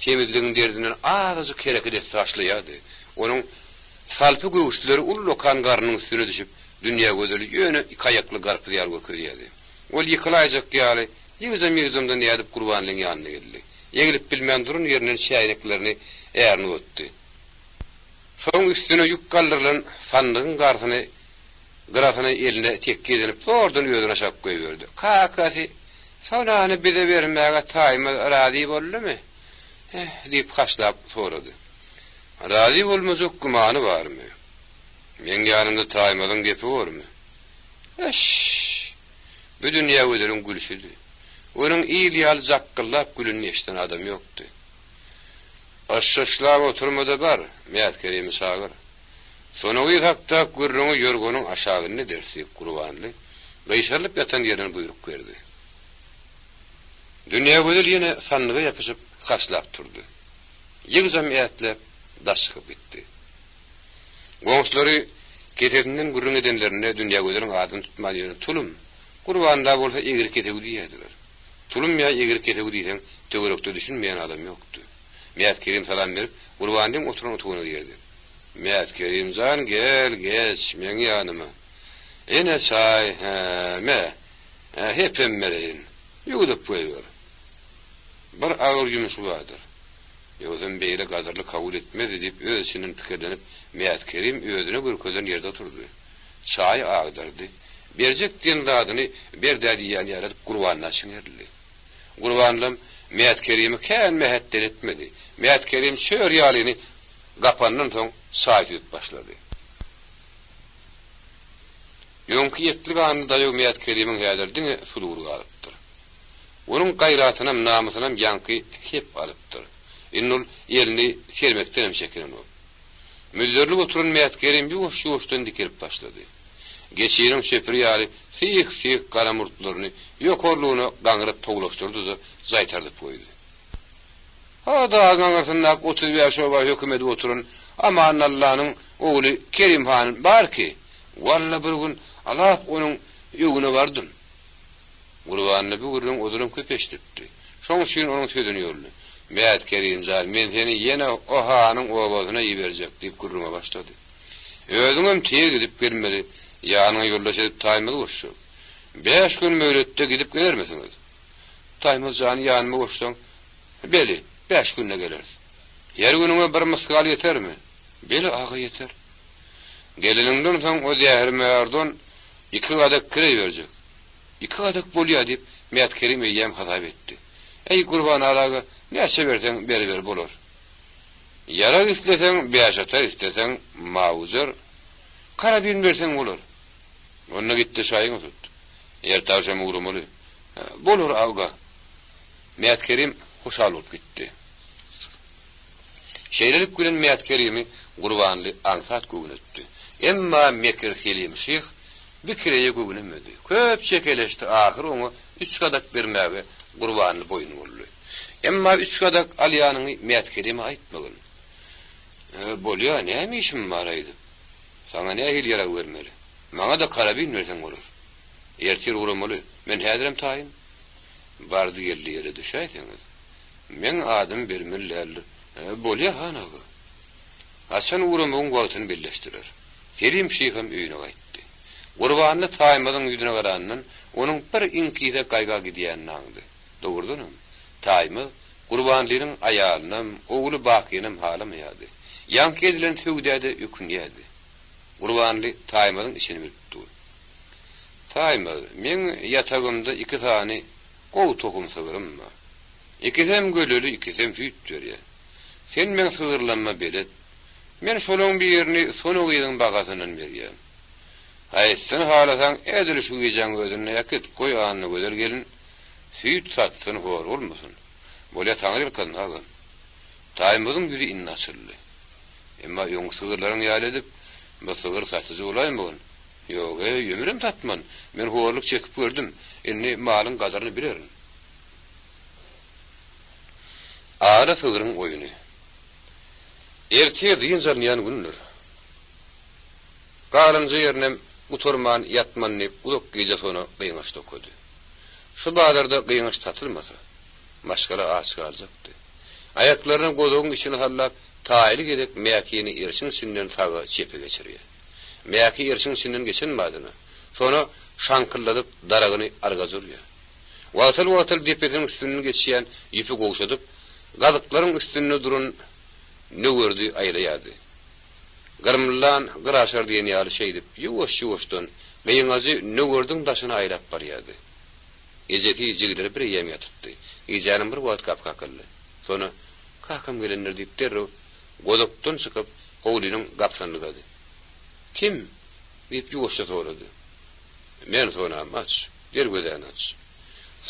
temizliğin derdinden azıcık hareket etse başlayadı. Onun salpı göğüsleri ullokan garının üstüne düşüp dünya gözeli yönü kayaklı garpı diyar görküyordu. Ol yıkılayacak yali yığızamdan yadıp kurbanlığın yanına geldi. Yegilip bilmeyen durun yerinin şahineklerini eğerini öttü. Son üstüne yük kaldırılan sandığın grafını eline tekke edinip oradan ödün aşağı koyuyordu. Kakası sonra hani bir de vermeye tayma radip oldu mu? Deyip kaşlap soradı. Radip olmayacak kumanı var mı? Men yanımda taymadan gepi var mı? Bu dünya ödürün gülüşüdü. Onun iyiliyal zakkıllap gülünü eşten adam yoktu. Aşşaşlav oturmada var, meyat kerimi sağır. Sonuğu hakta gürrünü yorgunun aşağını dersiyip kurbanlı, gıyşarlıp yatan yerine buyruk verdi. Dünya ödül yine sanlığı yapışıp kaşlap turdu. Yıgıza meyatlap daşıkıp bitti. Gonşları ketetinden gürrün edenlerine dünya ödülün adını tutma yerine tulum, kurbanlığa olsa egir ketegu diyediler. Tulum ya egir ketegu diysen, tögürükte düşünmeyen adam yoktu. Meyat Kerim salam verip, kurbanlığın oturan otuğuna girdi. Meyat Kerim zan gel geç, men yanıma. Ene say, hep emmereyin. Yugudup koyuyor. Bir ağır gümüş vardır. Yozun beyle gazarlı kabul etmedi deyip özünün fikirlenip, Meyat Kerim özüne bir közden yerde oturdu. Çay ağdardı. Bercek diyen adını bir dedi yani yaratıp kurbanına çınırlı. Kurbanlığım Meyat Kerim'i kâen mehetten etmedi. Meyat Kerim şöğür yalini kapandan son sahip başladı. Yonki yetlik anı dayo Meyat Kerim'in hedirdiğine sulur kalıptır. Onun gayratınam namusunam yankı hep alıptır. İnnul elini sermektenem şekilin o. Müldürlük oturun Meyat Kerim bir hoştan dikirip başladı. Geçirin şöpürü yali siyik karamurtlarını yok orluğunu gangırıp toğulaştırdı da zaytardıp koydu. Ha daha gangırtındak 35 ova hükümeti oturun aman Allah'ın oğlu Kerim Han'ın var ki valla bir gün Allah onun yuguna vardın. Kurbanını bir gurrun odurun köpeştirdi. Şon şuyun onun sözünü yordu. Meyat Kerim zal men seni yine o hanın ovasına iyi verecek deyip gurruma başladı. Özünüm tiye gidip gelmeli. Yanına yollaşıp taymalı koştu. 5 gün mühlette gidip gelir misiniz? Taymaz canı yanıma koştan. Beli, 5 günle gelir. Her gününe bir mıskal yeter mi? Beli ağa yeter. Gelininden son o zehirmeyardan 2 kadak kire verecek. 2 kadak bolya deyip Meyat Kerim eyyem hatap etti. Ey kurban alağı, ne seversen beri bulur. Yarak istesen 5 atar, istesen mağuzer, karabin versen olur. Onunla gitti şayını tut. Eğer tavşamı uğramalı. Bolur avga. Meyat Kerim hoşal olup gitti. Şeylenip gülen Meyat Kerim'i kurbanlı ansat güvünetti. Emma Mekir Selim Şeyh bir kireye güvünemedi. Köp çekeleşti ahir onu 3 kadak vermeye kurbanlı boyun oldu. Emma 3 kadak aliyanını Meyat Kerim'e aitmagın. Bolya ne mi işim varaydı? Sana ne ehil yarak vermeli? Bana da karabin versen olur. Ertir uğramalı. Men hedirem tayin. Vardı geldi yere düşaydınız. Men adım vermelilerli. Bolya hanağı. Hasan uğramadığın vaatını birleştirir. Kerim Şeyh'im öyüne gaytti. Kurbanını taymadın yüzüne karanının onun bir inkide kayga gidiyenini andı. Doğurdun mu? Tayma kurbanlının ayağının, oğlu bakiyinin halamıyadı. Yankı edilen tüvdede yükünüyedi. Kurbanlı taymadın içini bildi. Taymad, men yatağımda 2 tane kov tokum sığırım var. 2 tem gölülü, 2 tem süt veriyor. Sen men sığırlanma belet. Men şolun bir yerini sonu gıydın bakasının veriyor. Hayıtsın halasan edil şu giyeceğin ödününe yakıt koy anını göder gelin. Süt satsın hor olmasın. Böyle tanrı ilkanın ağın. Taymadın yüzü inni açıldı. Ama yon sığırların yal edip bu sığır satıcı olayım bugün. Yok yömürüm tatman. Men horluk çekip gördüm. Inni malın kadarını bilerim. Ağra sığırın oyunu. Erkeğe deyin zalniyan günler. Karıncı yerine uturman yatman nip uluk gece sonu kıyınaş dokudu. Şu bağlarda kıyınaş tatılmasa maşkara ağaç kalacaktı. Ayaklarını godoğun içine hallap, taýylyk edip mäkini erşin sünnen taga çepe geçiriyor. Mäki erşin sünnen geçen madını. Sonra şankılladıp daragyny argazurýar. Watal depedin üstünden geçýän ýüpi goşadyp, galyklaryň üstünde durun nöwürdi aýlaýardy. Garmlan garaşar diýen ýaly şey dip, ýuwaş-ýuwaşdan meýeňazy nöwürdüň daşyna aýlap barýardy. Ejeti jigleri bir ýem ýatypdy. Ýejanym bir wagt kapkakyldy. Sonra kakam gelenler diýip derrew godokdan çykyp howlynyň gapsyny gady. Kim? diýip ýuwaşa sorady. Men sonam aç, dergöden aç.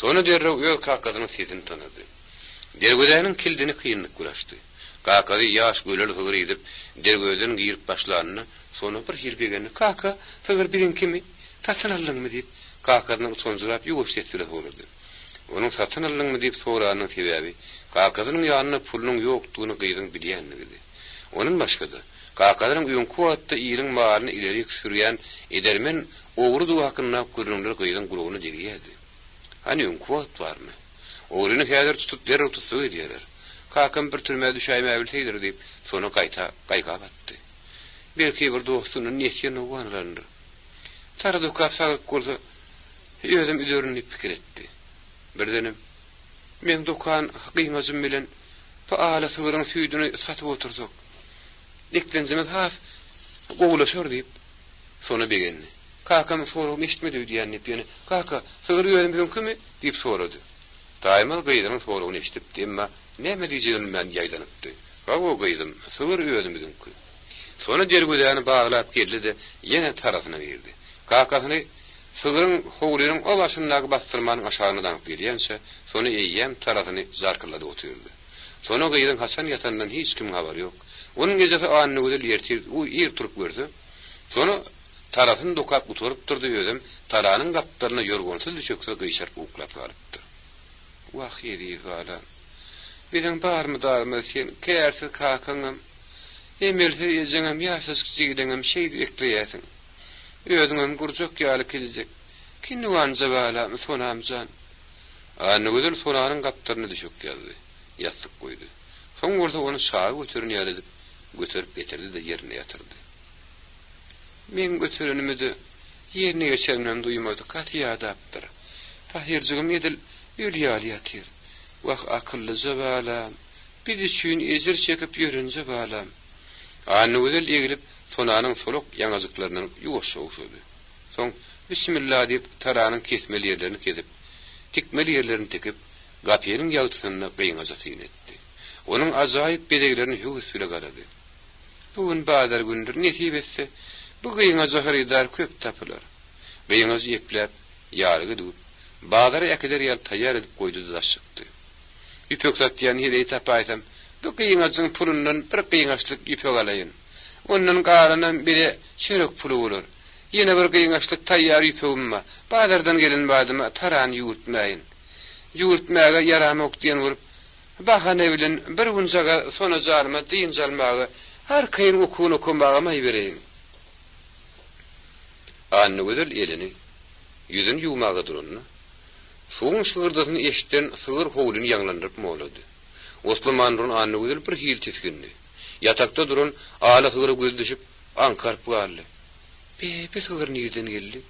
Sonra derrew öýül kakadynyň sesini tanıdy. Dergödäniň kildini kynlyk guraşdy. Kakady ýaş gölel hygyr edip dergöden giýip başlanyny, sonra bir hilbegeni kaka, hygyr birin kimi? Satyn aldyňmy diýip kakadynyň sonjurap ýuwaş sesle sorady. Onuň satyn aldyňmy diýip soranyň sebäbi kakadynyň ýanyna pulunyň ýokdugyny gyýdyň bilýänligi. Onuň başgada kakadynyň öýün kuwatda ýylyň malyny ileri sürýän edermen ogry duwakyna görünler gyýdyň gurugyny degýärdi. Hani öýün kuwat barmy? Ogryny häzir tutup derrew tutsagy diýerler. Kakam bir türmäge düşäýme bilseýdir diýip sonra gaýga batdy. Belki bir dostunyň nesýeni owanlandy. Tarady kapsagyp gurdy. Ýödüm ülerini pikir etdi. Birdenim men dokan gyňazym bilen paala sygyryň süýdüni satyp otursak. Diklenjimiz has gowlaşar diýip sonra begenni. Kakam soragymy eşitmedi diýenni ýene kaka sygyr ýödüm bizimkimi diýip sorady. Daýmal gyýdyň soragyny eşitipdi, emma näme diýjegini men ýaýlanypdy. Gawo gyýdym, sygyr ýödüm bizimki. Sonra dergödäni baglap geldi de ýene tarasyna berdi. Kakasyny sygyryň howlynyň o başyndaky bastyrmanyň aşagyna danyp gelýänse, sonra eýýän tarasyny zarkylady oturdy. Sonra gyýdyň Hasan ýatandan hiç kim habar ýok. Onuň gejesi anyny gözel ýertir, u ýer turup gördü. Sonra tarasyny dokap oturup durdy ýödüm, taranyň gapdaryna ýörgönsiz düşekse gyşarp uklap galypdy. Wah ýedi galan. Bilen barmy darmy sen kärsiz kakaňam. Emelse ýejeňem ýaşaş gidiňem şey ekleýäsiň. Özüňem gurjak ýaly keljek. Kinni wanja bala sonamjan. Anyny gözel sonanyň gapdaryna düşek ýazdy. Ýasyk goýdy. Soň orada onu şaha götürün ýalydyp, götürüp getirdi de ýerine ýatyrdy. Men götürünümdi ýerine geçerimden duýmady, gatýadapdyr. Tahirjigim edil ýürýäli ýatyr. Wah akyllyja balam, biz üçin ejir çekip ýörünje balam. Anyny gözel egilip sonanyň soluk ýaňazyklarynyň ýuwaş owşady. Soň bismillah diýip taranyň kesmeli ýerlerini kesip, tikmeli ýerlerini tekip, gapynyň ýagtysyna beýňaza etdi. Onuň ajaýyp bedeglerini hüwüsle garady. Bugün bazar gündür nesip etse, bu gyňaza haridar köp tapylar. Beýňazy ýeplep, ýalygy dup, bazara ýakeder ýal taýýar edip goýdy da çykdy. Ýüpek satýan ýere tapaýsam, bu gyňazyň pulundan bir gyňaşlyk ýüpek alaýyn. Ondan garanan biri çörek pulu bolar. Ýene bir gyňaşlyk taýýar ýüpegimma, bazardan gelen badyma taran ýurtmaýyn. Ýurtmaga yaramok diýen borup, bahane bilen bir günjaga sona jarma diýin jalmagy her kayın okuny okumaga may bereýin. Anyny gözel elini ýüzüni ýuwmaga durunny. Şoň şygyrdasyny eşitden sygyr howlyny ýanglandyryp molady. Osmanlyň anyny gözel bir hil tiskindi. Yatakda durun ala sygyry gözleşip ankarp galdy. Bepi sygyr nirden geldi?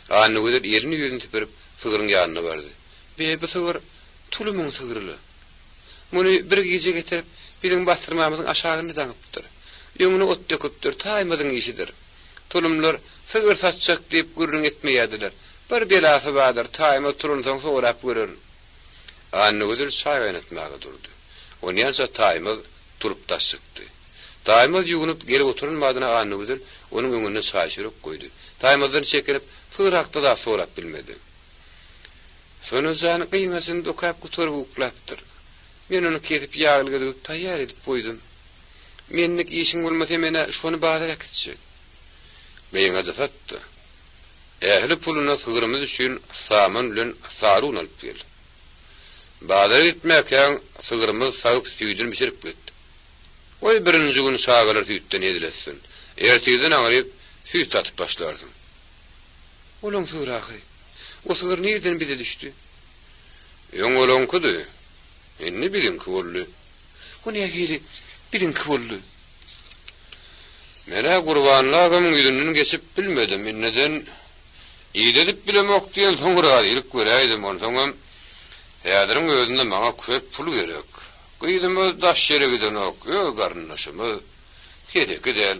Anyny gözel erini ýüzüni tipirip sygyryň ýanyna bardy. Bepi sygyr tulumyň sygyryly. Muny bir gece getirip bilen bastırmamyzyň aşagyny daňypdyr. Ýöňüne ot döküpdir, taýmadyň işidir. Tulumlar sygyr satjak diýip gürrüň etmeýärdiler. Bir belasy bardyr, taýma turunsaň sorap görür. Anyny gözel çaý gaýnatmaga durdy. Onýança taýma turup taşykdy. Taýma ýugunup geri oturulmadyna anyny gözel onuň öňüne çaý sürüp goýdy. Taýmadan çekilip syrakda da sorap bilmedi. Sonuçan gyňasyny dokap guturup uklapdyr. Men onu kesip ýalyga durup taýýar edip goýdum. Menlik işiň bolmasa mene şonu bazara gitjek. Beýiňe zatdy. Ähli puluna sygyrmy düşün saman bilen sarun alyp gel. Bazara gitmäkäň sygyrmy sagyp süýdün biçirip getdi. Oý birinji gün şagalar süýtden edilesin. Erteden aňyryp süýt tatyp başlardyň. Olaň sygyr ahyry. O sygyr nerden bile düşdi? Ýöň olankydy. Enni bilen ki boldy. Bu ne geli? Birinki boldy. Mene Gurbanlagam yüzünden geçip bilmedim. Neden? İyidedip bilemek diyen soňra ilk göräýdim. Onsoňam häziriň özünde maňa köp pul gerek. Gyýdymy daş ýere giden ok, ýa garnaşymy. Hede gidel.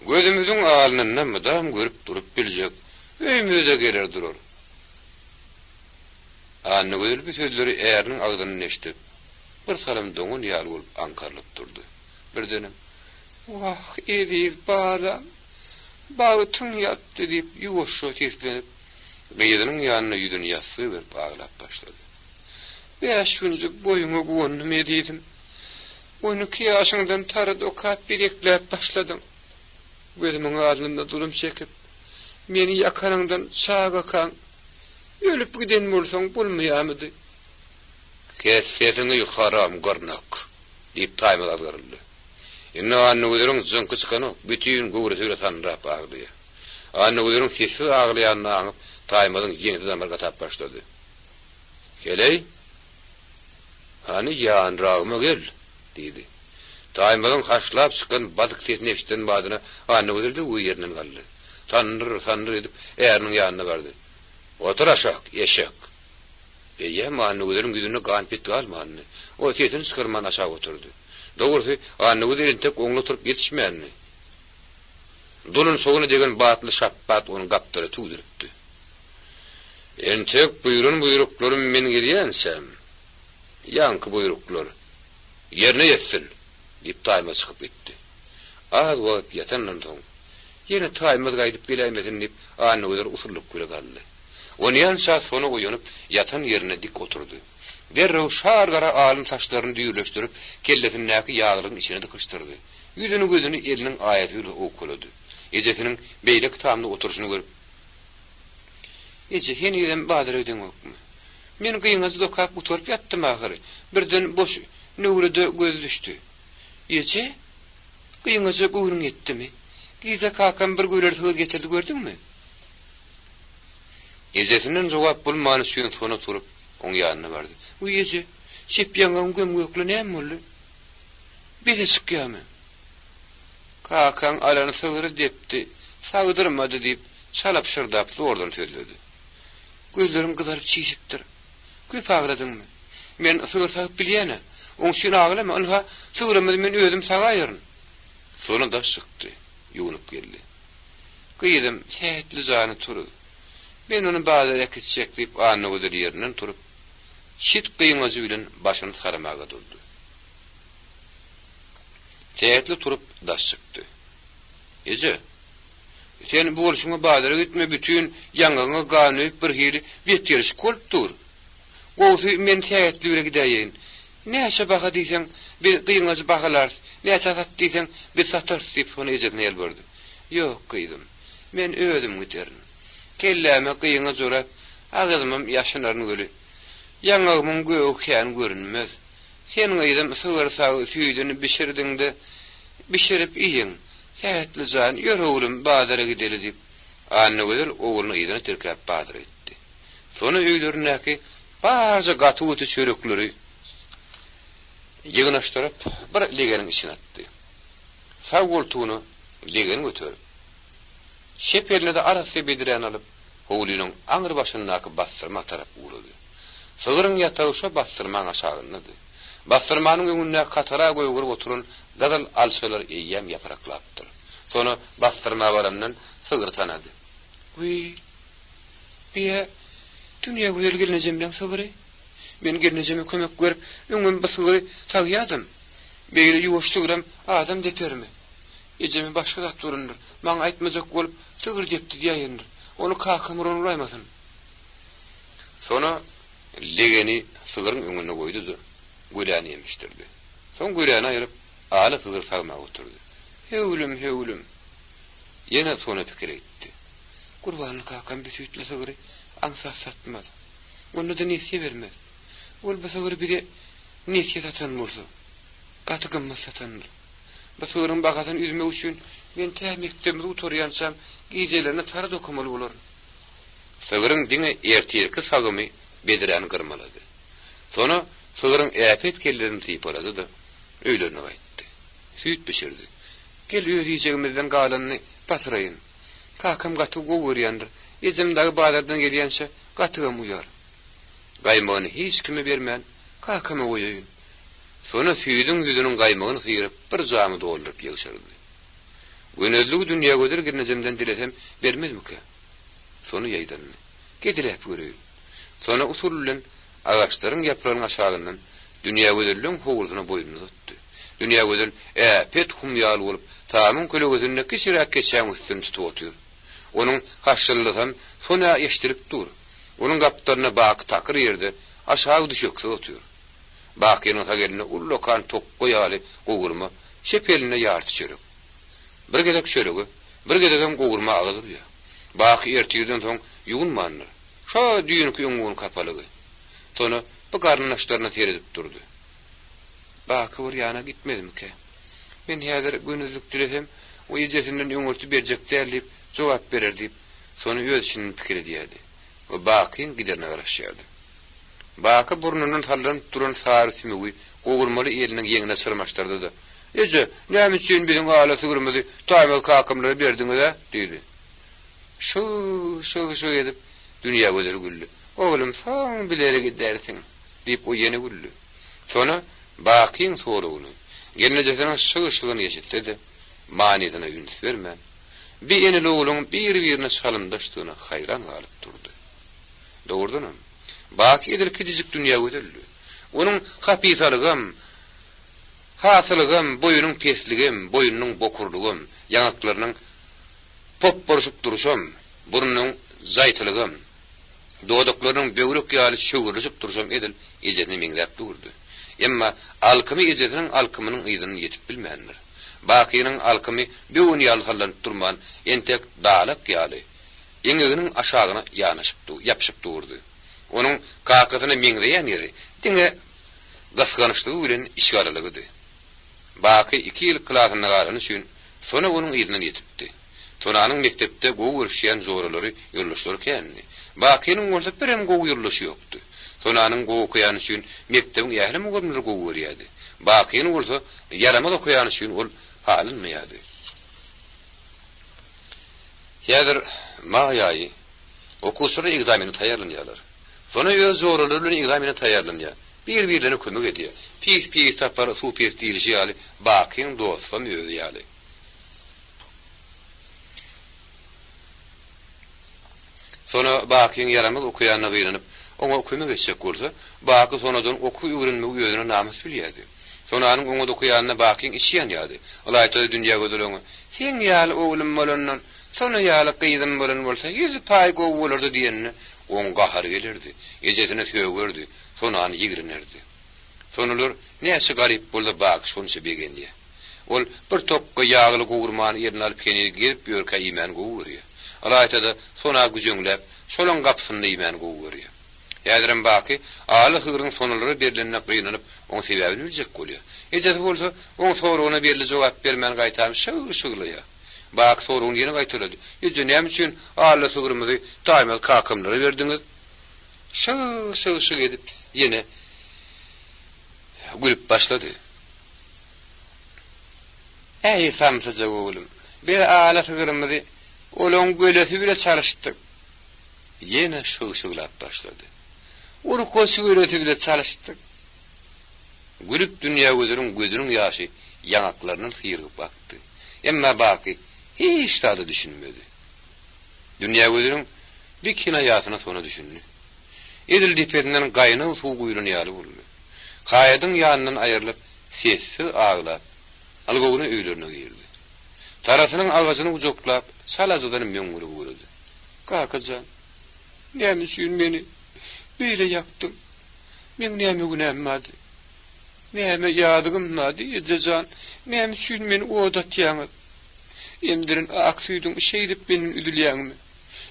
Gözümüzün alnyndan mydam görüp durup biljek. Öýümüzde geler durur. Anny gözül bir sözleri äriň agdyny eşitip, bir salam doňun ýaly bolup ankarlyp durdy. Birdenem, "Wah, eýdir balam. Bağıtın yattı deyip yuvaşşo teslenip, gıyydının yanına yüzünü yassı verip ağlap başladı. 5 günlük boyunu guvannım ediydim. 12 yaşından tarı dokat bir eklep başladım. Gözümün ardında durum çekip, meni yakanından sağa kan, ölüp giden bolsaň bulmayamydy. Kes sesini yukaram garnak, deyip taýmaz azgarıldı. Inna anny gözüň zınkı çykany bütün gowrusy tanrap ağlıyor. Anny gözüň sesi ağlayanna aňyp taýmadyň ýeňsi zamarga tap başlady. "Geley? Hani ýan ragma gel," diýdi. Taýmadyň haşlap çykan badyk sesini eşitden badyna anny gözü de o ýerinden galdy. Tanrı edip äriň ýanyna bardy. "Otur aşak, eşek." Eýem anny gözüň güýdüne gan pit galmany. O sesini çykyrman aşağı oturdy. Doğrusu anny gözüň tek oňla turup ýetişmänmi? Dolun soğuna degen batly şappat onu gapdyry tuýdurupdy. "Entek buyruklarym men gelýänsem, ýanky buyruklar ýerine ýetsin," diýip taýma çykyp gitdi. Az wagt ýatandan soň ýene taýma gaýdyp gelýärmisin diýip anny gözü usullyp güle galdy. Onyan saat sonra uyanıp yatan yerine dik oturdu. Derrew şargara alym saçlaryny düýleşdirip, kellesindäki ýağlyň içine dıkıştırdı. Yüzünü gözünü eliniň aýatyla okulady. Ejetiniň beýlek tamda oturuşyny görüp, "Eje hen ýerden badyr ödemokmy? Men gyýňyzy dokap oturup ýatdym ahyry. Birden boş nöwrede göz düşdi. Eje, gyýňyzy göwrüň etdimi? Giza kakam bir göwrer hyr getirdi gördüňmi?" Ejetiniň jogap bulmany süýen sona turup, oň ýanyna bardy. "Uýeje, şepýaňam gömgökli näme boldy? Bize çykýarmy? Kakan alany sığırı depdi, sagdyrmady diýip çalap şırdap zordan tözledi. Gözlerim gyzaryp çiýşipdir. Köp agladyňmy? Men sığır sagyp bilýäne. Oň şeýle aglama, onha sığırymyzy men özüm sagaýaryn." Sonra da çykdy, ýuwunyp geldi. Gyýdym, hätli jany turdy. Ben onu bazara kitjek diýip anny gözür ýerinden turup, şit gyýňyzy bilen başyny saramaga durdy. Täýetli turup daş çykdy. "Eje, sen bu bolşuňa bazara gitme, bütün ýangyňy ganyp bir hili betýeriş kolpdur. Gowsy men täýetli bire gidäýin. Näçe baha diýsen, bir gyýňyzy bahalar, näçe sat diýsen, bir satar diýip sonu ejetine el berdi. "Ýok gyýdym, men özüm giderin. Kelläme gyýňy jorap, agydymam ýaşanaryny göli. Ýangymyň göwkän görünmez. Sen gyýdym sığır sagy süýdüni bişirdiňde, bişirip iýin. Täýetli jan, ýöre oglum bazara gideli" diýip, anny gözül ogluny ýygyny terkep bazara etdi. Sonra öýlerindäki barja gaty ötü çörekleri ýygynaşdyryp, bir legeniň içine atdy. Sag goltugyny legeni götürüp, şeperine de arasy bediren alyp, howlynyň aňyr başyndaky bastyrma tarap uğradı. Sığırın ýatagşa bastyrmaň aşagyndy. Bastyrmanyň öňünde katara goýgurup oturan gadal alşalar eýýäm ýapraklapdyr. Sonra bastyrma baramdan sığır tanady. "Uy, biýe dünýä güzel gelnejem bilen sığıry. Men gelnejeme kömek berip, öňüm bu sığıry tagyadym. Beýle ýuwaşdygram adam depermi? Ejemi başga zat durundur. Maňa aýtmajak bolup sığır depdi diýýändir. Onu kakamyron ulaýmasyn." Sonra legeni sığırın öňüne goýdy. Gülani yemiştirdi. Son gülani ayırıp ağla sığır sağma oturdu. Hewlüm. Yine sonra fikir etti. Kurbanlı kakan bir süýtli sığırı ansat satmaz. Onu da nesye vermez. Ol bu sığır bir de nesye satan bolsa, katı gymma satanlar. Bu sığırın bagasyn üzmek üçin men tämekde oturýansam, gijelerine tara dokumaly bolar. Sığırın diňe ertirki sagymy bediren gyrmalady. Sonra sığırın äpet kellerini sypaladı da öýlerine gaýtdy. Süýt pişirdi. Geliyor diyeceğimizden galanını batırayın. Kakam gaty goýurýandyr. Ejimdäki bazardan gelýänçe gatygam uyar. Gaýmagyny hiç kime bermän, kakama goýaýyn. Sonra süýdüň ýüzüniň gaýmagyny syýryp bir jamy doldurup ýygşyrdy. Gönüllük dünýä göder girnejimden dilesem bermezmiki? Sonu ýaýdan. Gedirep görüýün. Sonra usul bilen agaçlaryň ýapragyny aşagyndan dünýä göderliň howlusyna boýnuny tutdy. Dünýä göder pet humýal bolup tamam kölegözünde kişirek geçen üstün tutup otur. Onun haşşyllygy sona ýeşdirip dur. Onun gapdaryna bak takır ýerde aşağı düşükse otur. Bakynyň hageline ullokan tokgo ýaly gowurma şepeline ýarty çörek. Bir gedek çöregi, bir gedegem gowurma agydyr ýa. Baky ertirden soň ýugunmandyr. Şa düýünki ýugun kapalygy. Sonra bu garnaşlaryna teredip durdy. Baky bir ýana gitmedimki? Men häzir gönüllük dilesem, o ýejesinden ýöňürtü berjek däldip jogap berer diýip, sonra öz işini pikir edýärdi. O Bakyn giderine garaşýardy. Baky burnunyň tallanyp duran sary simiňi gowurmaly eliniň ýeňine sırmaşdyrdy. "Eje, näme üçin biziň ala sygyrmyzy taýmal kakamlary berdiňiz?" diýdi. Şu edip dünýä göder güldü. "Oglum, sen bileri gidersiň" diýip o ýene güldü. Sonra Bakyn sorugyny gelnejesine şygy-şygyny ýeşitdi. Maniýetine ýüns bermän. Bir eneli oğlun bir-birine çalındaşdığına hayran galyp durdy. Doğrudanam. Baki edil kicik dünýä göderli. Onun hapisarygam, hasılygam, boyunun pesligim, boyunun bokurlugum, ýanaklarynyň pop boruşup duruşam, burnunun zaytylygam, dodaklarynyň böwrek ýaly şöwürleşip duruşam edil ejetini meňzäp durdy. Emma alkymy ejetiniň alkymynyň ýyzyny ýetip bilmändir. Bakynyň alkymy böwün ýaly hallanıp durman, entek dalyk ýaly. Ýeňeginiň aşagyna ýapyşyp durdy. Onun kakasyny meňzeýän ýeri diňe gasganyşlygy bilen işgaralygydy. Baky 2 ýyl klasyna garany üçin sonra onun ýyzyny ýetipdi. Sonanyň mektepde gowy görüşýän zoralary ýurluşlar kenni. Bakynyň bolsa birem gowy ýurluşy ýokdy. Sonanyň gowy okuýan üçin mektebiň ýahly mugamlary gowy görýärdi. Bakynyň bolsa ýaramaly okuýan üçin ol halynmaýardy. Häzir maýaý okusary egzameni taýýarlanýarlar. Sonra öz zorlary bilen egzameni taýýarlanýar. Bir-birlerine kömek edýär. Pis tapar su pis diýilýär ýaly Bakyn dostum öýdi ýaly. Sonra Bakyn ýaramaly okuýanyna gynanyp oňa kömek etjek bolsa, Baky sonadan oku öwrenmegi ýöne namys bilýärdi. Sonanyň oňa okuýanyna Bakyn içýän ýaly. Olaýta dünýä gödürüňi. Sen ýaly oglum bolandan, sonra ýaly gyýdym bolan bolsa, 100% gowy bolardy diýenni oň gahar gelirdi. Ejetine söýgerdi, sonany ýigrinerdi. Sonular näçe garyp boldy Baky şonça begendi. Ol bir tokga ýagly gowurmany ýerine alyp kenedi gelip ýörkä ýemen gowurýar. Olaýta da sona güjüňläp, şolaň gapsyny ýemen gowurýar. Ýa-da Baky aly hyryň sonulary berilene gynanyp oň sebäbini biljek bolýar. Ejet bolsa oň sorugyna berilip jogap bermän gaýtam şyglýar. Baky sorugyny ýene gaýtardy. "Eje näme üçin aly sygyrmyzy taýmal kakamlary berdiňiz?" Şyg edip ýene gülüp başlady. "Ey famsyza oglum, bir aly sygyrmyzy olaň gölesi bile çalışdyk." Ýene şyglap başlady. "Onu koşu gölesi bile çalışdyk." Gülüp dünýä gözüniň ýaşy ýanaklarynyň syýryp bakdy. Emma Baky hiç taýda düşünmedi. Dünýä gözüniň bir kinayasyna sona düşündi. Edil diperinden gaýnyň suw guýruny ýaly boldy. Kaýadyň ýanyndan aýrylyp sessiz aglap, algowyny öýlerine girdi. Tarasynyň agasyny ujoklap, salajadan meňguri gördi. "Kakajan, näme üçin meni beýle ýakdyň? Men näme günämmädi? Näme ýadygym nady ejejan? Näme üçin meni oda týaňyz? Emdirin aksyýdyň şeýdip meni üdülýäňmi?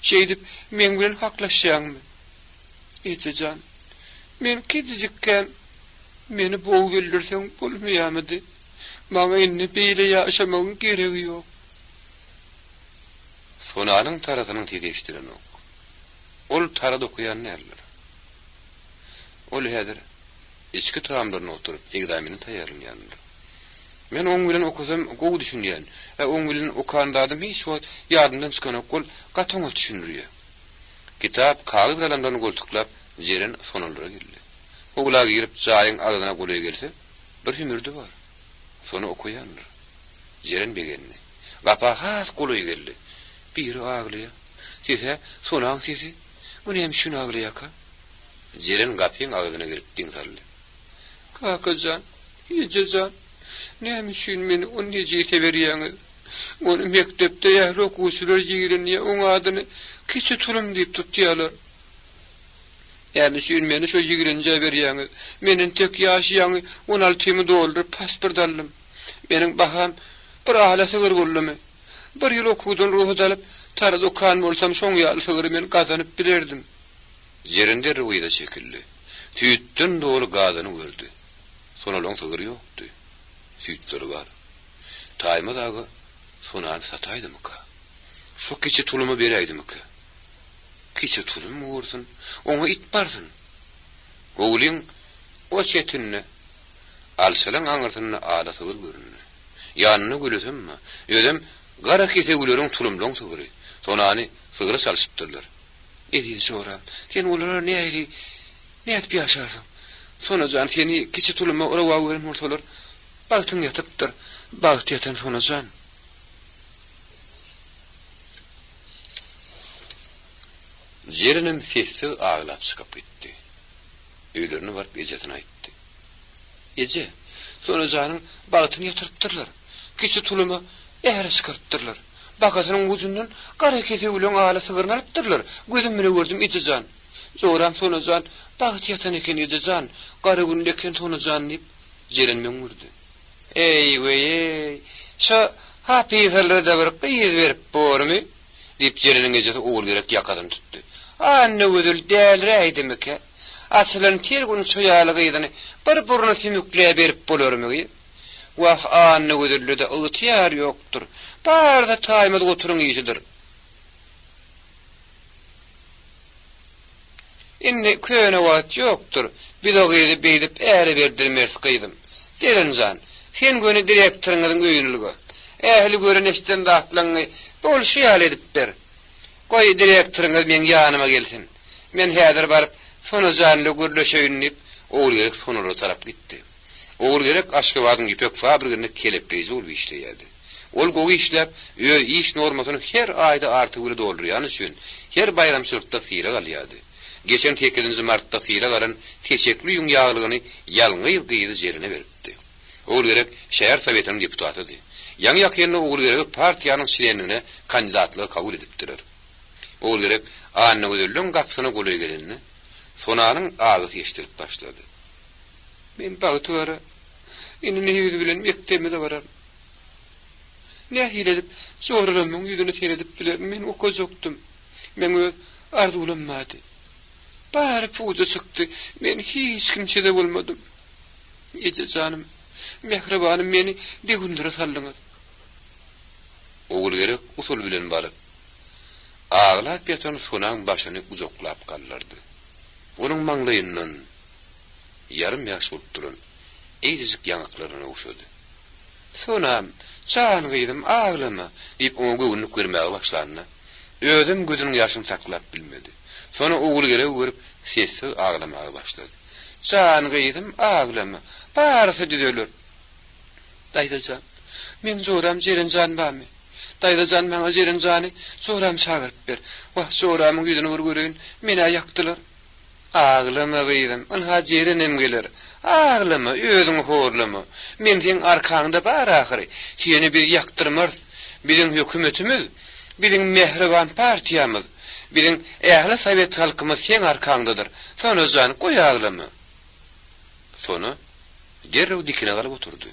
Şeýdip men bilen haklaşýaňmy? Ejejan, men kidijikken meni bow geldirseň bolmaýarmydy? Maňa indi beýle ýaşamagyň keregi ýok." Sonanyň tarasynyň tedeşdiren ok. Ol tarada okuyan nerler? Ol häzir içki taamlaryna oturup egzameni taýýarlanýarlar. Men oň bilen okusam gowy düşünýän. Oň bilen okandadym hiç wagt ýadymdan çykan okul gatyňy düşünýär. Kitap kağıt galandan goltuklap jeren sonaldyra geldi. Ogula girip jaýyň agyna goly gelse, bir hümürdi bar. Sonu okuyanlar. Jeren begenni. Gapa has goly geldi. Biri aglya. Sese sonaň sesi. Bu hem şunu aglya ka. Jeren gapyň agyna girip diňsaldy. Kakajan, hijajan. Näme şün meni on nejete berýäňiz? Onu mektepde ýa okuwçylar ýigirni oň adyny kiçi tulum diýip tutýarlar. Yani şün meni şo 20-nji berýäňiz. Menin tek ýaşaýaňy 16-my dolduryp pasport aldym. Meniň baham bir ahla sygyr boldymy. Bir ýyl okudum ruhy alyp, tarada okan bolsam şoň ýaly sygyry men gazanyp bilerdim. Jerinde ruýda çekildi. Tüýtden dolu gazany gördü. Sonalaň sygyr ýokdy. Tüýtleri bar. Taýma dagy sonan sataýdymy ka? Şo kiçi tulumy bereýdimi ka? Kiçi tulum ursun, oňa it barsyn. Gowlyň o çetinni alsalan aňyrtyny ala sygyr görünýär. Ýanyny gülesem, ýödem gara kete güleriň tulumlaň sygyry. Sonany sygyry çalyşypdyrlar. Edi sonra, sen olara näýdi? Näýip ýaşarsyň? Sonajan seni kiçi tuluma ora wagyryn bolsalar, bagtyň ýatypdyr. Bagt ýatan sonajan. Jerinin sesi ağlap çıkıp gitti. Öýlerini barıp ejetini aýtdy. Eje, sonra janın bagtyny ýatyrpdyrlar. Kiçi tulumy ähre çykartdyrlar. Bagatynyň ucundan gara kese ulan ağla sygyryny alypdyrlar. Gözüm bilen gördüm ejejan. Soram sonajan bagat ýatan eken ejejan, gara gündeken sonajan diýip jerinden gurdy. Ey wey, şo hapiýerlerde bir qiýyz berip bormy? Diýip jerinin ejeti oğul gerek ýakadan tutdy. Anne ödül dälräýdimi ki? Açylan tergun çoýalygyny bir buruna sümükle berip bolarmy? Wah anne ödülde ýytyar ýokdur. Barda taýmada oturuň ýyşidir. Inni köne wagt ýokdur. Bidogydy beýdip äre berdirmers gyýdym. Selenjan, sen göni direktoryňyň öýünlügi. Ähli göreneşden dağıtlaňy bolşýal edip ber. Goý direktoryňyz men ýanyma gelsin. Men häzir baryp sonu janly gürleşeýinip, oğul gerek sonura tarap gitdi. Oğul gerek Aşgabatyň ipek fabrikasine kelip beýji ol işleýärdi. Ol gowy işläp, iş normasyny her aýda arty bir doldurýan üçin her bayramçylykda fiýra galýardy. Geçen 8-nji martda fiýra galan teşekli ýün ýaglygyny ýalňy ýygy jerine beripdi. Oğul gerek şäher sowetiniň deputatydy. Ýa-ni ýakynda oğul gerek partiýanyň şeýlenine kandidatlygy kabul edipdiler. Oğul gerek anna ödüllüň gapsyna goly gelenini sonanyň agy ýeşdirip başlady. Men bagtyra indi ýüzi bilen mektebime barar. Nähile edip soralamyň ýüzüne teredip biler. Men okujokdum. Men öz arzulanmady. Bari puza çykdy. Men hiç kimçede bolmadym. Eje janym, mehribanym meni degundira saldyňyz. Oğul gerek usul bilen baryp ağlap ýatan sonaň başyny uzoklap gallardy. Onuň maňlaýyndan yarım ýaş bolup duran eýzik ýangaklaryna oşady. Sonam, "Çan gyýdym, ağlama" diýip oňa göwnüp görmäge başlandy. Özüm gözüniň ýaşyny saklap bilmedi. Sonra oğul gerek görüp sesi ağlamaga başlady. "Çan gyýdym, ağlama. Barsa düzeler." Daýdajan, "Men zoram jerinjan bamy. Daýdajan maňa jerinjany zoram çagyryp ber. Wah, zoramyň ýüzüne bir göreýin, meni ýakdylar." "Ağlama gyýdym, anha jerinim gelir. Ağlama, özüňi horlama. Men seň arkaňda bar ahyry. Seni bir ýaktyrmaz. Biziň hökümetimiz, biziň mehriban partiýamyz, biziň ähli sowet halkymyz seň arkaňdadyr. Sana jan goý ağlama." Sonu derrew dikine galyp oturdy.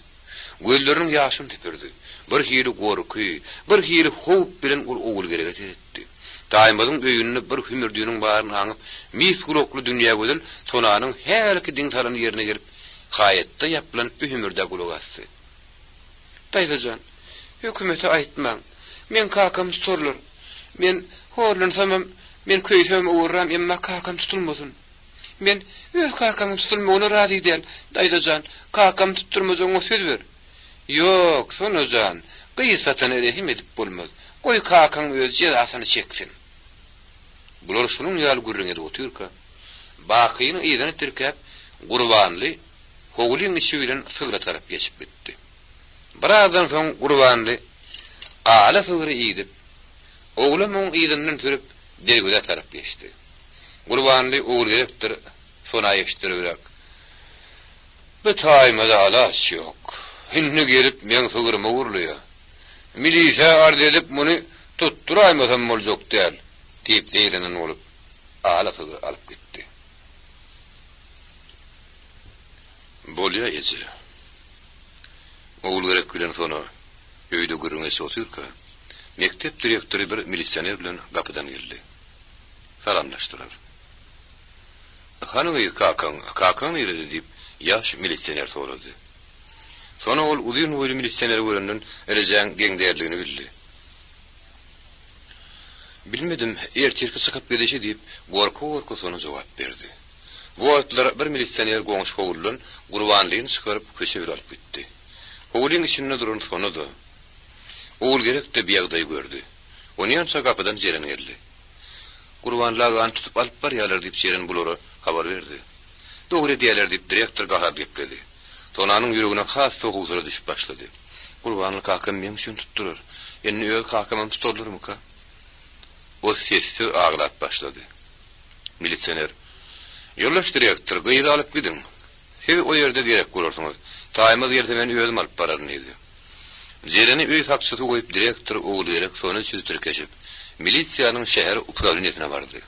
Gözleriniň ýaşyny tepirdi. Bir hili gorky, bir hili howp bilen ol oğul gerek etdi. Daýmadyň öýünde bir hümürdüýüniň baryny haňyp, mis gulokly dünýä gödül, sonanyň her iki diňtalaryny ýerine gerip, haýatda ýapylan hümürde gulok assy. "Daýdajan, hökümete aýtmaň. Men kakam tuturlar. Men horlansamam, men köýsem uğurram, emma kakam tutulmasyn. Men öz kakam tutulmagyna razy däl. Daýdajan, kakam tutturmasaň söz ber. Yok, sonucan, kıysatan erehim edip bolmaz. Koy kakan öz cezasını çeksin. Bular şunun yal gürrüňe oturka. Bakyny ýygyny türkäp, Gurbanly howlyň işi bilen sygra tarap geçip gitdi. Birazdan soň Gurbanly ala sygyry ýydyp, oglum oň ýygynyň türüp dergüde tarap geçdi. Gurbanly oğul gerekdir, sona ýeşdirirek. Bu taýmada alas ýok. Hinni gelip men sygyrmy urlýar. Milisiýa arz edip muny tutduraýmasam boljak däl, diýip zeýrenen bolup ala sygyry alyp gitdi. Bolýa ýeje. Oğul gerek bilen sona öýde gürrüňe oturka, mektep direktory bir milisioner bilen gapydan geldi. Salamlaşdylar. Hanyňy kakan ýeride diýip ýaş milisioner sorady. Sonra ol uzun boýly milisioner görenden erejäň geňderligini bildi. Bilmedim, ertirki sıkıp gidişi diýip gorka sonu jogap berdi. Bu wagtlar bir milisioner goňş howuldan Gurbanlyny çykaryp köşe bir alyp gitdi. Howlyň içinde duran sonu da. Oğul gerek de bir ýagdaý gördü. Onýança gapydan jeren geldi. Gurbanlagan tutup alyp barýarlar diýip jeren bulary habar berdi. Dogry diýerler diýip direktor gahar gepledi. Tonanyň ýüregine has soğuklara düşüp başlady. Gurbanly kakam men üçin tutdurar. Ýani öz kakamam tutulurmy ka? O sessi ağlap başlady. Milisioner: "Ýoldaş direktor, gyýda alyp gidin. Siz o ýerde gerek görürsiňiz. Taýmyz ýerde men özüm alyp bararyn edi." Jereni öý taksysy goýup direktor oğul gerek sonu çüztürip geçip milisiýanyň şäher upravleniýetine bardy.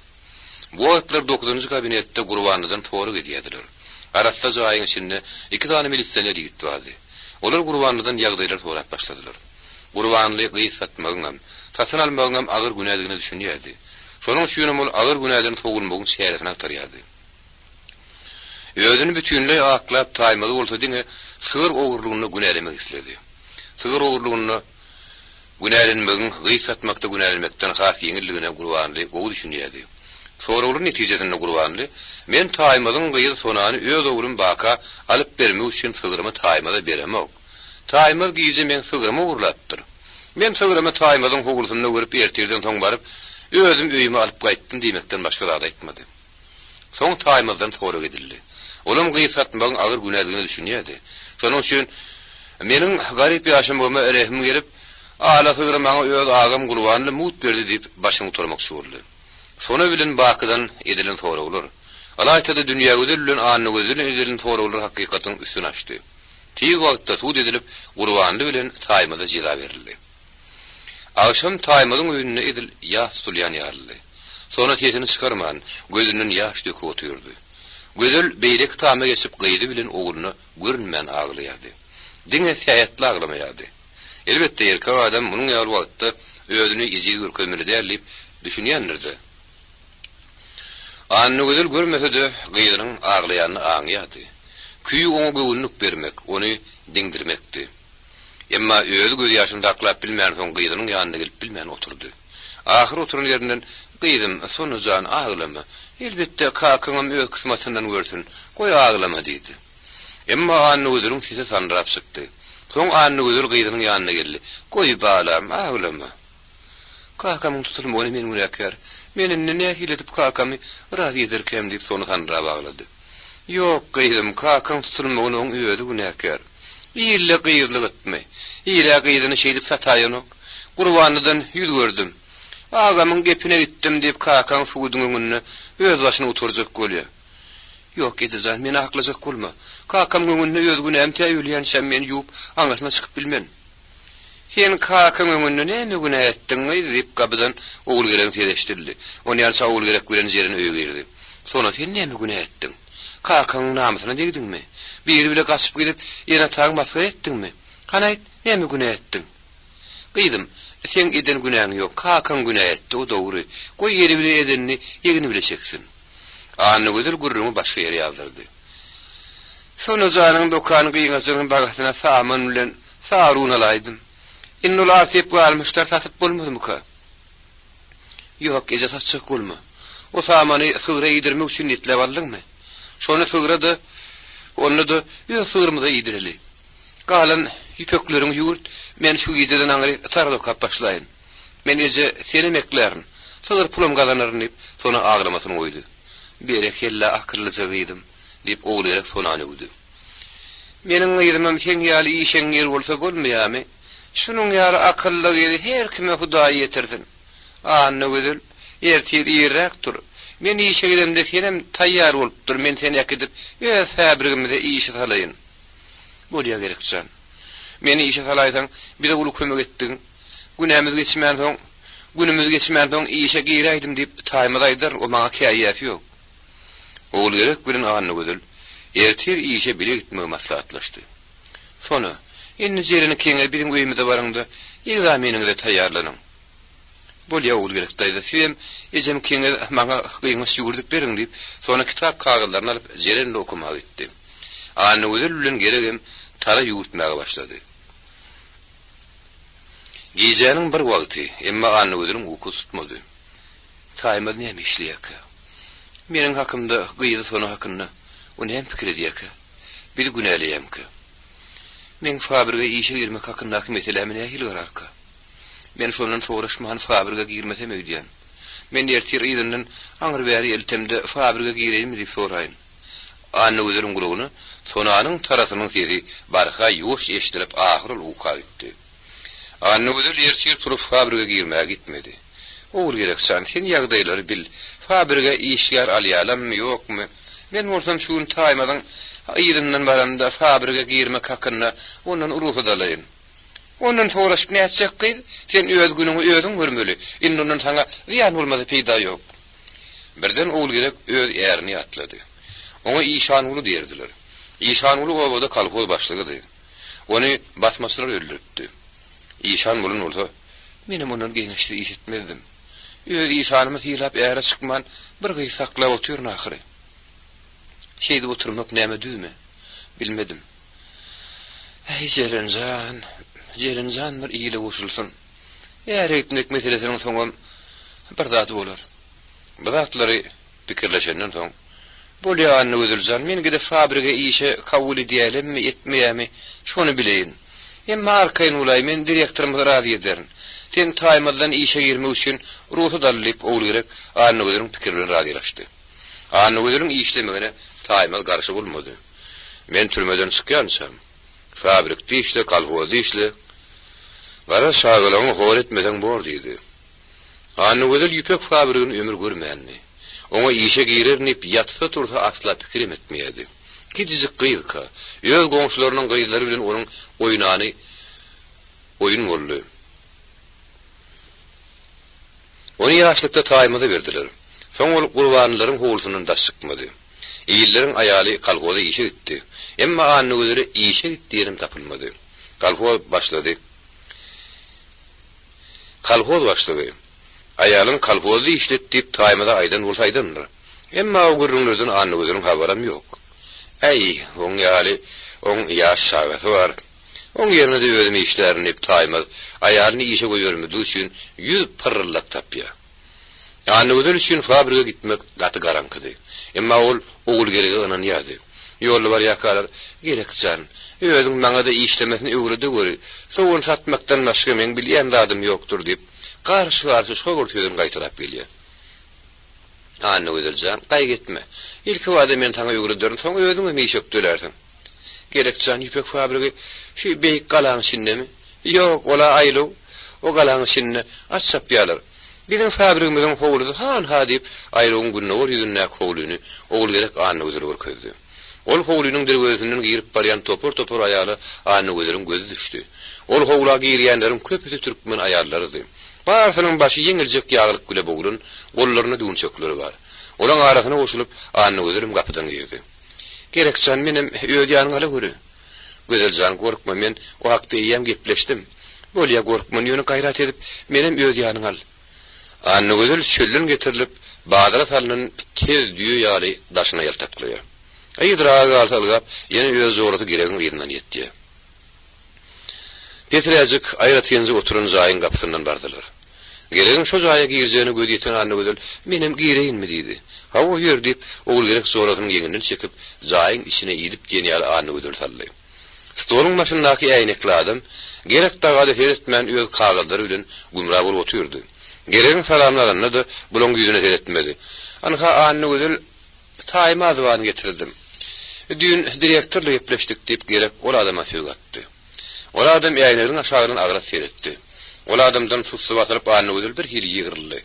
Bu wagtlar 9-njy kabinetde Gurbanlydan tory gidýärdiler. Arasda jaýyň içinde 2 tane milisioner ýigit bardy. Olar Gurbanlydan ýagdaýlar sorap başladylar. Gurbanly gysatmagyňam, satyn almagyňam agyr günädigini düşünýärdi. Şonuň üçin ol agyr günäden sogulmagyň şäheresine aktarýardy. Özüni bütünlüğe aklap taýmaly bolsa diňe sygyr ogurlugyny günälemek istedi. Sygyr ogurlugyny günälenmegiň gysatmakda günälenmekden has ýeňilligine Gurbanly gowy düşünýärdi. Sonra olur netijesinde Gurbanly, men taýmadyň gyýy sonany öz oglum baka alyp bermek üçin sygyrmy taýmada beremok. Taýmaz gyýy men sygyrmy urlapdyr. Men sygyrmy taýmadyň howlusyny görüp ertirden soň baryp özüm öýüme alyp gaýtdym diýmekden başga zat aýtmady. Soň taýmazdan sonra gidildi. Olum gysatmagyň agyr günädigini düşünýärdi. Şonuň üçin meniň garyp ýaşamagyma erehim gelip, ala sygyrmy maňa öz agam Gurbanly mut berdi diýip başymy turmakçy boldy. Sonu bilen bakydan edilen soraglar. Alaytada dünýä gözülen anyny gözülen edilen soraglar hakykatyn üstüne açdy. Tiýi wagtda suud edilip Gurbanly bilen taýmaza jyza berildi. Akşam taýmadyň öýüne edil ýas tulýan ýaryldy. Sonra tetini çykarman, gözünden ýaş döküp oturdy. Gözül beýlek tama geçip gyýdy bilen ogluny görünmän aglaýardy. Diňe säýetli aglamayardy. Elbetde erkek adam munyň ýaly wagtda özüni izi görkemli dällip düşünýändirdi. Anny gözül görmesede gyýdynyň aglaýanyny aňýardy. Küýü oňa göwünlük bermek, ony diňdirmekdi. Emma öz göz ýaşyny saklap bilmän soň gyýdynyň ýanyna gelip bilmän oturdy. Ahir oturan ýerinden gyýdym, sonujan aglama. Elbetde kakam öz kısmatyndan görsün, goý aglama diýdi. Emma anny gözüniň sesi sanrap çykdy. Soň anny gözül gyýdynyň ýanyna geldi. Goý balam, aglama. Kakamyň tutulmagyny men urakar. Meni näme hiledip kakamy razy ederkem diýip sonu sanrap aglady. Ýok gyýdym, kakam tutulmagynyň öýüdi günäkär. Ýylla gyýdylyk etme. Ýyla gyýdyny şeýdip sataýanyk. Gurbanlydan ýüz gördüm. Agamyň gepine gitdim diýip kakam suwudyň öňünde öz başyna oturjak bolýar. Ýok edizan, meni aklajak bolma. Kakam öňünde öz günäm täýülýän sen meni ýup aňaşyna çykyp bilmen. Sen kakam öňünde näme günä etdiň diýip gabydan oğul gerek tereşdirdi. Ony ýalsa oğul gerek bilen jerine öýe girdi. Sonra sen näme günä etdiň? Kakanyň namysyna degdiňmi? Bir bile gaçyp gidip ýene taň masga etdiňmi? Hanaýt, näme günä etdiň? Gyýdym, sen eden günäň ýok, kakam günä etdi, o dogry. Goý ýeri bile edenini ýegini bile çeksin. Anny gözül gurrumy başga ýere ýazdyrdy. Şonu janyň dokany gyýňasynyň bagasyna saman bilen sarun alaýdym. Innular tep galmyşlar satyp bolmadymy ka? Ýok, eje satjak bolma. O samany sygyra ýedirmek üçin netlep aldyňmy? Şonu sygyrady, onu da ýa sygyrmyza ýedireli. Galan Yüpeklerin yurt, men şu gizeden aňry tarlap kap başlaýyn. Men eze seni meklerin, sığır pulum kazanırın deyip, sonra ağlamasını koydu. Berek yella akıllıca gıydım, deyip oğlayarak sonra anıgıdı. Menin gıydımam sen yali işen yer olsa golmayami, şunun yali akıllı gıydı her kime hudayı yetirsin. Anı güdül, ertir iyirrektur. Men işe gidemde senem tayyar olupdur, men seni yakidip, öz fabrikimde işe salayın. Bolya gerekcan. Meni işe salaysan, bir de ulu kömek ettin. Günümüz geçmeyen son işe gireydim deyip taýmadaydyr, o maňa käýýäti ýok. Oğul gerek bilen anny gödül, ertir işe bile gitmegi maslahatlaşdy. Sonra, indi jerini keňe birin öýümde barňda, ýa meniňde taýýarlanyň. Bolýa oğul gerek daýdy, sen ejem keňe maňa gyňyş ýugurdyp beriň deyip, sonra kitap kagyldaryny alyp jerini okumagy gitdi. Anny gödül bilen geregem tara ýugurtmagy başlady. Gecenin bir vakti, emma anny gödürüm uyku tutmadı. Taýmaz näme işleýek? Meniň hakymda gyýdy sonu hakynda, o näme pikir edýek? Bir gün eleýemki. Men fabrika işe girmek hakyndaky meselemi nähil gararka. Men şondan soraşman fabrika girmesem öýdýän. Men ertir ýylynyň aňyr bäri eltemde fabrika gireýim diýip soraýyn. Anny gödürüm gulugyny, sonanyň tarasynyň sesi barha ýuwş eşdilip ahyry uyka gitdi. Anny gödül ertir turup fabrika girmäge gitmedi. Oğul gereksan, sen ýagdaýlary bil. Fabrika işgär alýalammy ýokmy? Men bolsam şuň taýmadan ýylynyň baranda fabrika girmek hakynda onuň uruhy dalayyn. Ondan soraşyp näçek gyz? Sen öz günüňi özüň görmeli. Indi ondan saňa ziýan bolmasa peýda ýok. Birden oğul gerek öz ärini atlady. Oňa işan ulu diýerdiler. İşan ulu obada kalkoz başlygydy. Ony basmaçylar öldüripdi. İşan bulun olsa, menem onun geňişli iş etmezdim. Öz işanymyz ýylap äre çykman, bir gyý saklap oturýar nahyry. Şeýde oturmak näme düzme? Bilmedim. Ey Jerenjan bir ýyly goşulsun. Äre etmek meselesiniň soňam bir zat bolar. Bu zatlary pikirleşenden soň, bolýan özüljan, men gide fabrika işe kabul edýälemmi, etmeýärmi, şonu bileýin. Emma arkayn ulay, men direktorymyza razy ederin. Sen taýmadan işe girmek üçin ruhy dalyp oğul gerek, anny gödürüm pikirlerini razylaşdy. Anny gödürüm işlemegine taýmal garşy bolmady. Men türmeden çykýansam, fabrikde işle, kalhozda işle, gara şagylanyň hor etmeden bor diýdi. Anny gödür ýüpek fabrikany ömür görmänmi. Oňa işe girernip ýatsa tursa asla pikirim etmeýärdi. Kijizik gyýyka, öz goňşularynyň gyýdylary bilen onuň oýnany oyun boldy. Ony ýaşlykda taýmada berdiler. Soň ol gurbanlaryň howlusynyň da çykmady. Eýilleriň aýaly kalgoda işe gitdi. Emma anny gözleri işe gitdiýerim tapylmady. Kalgoz başlady. Aýalyň kalgozda işletdiýip taýmada aýdan bolsaýdyndyr. Emma o gurrunlardan anny gözleriň habaram ýok. Ey, oň ýaly, oň ýaş şagasy bar. Oň ýerine de özüm işlerini taýmaz, aýalyny işe goýurmady üçin ýüz pyrrylak tapýar. Anny gözler üçin fabrika gitmek gaty garankydy. Emma ol oğul geregi anan ýady. Ýolly bar ýakalar, gerekçan, özüň maňa da işlemesini öwrüde göri, soňun satmakdan başga men bilýän zadym ýokdur diýip, garşy şogurtýaryn gaýtarap bilýär. Anny gözler, gaýgetme. İlki wada men taňa öwrüdürüm, soň özüňe işe dölersiň. Gerekçan ýüpek fabrika şu beýik galaň içindemi? Ýok, ola aýlu, o galaň içinde açsap ýalar. Bizim fabrikymyzyň howlusy han diýip aýryň günne ýüzüne howluny oğul gerek anny gözleri görkezdi. Ol howlunyň dirwesinden girip barýan topur aýaly anny gözleriň gözü düşdi. Ol howla girýänleriň köpüsi türkmen aýallarydy. Barsynyň başy ýeňiljek ýaglyk güle bogurun, gollaryna düň çökleri bar. Olaň arasyna goşulyp anny gözlerim gapydan girdi. Gerekçan menem öz ýanyňa göre. Gözeljan gorkma, men o hakda ýem gepleşdim. Bolýa gorkman ýöne gaýrat edip menem öz ýanyňa al. Anny gözel çölden getirilip badara salynan tez düýe ýaly daşyna ýaltaklaýar. Aýdyraga alsalgap ýene öz zoraty giregin ýerinden ýetdi. Petrejik aýrat ýenji oturan jaýyň gapsyndan bardylar. Geregin şo jaýa girjegini gödýeten anny gözel menem gireýinmi diýdi. Hawa ýerdip oğul gerek zoratyny ýeňinden çekip jaýyň içine ýedip diýen ýaly anny gözel saldy. Stolun başındaki äýnekli adam gerek dagaly heretmän öz kagaldary bilen gumra bolup oturdy. Gereğin salamlarını da bulun yüzüne seyretmedi. Anha anny gözül taýma zıvanı getirdim. Dün direktörle ýepleşdik diýip gerek ol adama söz atdy. Ol adam ýaýlaryň aşagydan agra seyretdi. Ol adamdan susy basyp anny gözül bir hili ýygyrly.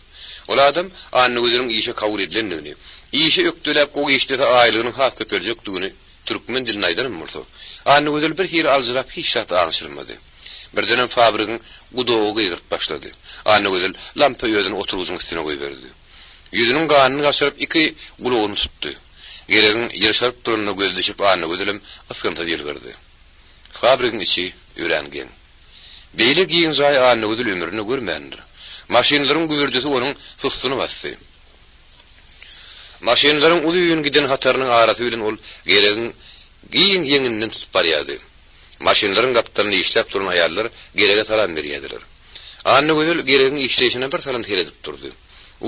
Ol adam anny gözüniň işe kabul edilendigini, işe ökdülep o işde aýlygynyň hak köpeljekdigini türkmen diline aýdyrmyrdy. Anny gözül bir hili alжырap hiç şat aňşyrmady. Birden fabrikyň gudowy gyýryp başlady. Anny gözül lampa ýödüni oturgyň üstüne goýberdi. Yüzünün ganyny gaşyryp iki gulagyny tutdy. Gereğin ýerşaryp durunyny gözleşip anny gözülim askanta diýilberdi. Fabrikyň içi örengen. Beýle giýin jaý anny gözül ömrüni görmändir. Maşinalaryň güwürdüsi onuň sustuny bassy. Maşinalaryň ulyň giden hatarynyň arasy bilen ol gereğin giýin ýeňinden tutup barýardy. Maşinalaryň gapdaryny işläp duran aýallar gerege salam berýärdiler. Anny gözül gereğin işleýişine bir salam teredip durdy.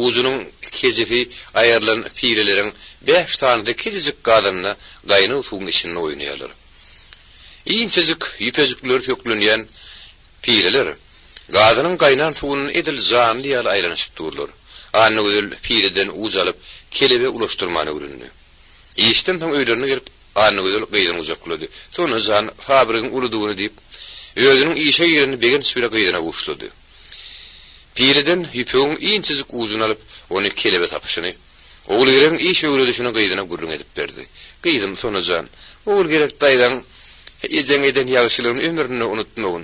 Uzunyň kezifi aýarlan pileleriň 5 tanyda kezijik gadamna gaýny suwun içinde oýnaýarlar. Iňçejik ýepejikler töklenýän pileler gazanyň gaýnan suwunyň edil zanly ýaly aýlanyşyp durlar. Anny gözül pileden uzalyp kelebe ulaşdyrmany göründi. Işden soň öýlerine gelip anny gözül gaýdan uzaklady. Sonra zan fabrikyň uludygyny diýip özüniň işe ýerini begen süre gaýdana goşlady. Pileden ýüpegiň iňçejik uzuny alyp ony kelebe tapyşyny oğul gerek iş öwredişine gaýdana gurrun edip berdi. Gaýdym sonucan oğul gerek daýdan ejeňeden ýagşylygyny ömrüne unutmagyn.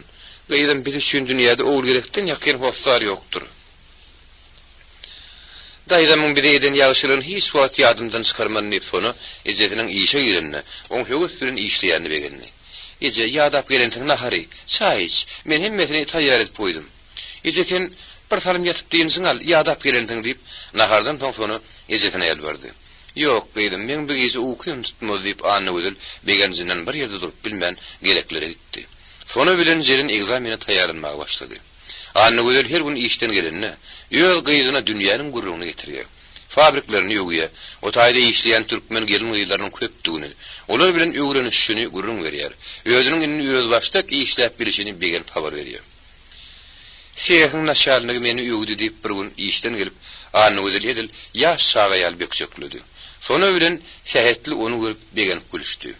Gaýdym biz üçin dünýäde oğul gerekden ýakyn hoslar ýokdur. Daýdamyň bir eden ýagşylygyny hiç wagt ýadymdan çykarman diýip sonu ejetiniň işe ýerine oň höwüs bilen işleýänini begenni. Eje ýadap gelendiň nahary, çaý iç, men hemmetini taýýar edip goýdum. Ejetin bir salim yatıp diýinsiň al, ýadap gelendiň diýip nahardan soň sonu ejetine ýelberdi. Ýok beýdim, men bu gece uykym tutmaz diýip anny gözül begenjinden bir ýerde durup bilmän gereklere gitdi. Sonu bilen jerin egzamine taýýarlanmagy başlady. Anny gözül her gün işden gelenine ýöl gyýdyna dünýäniň gurrugyny getirýär. Fabriklerini ýögüýär. O taýda işleýän türkmen gelin gyýlarynyň köpdigini, olar bilen öwrenişini gurrun berýär. Özüniň inni öz başdak işläp bilişini begen pawar berýär. Seýhiň naşarlygy meni öwdi diýip bir gün işden gelip anny gözül edil ýaş şagaýal bekçekledi. Sonu bilen sehetli onu görüp begen gülüşdi.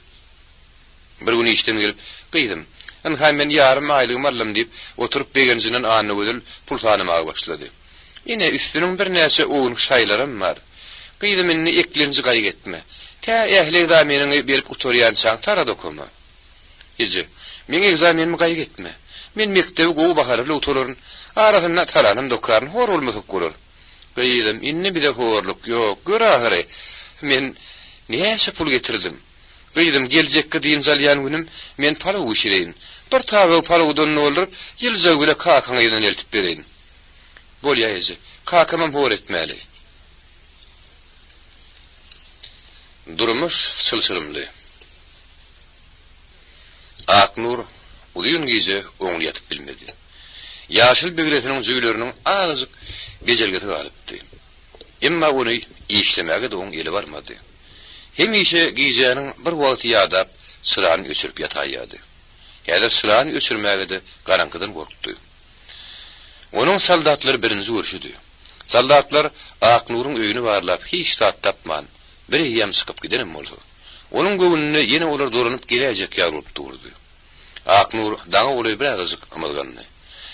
Bir gün işden gelip gaýdym. Men ýarym aýlygym alym diýip oturup begenjinden anny gözül pul sanamagy başlady. Ine üstüniň bir näçe oğun şaýlarym bar. Gaýdym inni eklenji gaýg etme. Tä ähli egzameniňi berip uturýansaň tara dokuma. Ýeje, men egzamenimi gaýg etme. Men mektebi gowy baharyply otururyn, arasyna talanym dokaryn hor bolmasyk bolar. Gaýdym, inni bir de horluk ýok, gör ahire. Men näçe pul getirdim. Gaýdym, geljekki diýinjal ýan günim men para uşireýin. Bir taýy paradan noldurup, ýylja güle kakaňa ýydan eltip bereýin. Bolýaýjy, kakamam hor etmäli. Durmuş sılsırımly. Aknur uýun gije oňly ýatyp bilmedi. Ýaşyl begretiniň jüýleriniň azyk bejelgeti galypdy. Emma ony işlemäge de oň ýeli barmady. Hemişe gijeniň bir wagt ýadap sırany öçürüp ýataýady. Ýa-da sırany öçürmäge de garankydan gorkdy. Onun soldatlary birinji görüşdi. Soldatlar Aknuryň öýüni barlap hiç tat tapman, bir ýem çykyp giderim bolsa. Onun göwnüne ýene olar doranyp geläjek ýaryp durdy. Aknur daňa oly bir azyk amalgandy.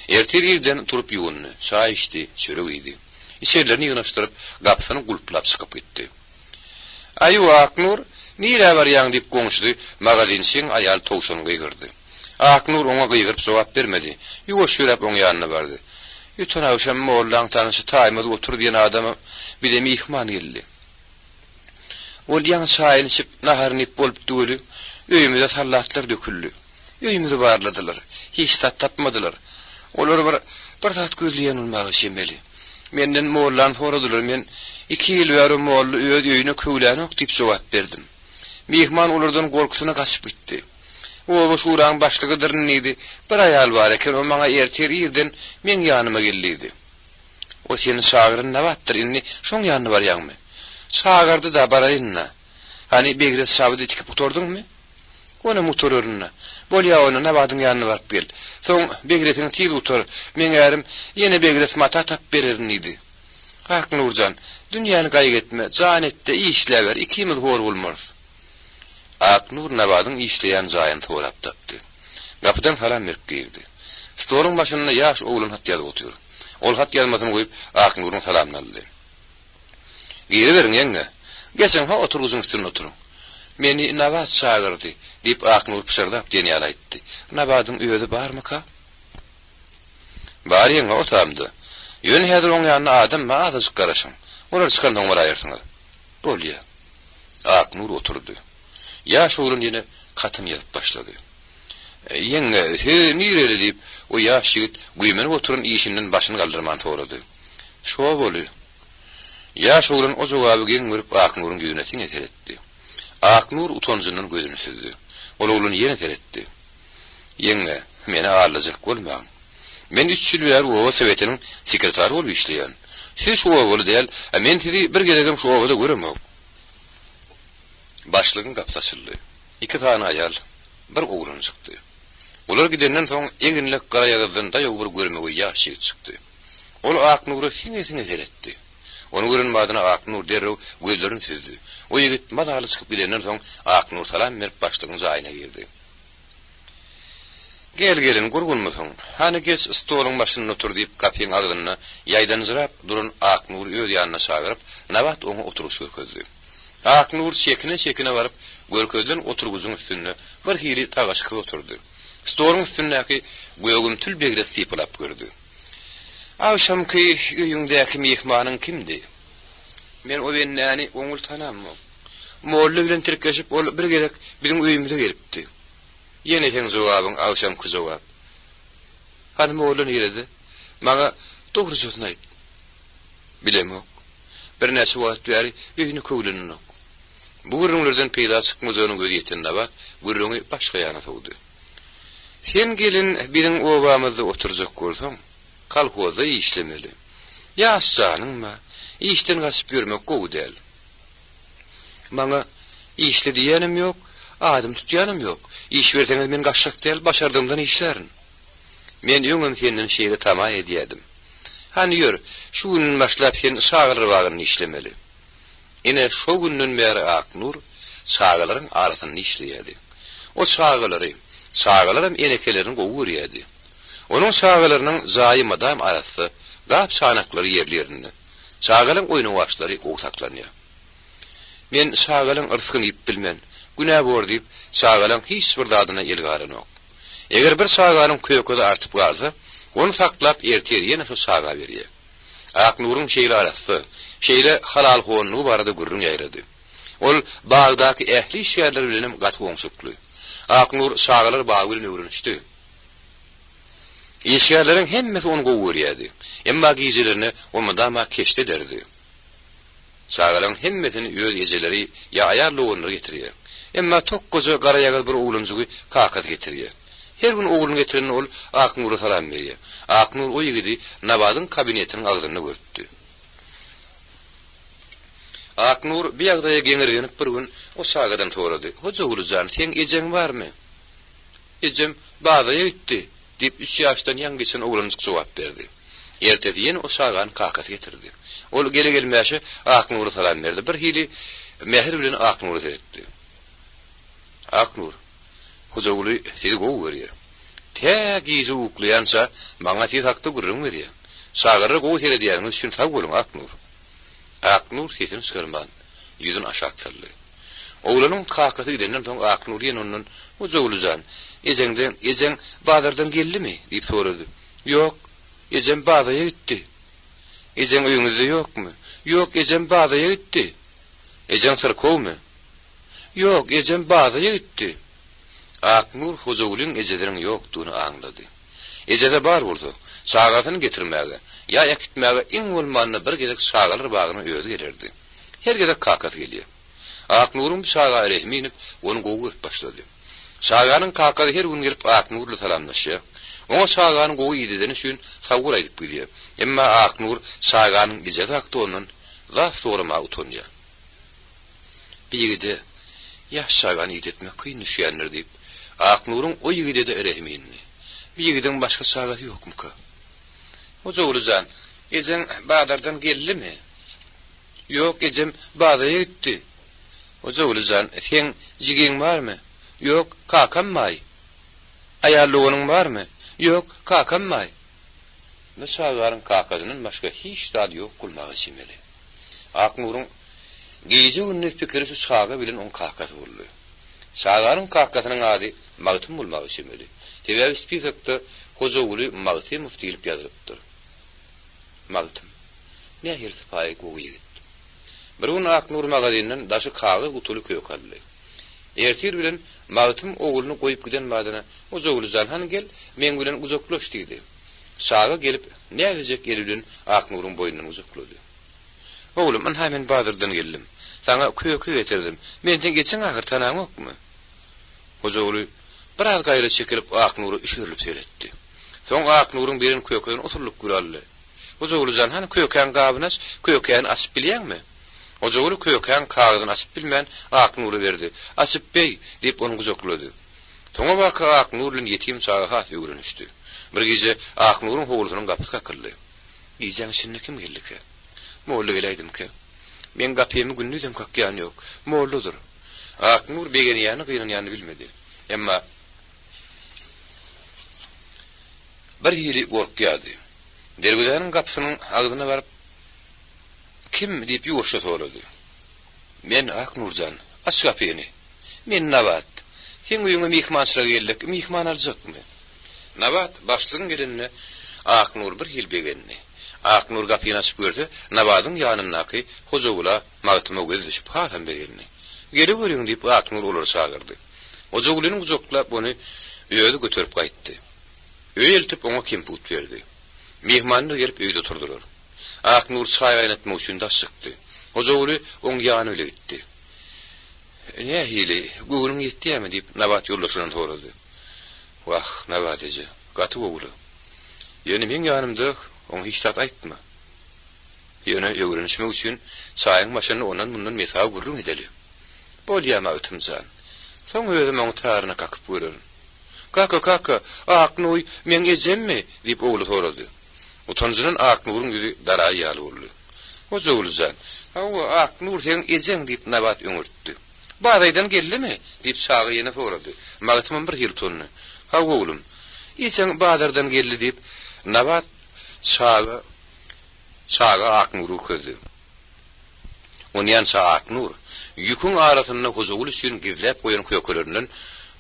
Ertirden turup ýuwundy, çaý içdi, çörek ýedi. İçerilerini ýynaşdyryp, gapsyny gulplap çykyp gitdi. Aýu Aknur, "Nire barýaň?" diýip goňşdy, magazynçiň aýal towşanyňa girdi. Aknur oňa gyýryp jogap bermedi. Ýuwaş ýürep oň ýanyna bardy. Ýutuna uşam mollaň tanyşy taýmada otur diýen adamy bir de mihman geldi. Ol ýan çaýyny içip naharyny bolup döwüli, öýümizde sallatlar döküldi. Öýümizde barladylar, hiç tat tapmadylar. Olar bir tat gözleýän ulmagy şemeli. Menden mollan soradylar, men 2 ýyl ýarym molly öýüne köwlänok diýip jogap berdim. Mihman olardan gorkusyna gaçyp gitdi. O şuraň başlygydyr nidi? Bir aýal bar eken, o maňa erter ýerden men ýanyma geldi. O seni şagyryň näwatdyr, inni şoň ýanyna barýarmy? Şagyrdy da barayynna. Hani begret şabydy tikip oturdyňmy? Onu mutururuna. Bolya onu Nabadın yanına varıp gel. Son begretini tiz utur. Men erim yine begret mata tap bererin idi. Hak Nurcan, dünyanı gaýgetme, janetde işlewer, ikimiz hor bolmaz. Ak Nur Nabadın işleyen zaýyn torap tapdy. Gapydan salam berip girdi. Stolun başynda ýaş oglun hat ýazyp otur. Ol hat ýazmasyny goýup Ak Nurun salamyny aldy. "Geri berin ýeňe. Geçen ha oturgyjyň üstüne oturuň. Meni Nabad çağırdy." Dip Ak Nur pişirdip denýär aýtdy. "Nabadyn öýüde barmyka?" "Bar ýeňe otamdy. Ýön häzir oň ýanyna adam maňa çykaraşyň. Olar çykandan bar aýyrsyňyz." "Bolýa." Ak Nur oturdy. Ýaş oglun ýene katyn ýazyp başlady. "Ýeňe, nireli?" dip o ýaş ýigit güýmenip oturan işinden başyny galdyrman sorady. "Şo bolu." Ýaş oglun o jogaby geňirip Ak Nurun ýüzüne tiň etdi. Ak Nur utanjynyň gözüni süzdi. Ol oglun ýene teretdi. "Ýeňe, meni ağırlyjak bolmaň. Men 3 ýyl bäri Owa Sowetiniň sekretary bolup işleýän. Siz şu bolu däl, men sizi bir gelegem şu owada göremok." Başlygyň gapsaçyldy. 2 tane aýal, bir oglun çykdy. Olar gidenden soň eginlik garaýagyndan daýok bir görmegi ýaş ýigit çykdy. Ol Ak Nury siňe teretdi. Onu görünmädine Ak Nur derrew gözlerini süzdi. O ýigit mazaly çykyp gidenden soň Ak Nur salam berip başlygyň jaýyna girdi. "Gelin gurgunmysyň? Hani geç stoluň başynda otur" diýip kapyň agdyna ýaýdan jyrap durun Ak Nur öz ýanyna çagyryp Nabad oňa oturuş görkezdi. Ak Nur çekine baryp görkezden oturguzyň üstüne bir hili tagaşyk oturdy. Stoluň üstündäki göýgüm tül begre sypylap gördü. "Awşamky öýüňdäki mehmanyň kimdi? Men o bennäni oňul tanammy. Molla bilen tirkeşip ol bir gerek biziň öýümizde gelipdi." "Ýene sen jogabyň awşamky jogap. Hani molla nerede? Maňa dogry sözüni aýt." "Bilemok. Bir näçe wagt bäri öýüni köwlenok. Bu gürrüňlerden peýda çykmazyny görýän Nabad gürrüňi başga ýana tawdy. Sen gelin biziň obamyzda oturjak bolsaň, kalhozda işlemeli. Ýaşjanyňmy? İşden gaçyp görmek gowy däl. Maňa işle diýenim ýok, adam tutýanym ýok. İş berseňiz men gaçşak däl, başardymdan işlerin. Men öňüm senden şeýle tama edýädim. Hani ýör, şu günden başlap sen şagyr wagyny işlemeli." Ine şo günden beri Ak Nur şagylaryň arasyny işleýärdi. O şagylarym enekelerini gowy görýärdi. Onun şagylarynyň zaýym adam arasy gap sanaklary ýerlerini, şagylaryň oýna başlary gowtaklanýar. Men şagylaryň yrsyny ýyp bilmän, günä bor diýip şagylaryň hiç bir dadyna elgarynok. Eger bir şagylaryň köýküde artyp galsa, onu saklap erter ýene şu şaga berýär. Ak Nuryň şeýle arasy, şeýle halal hownuny barada gürrüň ýaýrady. Ol bagdaky ähli şäherler bilen gaty oňşukly. Ak Nur şagalar bagy bilen öwrenişdi. İşgärleriň hemmesi onu gowy görýärdi. Emma gijilerini olmadama keşde derdi. Şagalarň hemmesini öz ejeleri ýa aýarlygynly getirýär. Emma tokkoja garaýagal bir oglunjugy kakat getirýär. Her gün oglun getiren ol Ak Nur'a salam berýär. Ak Nur o ýigidi Nabadyň kabinetiniň agdyny görtdi. Ak Nur bir ýagdaýa geňirgenip bir gün o şagadan sorady. "Hoja Ulujan, sen ejeň barmy?" "Ejem baýa gitdi" diýip 3 ýaşdan ýangyçyn oglunjyk jogap berdi. Ertesi ýene o şagan kakat getirdi. Ol gelmäşe Ak Nur'a salam berdi. Bir hili mehir bilen Ak Nur'a teretdi. "Ak Nur, hoja Uly seni gowy görýär. Tek izi uklayansa maňa siz hakda gürrüň berýär. Şagary gowy teredýäňiz üçin sag bolun Ak Nur." Ak Nur sesini çykyrman, ýüzüni aşağı saldy. Oglanyň kakaty gidenden soň Ak Nur ýene onuň "Hoja Ulyjan, ejeň bazardan geldimi?" diýip sorady. "Ýok, ejem bazarya gitdi." "Ejeň öýüňizde ýokmy?" "Ýok, ejem bazarya gitdi." "Ejeň syrkowmy?" "Ýok, ejem bazarya gitdi." Ak Nur Hoja Ulyň ejeleriň ýokdugyny aňlady. Ejede bar bolsa, şagatyny getirmäge, ýa ýakitmäge iň bolmanyny bir gezek şagalar bagyny öýüde gelerdi. Her gezek kakat gelýär. Ak Nurun şaga rehminip onu gowy başlady. Şaganyň kakaty her gün gelip Ak Nurla salamlaşýar. O şaganyň gowy ideden üçin sagul aýdyp gidýär. Emma Ak Nur şaganyň ejede hakda onuň zat sorama utonýar. "Biride Yaşsagan ýetmek kyn düşýänler diýip Aknuryň o ýigide de erehminni. Bir ýigiden başga sagaty ýokmuka? O joguluzan ejem badardan geldimi? Ýok, ejem badaya gitdi. O joguluzan sen jigiň barmy? Ýok, kakanmay. Aýallygyň barmy? Ýok, kakanmay. Ne sagaryň kakadynyň başga hiç dady ýok gulmagy simeli. Aknuryň gece günlük pikiri şu saga bilen on kakatı boldy. Sagaryň kakatynyň ady Magtym bolmagy simeli. Tebäbi spisekde Hojoguly Magtym muftiýilip ýazyrypdyr. Magtym. Ne hirsi paýy gowy git. Bir gün Aknur magazynyň daşy kagy gutuly köýkaldy. Ertir bilen Magtym oguluny goýup giden madyna Hojoguly zalhan gel, men bilen uzaklaşy diýdi. Saga gelip ne edecek gelibden Aknuryň boýundan uzaklady. Oğlum, men hemen Badyrdan geldim. Sana köýke getirdim. Menden geçen agyr tanaň okmy? Hojoguly biraz gaýra çekilip Aknury üşürilip seyretdi. Soň Aknuryň birin köýkeden oturulyp güraldy. Hojoguly han köýken gabynas, köýken asyp bilýärmi? Hojoguly köýken kagyny asyp bilmän Aknury berdi. Asyp bey diýip onu uzaklady. Soňa baka Aknuryň ýetim saga has ýörenişdi. Bir gece Aknuryň howlusynyň gapysy kakyrdy. "Iýjaň şinne kim geldiki?" "Molla geleydim ki. Men gapymy günnüdem kakýan ýok. Molladyr." Aknur begeni ýany gynany ýany bilmedi. Emma bir hili gorkýady. Dergüzanyň gapsynyň agdyna baryp "Kim?" diýip ýuwuşa sorady. "Men Aknurjan, aç gapyny. Men Nabat. Sen öýüňe mihmançylyga geldik. Mihman aljakmy?" Nabat başlygyň gelenine Aknur bir hil begenni. Aknur gapyny açyp gördi. Nabadyň ýanyndaky Hojogula Magtyma gözleşip haram begenni. "Geri görüň" diýip Aknur olary çagyrdy. Hojogulyň uzaklap ony öýde götürüp gaýtdy. Öýe eltip oňa kemput berdi. Mehmanlar gelip öýde oturdular. Aknur çaý gaýnatmak üçin daşykdy. Hojoguly oň ýanyna öle gitdi. "Ne hili, göwrüň ýetdiýärmi?" diýip Nabat ýoldaşyna sorady. "Wah, Nabat eje, gaty gowy. Ýöne men ýanymda, oň hiç zat aýtma. Ýöne öwrenişmek üçin çaýyň maşyny ondan mundan mesaj gurrun edeli. Bolýama ötümjan. Soň özüm oň taryna kakyp görürüm. Kaka, Aknury men ejemmi?" diýip ogly sorady. Utanjydan Aknuryň ýüzi daraý ýaly boldy. "Hojoguljan, hawa Aknury sen ejeň" diýip Nabat öňürtdi. "Badaýdan geldimi?" diýip saga ýene sorady. Magtymyň bir hil tony. "Hawa oglum, ejeň Badardan geldi" diýip Nabat saga Aknury közi. Onyan Aknur ýükün arasyna Hojoguly üçin gizläp goýan köýkelerinden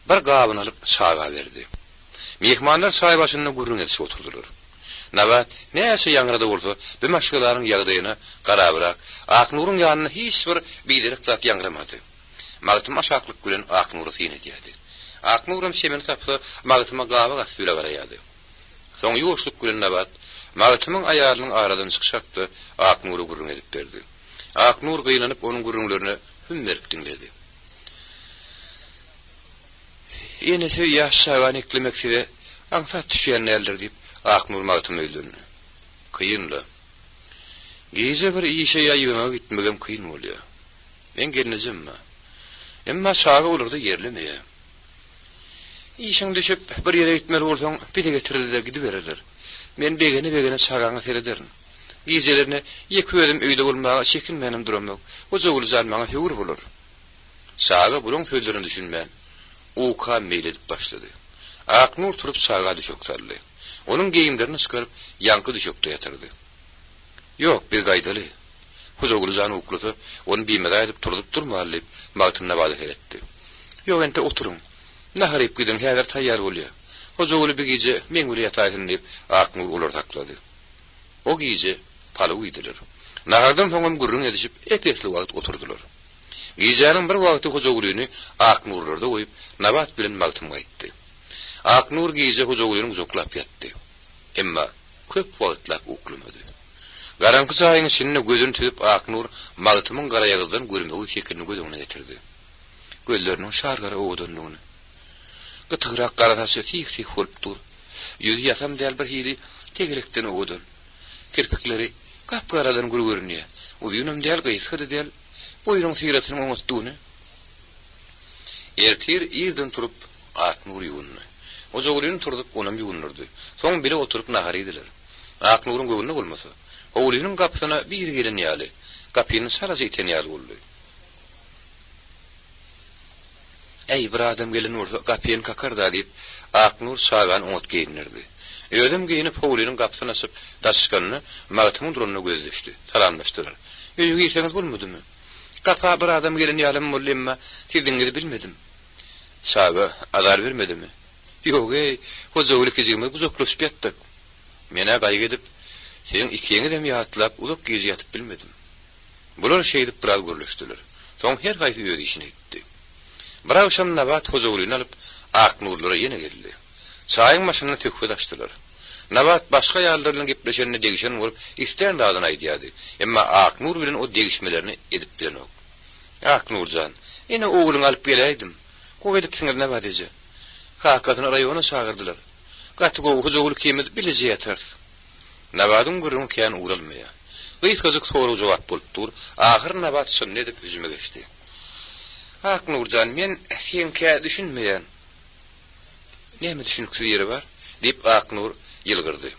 bir gabyny alyp saga berdi. Mehmanlar çaý başynda gurrun edip oturdular. Nabat näçe ýangrada bolsa, bu maşgalaryň ýagdaýyna garabrak Aknuryň ýanyna hiç bir biderek zat ýangramady. Magtym aşaklyk bilen Aknury syny diýdi. Aknurym şemen tapsa Magtyma gaby gasyla garaýady. Soň ýoşluk bilen Nabat Magtymyň aýalynyň aradan çykşakdy, Aknury gurrun edip berdi. Aknur gynanyp onuň gurrunlaryny hümmerip dinledi. Ýene-se ýaşagan eklemekside aňsat düşýänler diýip Aknur Magtyma öýdündi. Kıyınla. Gece bir işe ýaýyna gitmegem kıyın bolýar. Men gelnejemmi? Emma saga olurda yerleme. İşiň düşüp bir ýere gitmeli bolsaň, pide getirildi gidip bererler. Men begene sagaňa serederim. Gecelerine ýeki özüm öýde bolmaga çekinmenim duramok. Hojoguly maňa hewur bolar. Saga bulan sözlerini düşünmän. Uka meýledip başlady. Aknur turup saga düşükdirdi. Onun geyimlerini çıkarıp yankı düşükde yatırdı. Yok, bir gaydalı. Hojoguly uklasa, onu biýmede edip turdup durmalyp Magtymna bada etti. Yok, ente oturun. Naharyp gidin, häzir taýýar bolýar. Hojoguly bir gece men bilen ýataýyn diýip Aknur olar taklady. O gece paly uydylar. Nahardan soň gurrun edişip epesli wagt oturdular. Gecenin bir wagty Hojogulyny Aknurlarda goýup Nabat bilen Magtymga aýtdy. Aknur gece Hojogulyny uzaklap ýatdy. Emma köp wagtlap uklumady. Garanky çaýyň içinde gözüni tüdip Aknur Magtymyň garaýagyndan görmegi şeklini gözüne getirdi. Gözleriniň şargara owdanlygyny. Gytygrak garatasy tik bolup dur. Ýüzi ýasam däl bir hili tegerekden owdan. Kirpikleri gapgaradan görünýär. O ýünüm däl gysgydy däl boýrun syratynyň oňutdygyny. Ertir irden turup Aknur yugunny. O jogulyn turdup onam yugunurdy. Soň biri oturup nahar ediler. Aknurun göwnüne bolmasa, oğlunyň gapysyna bir gelen ýaly, gapyny sarasy iten ýaly boldy. Ey bir adam gelen ursa gapyny kakarda diýip Aknur sagan ot giyinirdi. Ödüm giyinip oğlunyň gapysyna asyp daşykanyny magtymyň durunyna gözleşdi. Salamlaşdylar. "Öýe girseňiz bolmadymy? Gapa bir adam gelen ýalym bolýarmy? Sizdiňizi bilmedim." Saga azar vermedimi? "Ýok ey, hozurly kizigime uzaklaşyp ýatdyk. Mene gaýg edip, seň ikiňi dem ýatlap uzak gizi ýatyp bilmedim." Bular şeýdip biraz görleşdiler. Soň her gaýsy öz işine gitdi. Bir akşam Nabat huzurlyny alyp Aknurlara ýene geldi. Çaýyň maşynyny töküp açdylar. Nabat başga ýallarlaryň gepleşenine degişen bolup istem dadyny aýdýady. Emma Aknur bilen o degişmelerini edip bilenok. "Aknurjan, ene oğluny alyp geleydim. Gowy edipsiňiz Nabat eje. Hakatyny raýona çagyrdylar. Gaty gowy huzurly kimdi bilije ýatar." Nabatyň gurrun kän uralmaýa. Gysgazyk soru jogap bolup dur. Ahir Nabat şonda edip üzüme geçdi. "Aknurjan, men senkä düşünmeýän. Näme düşünükli ýeri bar?" diýip Aknur ýylgyrdy.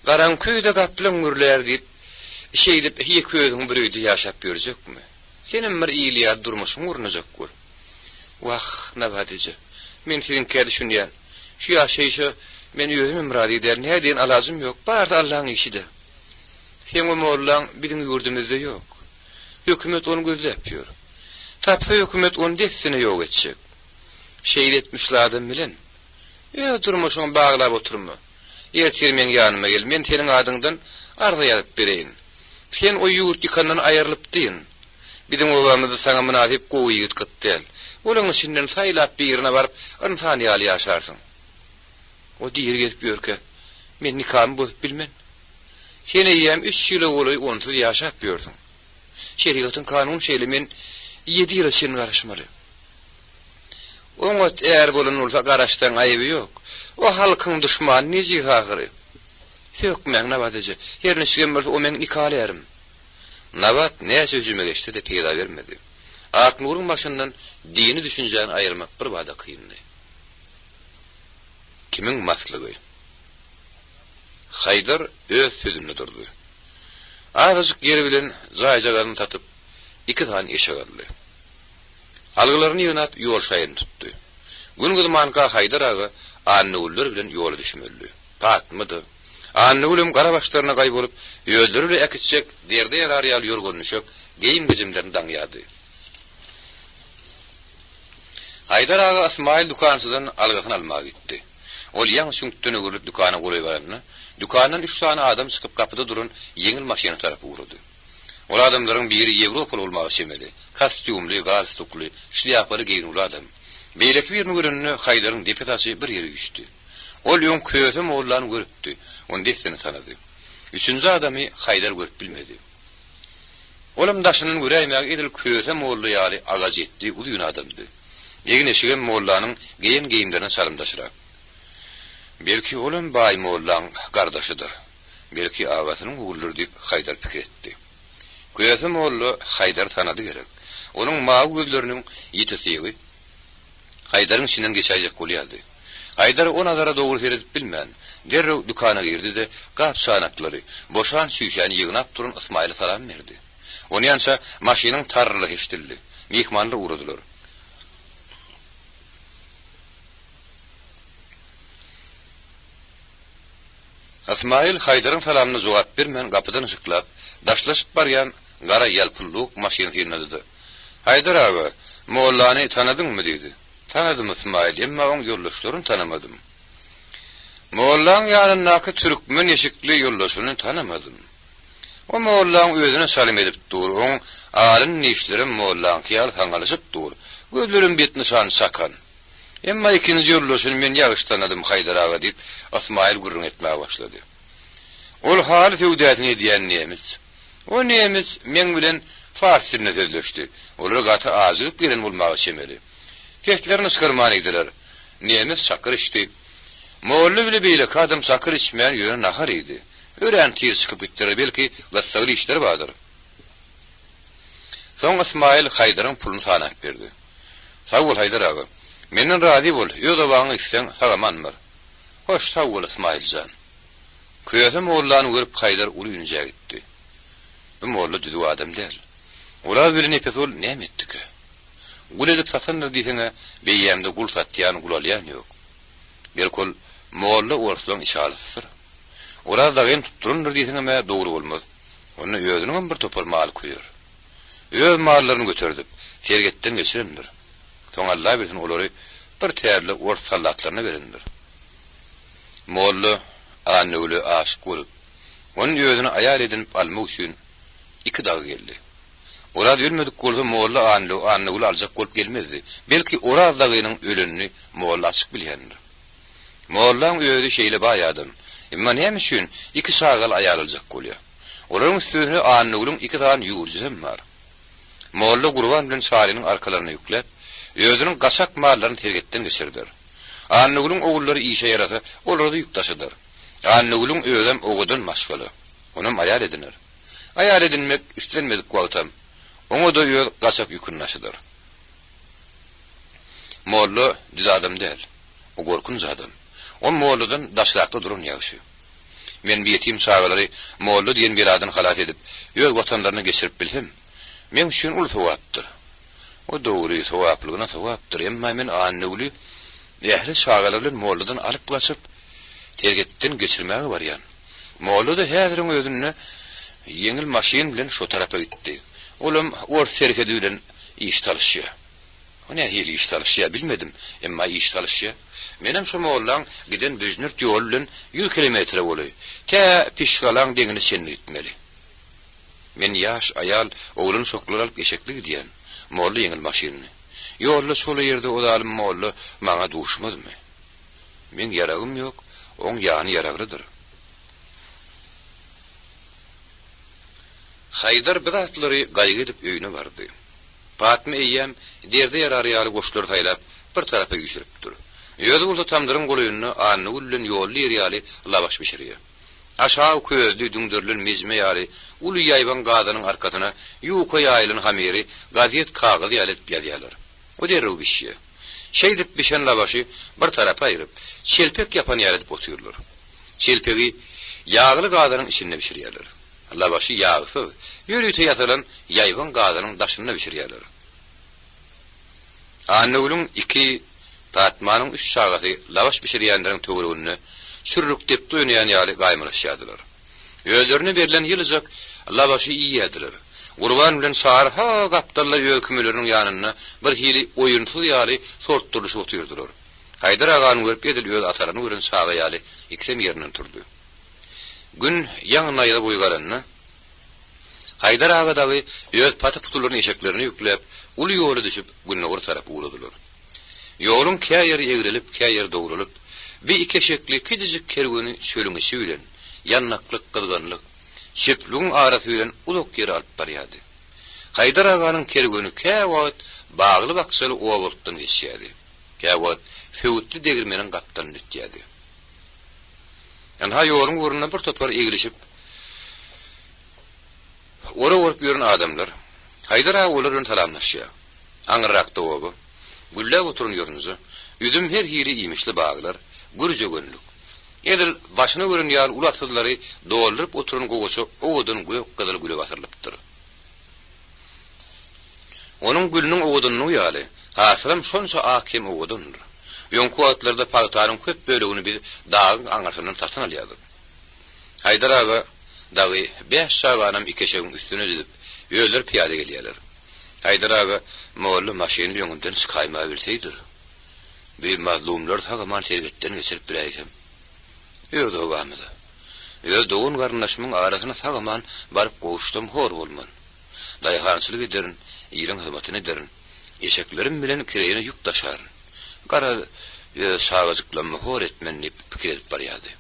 "Garan köýde gaplan gürler diýip, şeýdip hiýe köýüň biridi ýaşap ýörjekmi? Senin bir ýylyar durmuşyň urunajak bol." "Wah, Nabatyjy, men senkä düşünýän. Şu ýaşaýşy men özüm murad eder, näden alajym ýok, barda Allahyň işide. Sen o mollaň bizim ýurdumyzda ýok. Hökümet onu gözläp ýör. Tapsa hökümet onu destine ýok etjek. Şeýle etmişler adam bilen. Durmuşyň baglap oturma. Ertir men ýanyma gel, men seniň adyňdan arza ýazyp bereýin. Sen o ýurt ýykandan aýrylypdyn. Bizim oğlanymyzy sana münasip gowy ýigit gytdyl. Olaň içinden saýlap bir ýerine baryp ynsan ýaly ýaşarsyň. O diýer gezip ýörke, men nikahmy bozup bilmen. Sen eýem 3 ýyl boly onsuz ýaşap ýörsiň. Şeriatyň kanun şeýle men 7 ýyl sen garaşmaly. Oňat eğer bolan bolsa garaşdan aýyby ýok. O halkyň düşmany neji hagyry. Sökmäň Nabatyjy, her näçe bolsa o men nikahlaýarym." Nabat näçe üzüme geçdi de peýda bermedi. Aknuryň başyndan dini düşünjäni aýyrmak bir bada kyndy. Kimiň maslygy? Haydar öz sözünde durdy. Ağazyk ýeri bilen zaýjagaryny tatyp, 2 tane eşek aldy. Algylaryny ýynap ýol şaýyny tutdy. Güngüzmanka Haydar aga annewler bilen ýola düşmeli. Tatmydy. Annewlem gara başlaryna gaý bolup, ýöldürüle ekitjek, derde ýarar ýaly ýorgunlyşyk, geýim gejimlerini daňýady. Haydar aga Ismail dukansydan algysyny almak gitdi. Ol ýaňy şüňkden öwürip dukana goýup barany, dukandan 3 tane adam çykyp kapyda durun ýeňil maşyna tarapy urdy. Ol adamlaryň biri Ýewropaly bolmagy şemeli, kostyumly, galstukly, şlyapary giyinýän adam. Beýleki bir nurunny Haydaryň deputasy bir ýere düşdi. Ol ýoň köýsem oğullarny görüpdi, onu desini tanıdy. 3-nji adamy Haydar görüp bilmedi. Olam daşynyň güräýmäge edil köýsem oğully ýaly agaz etdi, ulyň adamdy. Ýeňeşigen mollanyň geyimlerine salymdaşyrak. Belki olam baý mollaň gardaşydyr. Belki agasynyň oğulları diýip Haydar pikir etdi. Köýsem oğully Haydar tanıdy gerek. Onuň mawy gözleriniň ýetesigi Haydar'ın içinden geçecek bolýardy. Haydar o nazara dogry seredip bilmän. Derrew dukana girdi de gap sanakları, boşan süýşäni ýygnap turun Ismail'a salam berdi. Onyansa maşynyň tarrly eşdildi. Mehmanlar uğradylar. Ismail Haydar'ın salamyna jogap bermän gapydan ışıklap, daşlaşyp barýan gara ýalpyllyk maşyny ýernedi. Haydar aga, mollany tanadyňmy diýdi. Tanıdım Ismail, emma on yoldaşlaryny tanımadım. Mollaň ýanyndaky türkmen ýeşikli yoldaşyny tanımadım. O mollaň özüne salam edip dur, on alyn nişleri mollaň kyal haňalyşyp dur. Gözlerim betini şan sakan. Emma ikinji yoldaşyny men ýagyş tanıdym Haydar aga diýip Ismail gurrun etmäge başlady. Ol hal tewdatini diýen nemis. O nemis men bilen fars dilinde sözleşdi. Olar gaty azyp giren bolmagy şemeli. Tehtlerini ıskırman ediler. Nemis sakır içti. Moğullu bile beyle kadım sakır içmeyen yönü nahar idi. Öğrentiye çıkıp gittiler, belki gassaglı işleri vardır. Son Ismail Haydar'ın pulunu sanak verdi. Sag bol Haydar aga. Menden razi bol. Ýöne bagyň iksen sagamanmyr. Hoş sag bol İsmailjan. Köýete mollan görüp Haydar uly ünje gitdi. Bu molla düdü adam däl. Ola birini pesol näme etdik? Gul edip satanlar diýsene, beýýämde gul satýan gulalýan ýok. Bir kol molla orslon işalysyr. Ola dagyn tutturundur diýsene me dogry bolmaz. Onu ýödüniň bir topar mal koýar. Öz mallaryny götürdip, sergetden geçirendir. Soň Allah bilsin olary bir täze ors sallatlaryna berendir. Molla annuly aşyk bolup, onun ýödüni aýal edip almak üçin 2 dag geldi. Ora dürmedik bolsa molla annuly aljak bolup gelmezdi. Belki ora dagynyň ölenini molla açyk bilýändir. Mollaň öýüdi şeýle baýadym. Emma näme üçin 2 sagal aýal aljak bolýar? Olaryň üstüne annulyň 2 tane ýurjy hem bar. Molla Gurban bilen şahyrynyň arkalaryna ýükläp, özüniň gaçak mallaryny tergetden geçirdir. Annulyň ogullary işe ýarasa, olary ýük taşydyr. Annulyň özüm ogudan maşgaly. Onam aýal edinir. Aýal edinmek istenmedik wagtam. Oňa da ýöl gaçak ýükünnaşydyr. Molla düz adam däl. O gorkunç adam. O molladan daşlakda duran ýaşy. Men biýetim şagalary molla diýen bir adam halat edip, ýöl watanlaryny geçirip bilsem, men üçin ul sowapdyr. O dogry sowaplygyna sowapdyr. Emma men annuly ähli şagalar bilen molladan alyp gaçyp tergetden geçirmäge barýan. Molla da häziriň özüne ýeňil maşin bilen şo tarapa gitdi. Olam or serkedi bilen iş talışýar. O näme hili iş talışýar bilmedim, emma iş talışýar. Menem şu mollaň giden büjnür ýol bilen 100 kilometre boly. Tä pişgalaň deňini sen gitmeli. Men ýaş aýal oglun şoklar alyp geçekli diýen. Molla ýeňil maşinny. Ýolda şol ýerde odalyp molla maňa duşmadymy? Men ýaragym ýok, oň ýany ýaragrydyr. Haydar bidatlary gaýgy edip öýüne bardy. Fatmy eýýäm derde ýarary goşlar taýlap bir tarapa güýşüripdir. Ýöne bolsa tamdyryň golaýyny anny ullen ýolly ýaly labaş bişirýär. Aşağı köýdi düňdürlen mezme ýaly uly ýaýban gazynyň arkasyna ýuka ýaýlyň hamyry gazet kagyzy ýalyp ýazýarlar. O derrew bişýär. Şeýdip bişen labaşy bir tarapa aýryp, çelpek ýapan ýalyp oturýarlar. Çelpegi ýagly gazynyň içinde bişirýärler. Labaşy ýagsy, ýürüýte ýasalan ýaýban gazynyň daşyna bişirýärler. Annulyň 2 Fatmanyň 3 şagasy labaş bişirýändiriň töweregini sürrük dep döňýän ýaly gaýmylaşýardylar. Özlerine berilen ýylyjak labaşy iýýärdiler. Gurban bilen şahar ha gapdalla ýökümleriniň ýanyna bir hili oýunçy ýaly sortdurlyş oturýardylar. Haydar agany görüp edil öz atararyny görün şaga ýaly iksem ýerinden turdy. Gün ýaňyna ýa boýgaranyna Haydar aga dagy öz paty putularyny eşeklerini ýüklep, uly ýoly düşüp Günnogor tarapy uladylar. Ýoluň käýeri egrilip, käýeri dogrulyp, bir iki eşekli kidijik kergeni şölüňi bilen, ýannaklyk gylganlyk, şeplüň arasy bilen ulak ýere alyp barýardy. Haydar aganyň kergeni käwagt bagly baksaly owaltdan geçýärdi. Käwagt feutli degirmeniň gapdan ötýärdi. Ýa-ni ýoluň uruna bir topar egilişip, ora worup ýören adamlar Haydar aga olaryň salamlaşýar. Aňyrakda oby, gülle oturun ýörünüzi, üdüm her hili iýmişli baglar, gürje gönlük. Edil başyna görün ýaly ulatsyzlary doldurup oturun gogoşy owadan göýük gyzyl güle basyrlypdyr. Onuň gülüniň owadyny ýaly, hasyram şonça akim owadynyr. Ýoňky wagtlarda pagtaryň köp bölegini bir dagyň aňarsynyň tartan alýardy. Haydar aga dagy 5 şaganam ikeşegiň üstüne didip, ýöler piýade gelýärler. Haydar aga molla maşyny ýöňünden çykaýma bilseydir. Bir mazlumlar tagaman tergetden geçirip biräýdim. Ýöňde ogamy. Ýöňde dogun garnaşmyň arasyna tagaman baryp goşdum hor bolman. Daýhançylyk ederin, ýylyň hyzmatyny ederin. Eşeklerim bilen kireýine ýük taşaryn. Gara şagajyklanma hor etmen diýip pikir edip barýardy.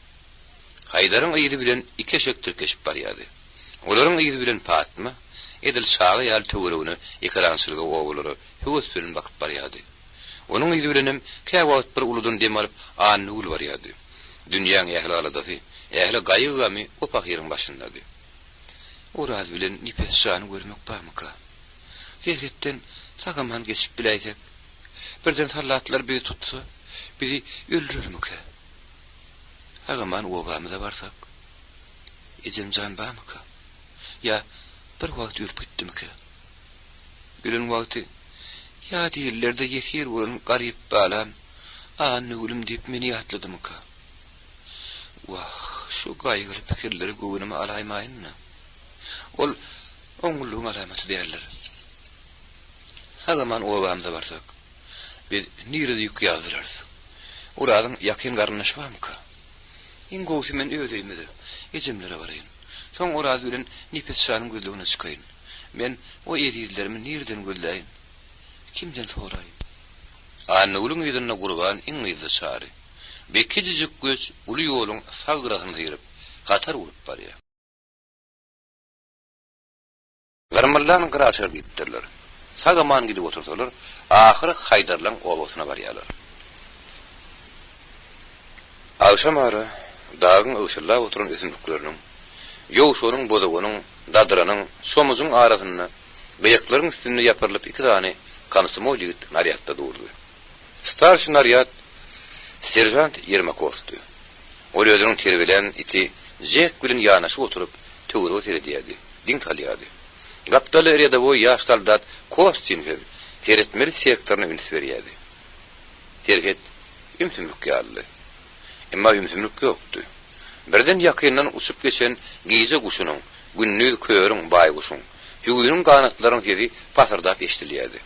Haydaryň ýyly bilen iki eşek tirkeşip barýardy. Olaryň ýyly bilen Fatma edil şaga ýaly töweregini ekrançylyga owulary höwes bilen bakyp barýardy. Onuň ýyly bilenim käwagt bir uludan dem alyp anny ul barýardy. Dünýäň ähli aladasy, ähli gaýygamy o pahyryň başyndaky. Oraz bilen nipes şany görmek barmyka? Serhetden sagaman geçip biläýsek, birden sallatlar bizi tutsa, bizi öldürürmüke? Hagaman obamıza barsak, ecemcan bamıka? Ya bir wagt ölüp gitdimike? Bilen wagty, ya diýerlerde ýetir bolan garyp balam, anny ölüm diýip meni ýatladymyka? Wah, şu gaýgyly pikirleri göwnüme alaýmaýynna. Ol oňullugyň alamaty diýerler. Hagaman obamyza barsak, biz nirede ýük ýazdyrarys. Uradyň ýakyn garynlaşmamyka? İn gowy men öýdýmidi, ejemlere barayyn. Soň urady bilen nipet şanyň gözlegine çykaýyn. Men o ýedizlerimi nirden gözläýin? Kimden soraýyn? Anny ulun ýerine gurban iň ýyzy çary. Bekijik göz uly ýoluň sagıragyny ýerip, gatar urup barýar. Garmyllaryň garaşar gitdiler. Sagaman gidip otursalar, ahyry Haydarlaň obasyna barýarlar. Akşam ara dagyň ışıllap oturan esimlikleriniň, ýowşonuň bozagynyň, dadranyň, somuzun arasyna, beýeklaryň üstünde ýapyrylyp iki tane kansymow ýigit naryatda durdy. Starşy naryat serjant Yermakovdy. Ol özüniň terbilen iti jek bilen ýanaşyp oturup töwre seredýärdi, diň talýardy. Gapdaly redaboy ýaş soldat Kostinov teretmeli sektoryna üns berýärdi. Terget ümsümlük ýaly. Emma ümsümlük ýokdy. Birden ýakyndan uçup geçen giýje guşunyň, günnüz köýüriň baýguşyň, ýügüniň ganatlaryň sesi pasarda eşdilýärdi.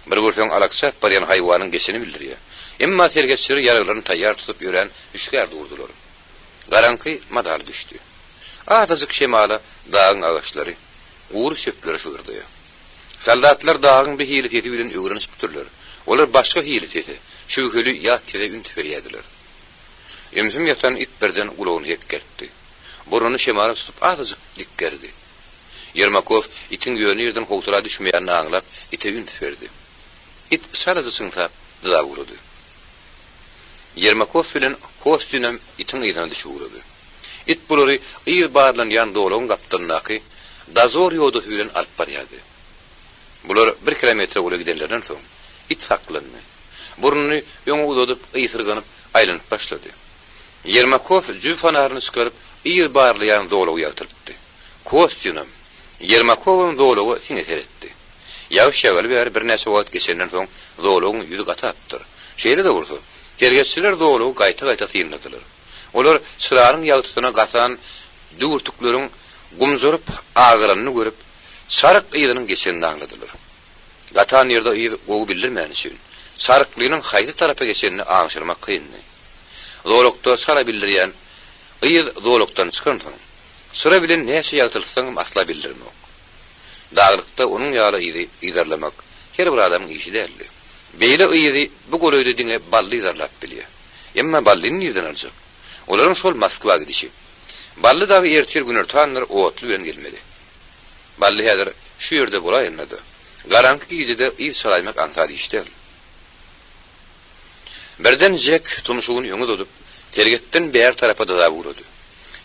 Bir görseň alakçap barýan haýwanyň geçeni bildirýär. Emma tergetçiler ýaraglaryny taýýar tutup ýören üçgär durdular. Garanky madar düşdi. Adazyk şemala dagyň agaçlary, uğur şöpleri şurdy. Soldatlar dagyň bir hileti bilen öwrenip bitirler. Olar başga hileti, şöhüli ýat kere ünt berýärdiler. Emzim yatan it birden ulugyny hekkerdi. Buruny şemara tutup adazyk dikkerdi. Yermakov itin ýöne ýerden howtura düşmeýänini aňlap ite ünt berdi. It sarazy syňsap dıda vurdy. Yermakov bilen Kostinov itin ýerden düşürdi. It bulary ýyl barlanýan dolagyň gapdannaky dazor ýodasy bilen alyp barýardy. Bular 1 kilometre uly gidenlerden soň it saklandy. Burnuny ýöňe uzadyp ýysyrganyp aýlanyp başlady. Yermakov jüw fanaryny çykaryp ýyl barlaýan dolagy ýagtyrdy. Kostinov Yermakowyň dolagy siňe seretdi. Ýaş ýagal bir näçe wagt geçenden soň dolagyň ýüzü gatapdyr. Şeýle de bolsa, tergetçiler dolagy gaýta-gaýta synladylar. Olar sıraryň ýagtysyna gatan dürtükleriň gumzurup ağıranyny görüp sarık ýylynyň geçenini aňladylar. Gatan ýerde ýyl gowy bildirmän üçin saryklynyň haýdy tarapy geçenini aňşyrmak kyndy. Dolokda sara bildirýän ýyl dolokdan çykandy. Sıra bilen näçe ýagtylsaň asla bildirmek. Daglykda onuň ýaly ýydarlamak her bir adamyň işi däldi. Beýle ýyly bu golöýde diňe bally ýydarlap bilýär. Emma ballyny ýerden aljak. Olaryň şol Moskwa gidişi. Bally dagy ertir günür tanlar otly bilen gelmedi. Bally häzir şu ýerde bolaýyndy. Garanky gizide ýyl salaýmak antady işler. Birden jek tunuşugyny ýöňe dodup, tergetden bäri tarapa da vurdy.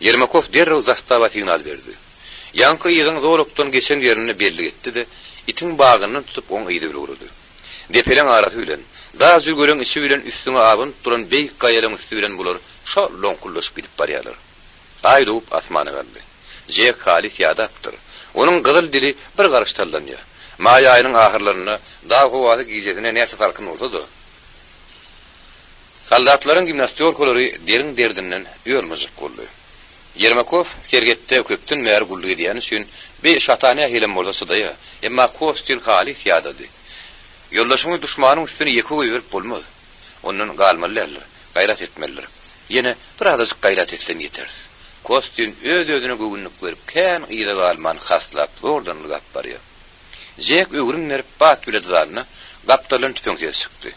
Yermakov derrew zastava signal berdi. Ýanky ýygyň zolukdan geçen ýerini belli etdi-de, itin bagyny tutup oň ýydy vurdy. Depelen arasy bilen, daha zülgören içi bilen üstüne abın duran beýik gaýaryň üstü bilen bular şo lonkullaşyp gidip barýarlar. Aýdyp asmana geldi. Jek halis ýadapdyr. Onuň gyzyl dili bir garaş tallanýar. Maý aýynyň ahyrlaryna daha howaty giýjesine näçe farkyn bolsa-da. Soldatlaryň gimnastiyorkolary derin derdinden öýülmejik boldy. Yermakov tergetde köpden määr gully edýän üçin bir şatany hilem bolsa-da, emma Kostin halis ýadady. Yollaşymy düşmanyň üstüne ýeke goýup bolmaz. Onuň galmalylar, gaýrat etmeliler. Ýene bir azyk gaýrat etsem ýeter. Kostin öz-özüne göwünlük berip, kän ýyda galman haslap, zordan gap barýar. Jek öwrün nerip bat biledirni, gapdalyň tüpeňe çykdy.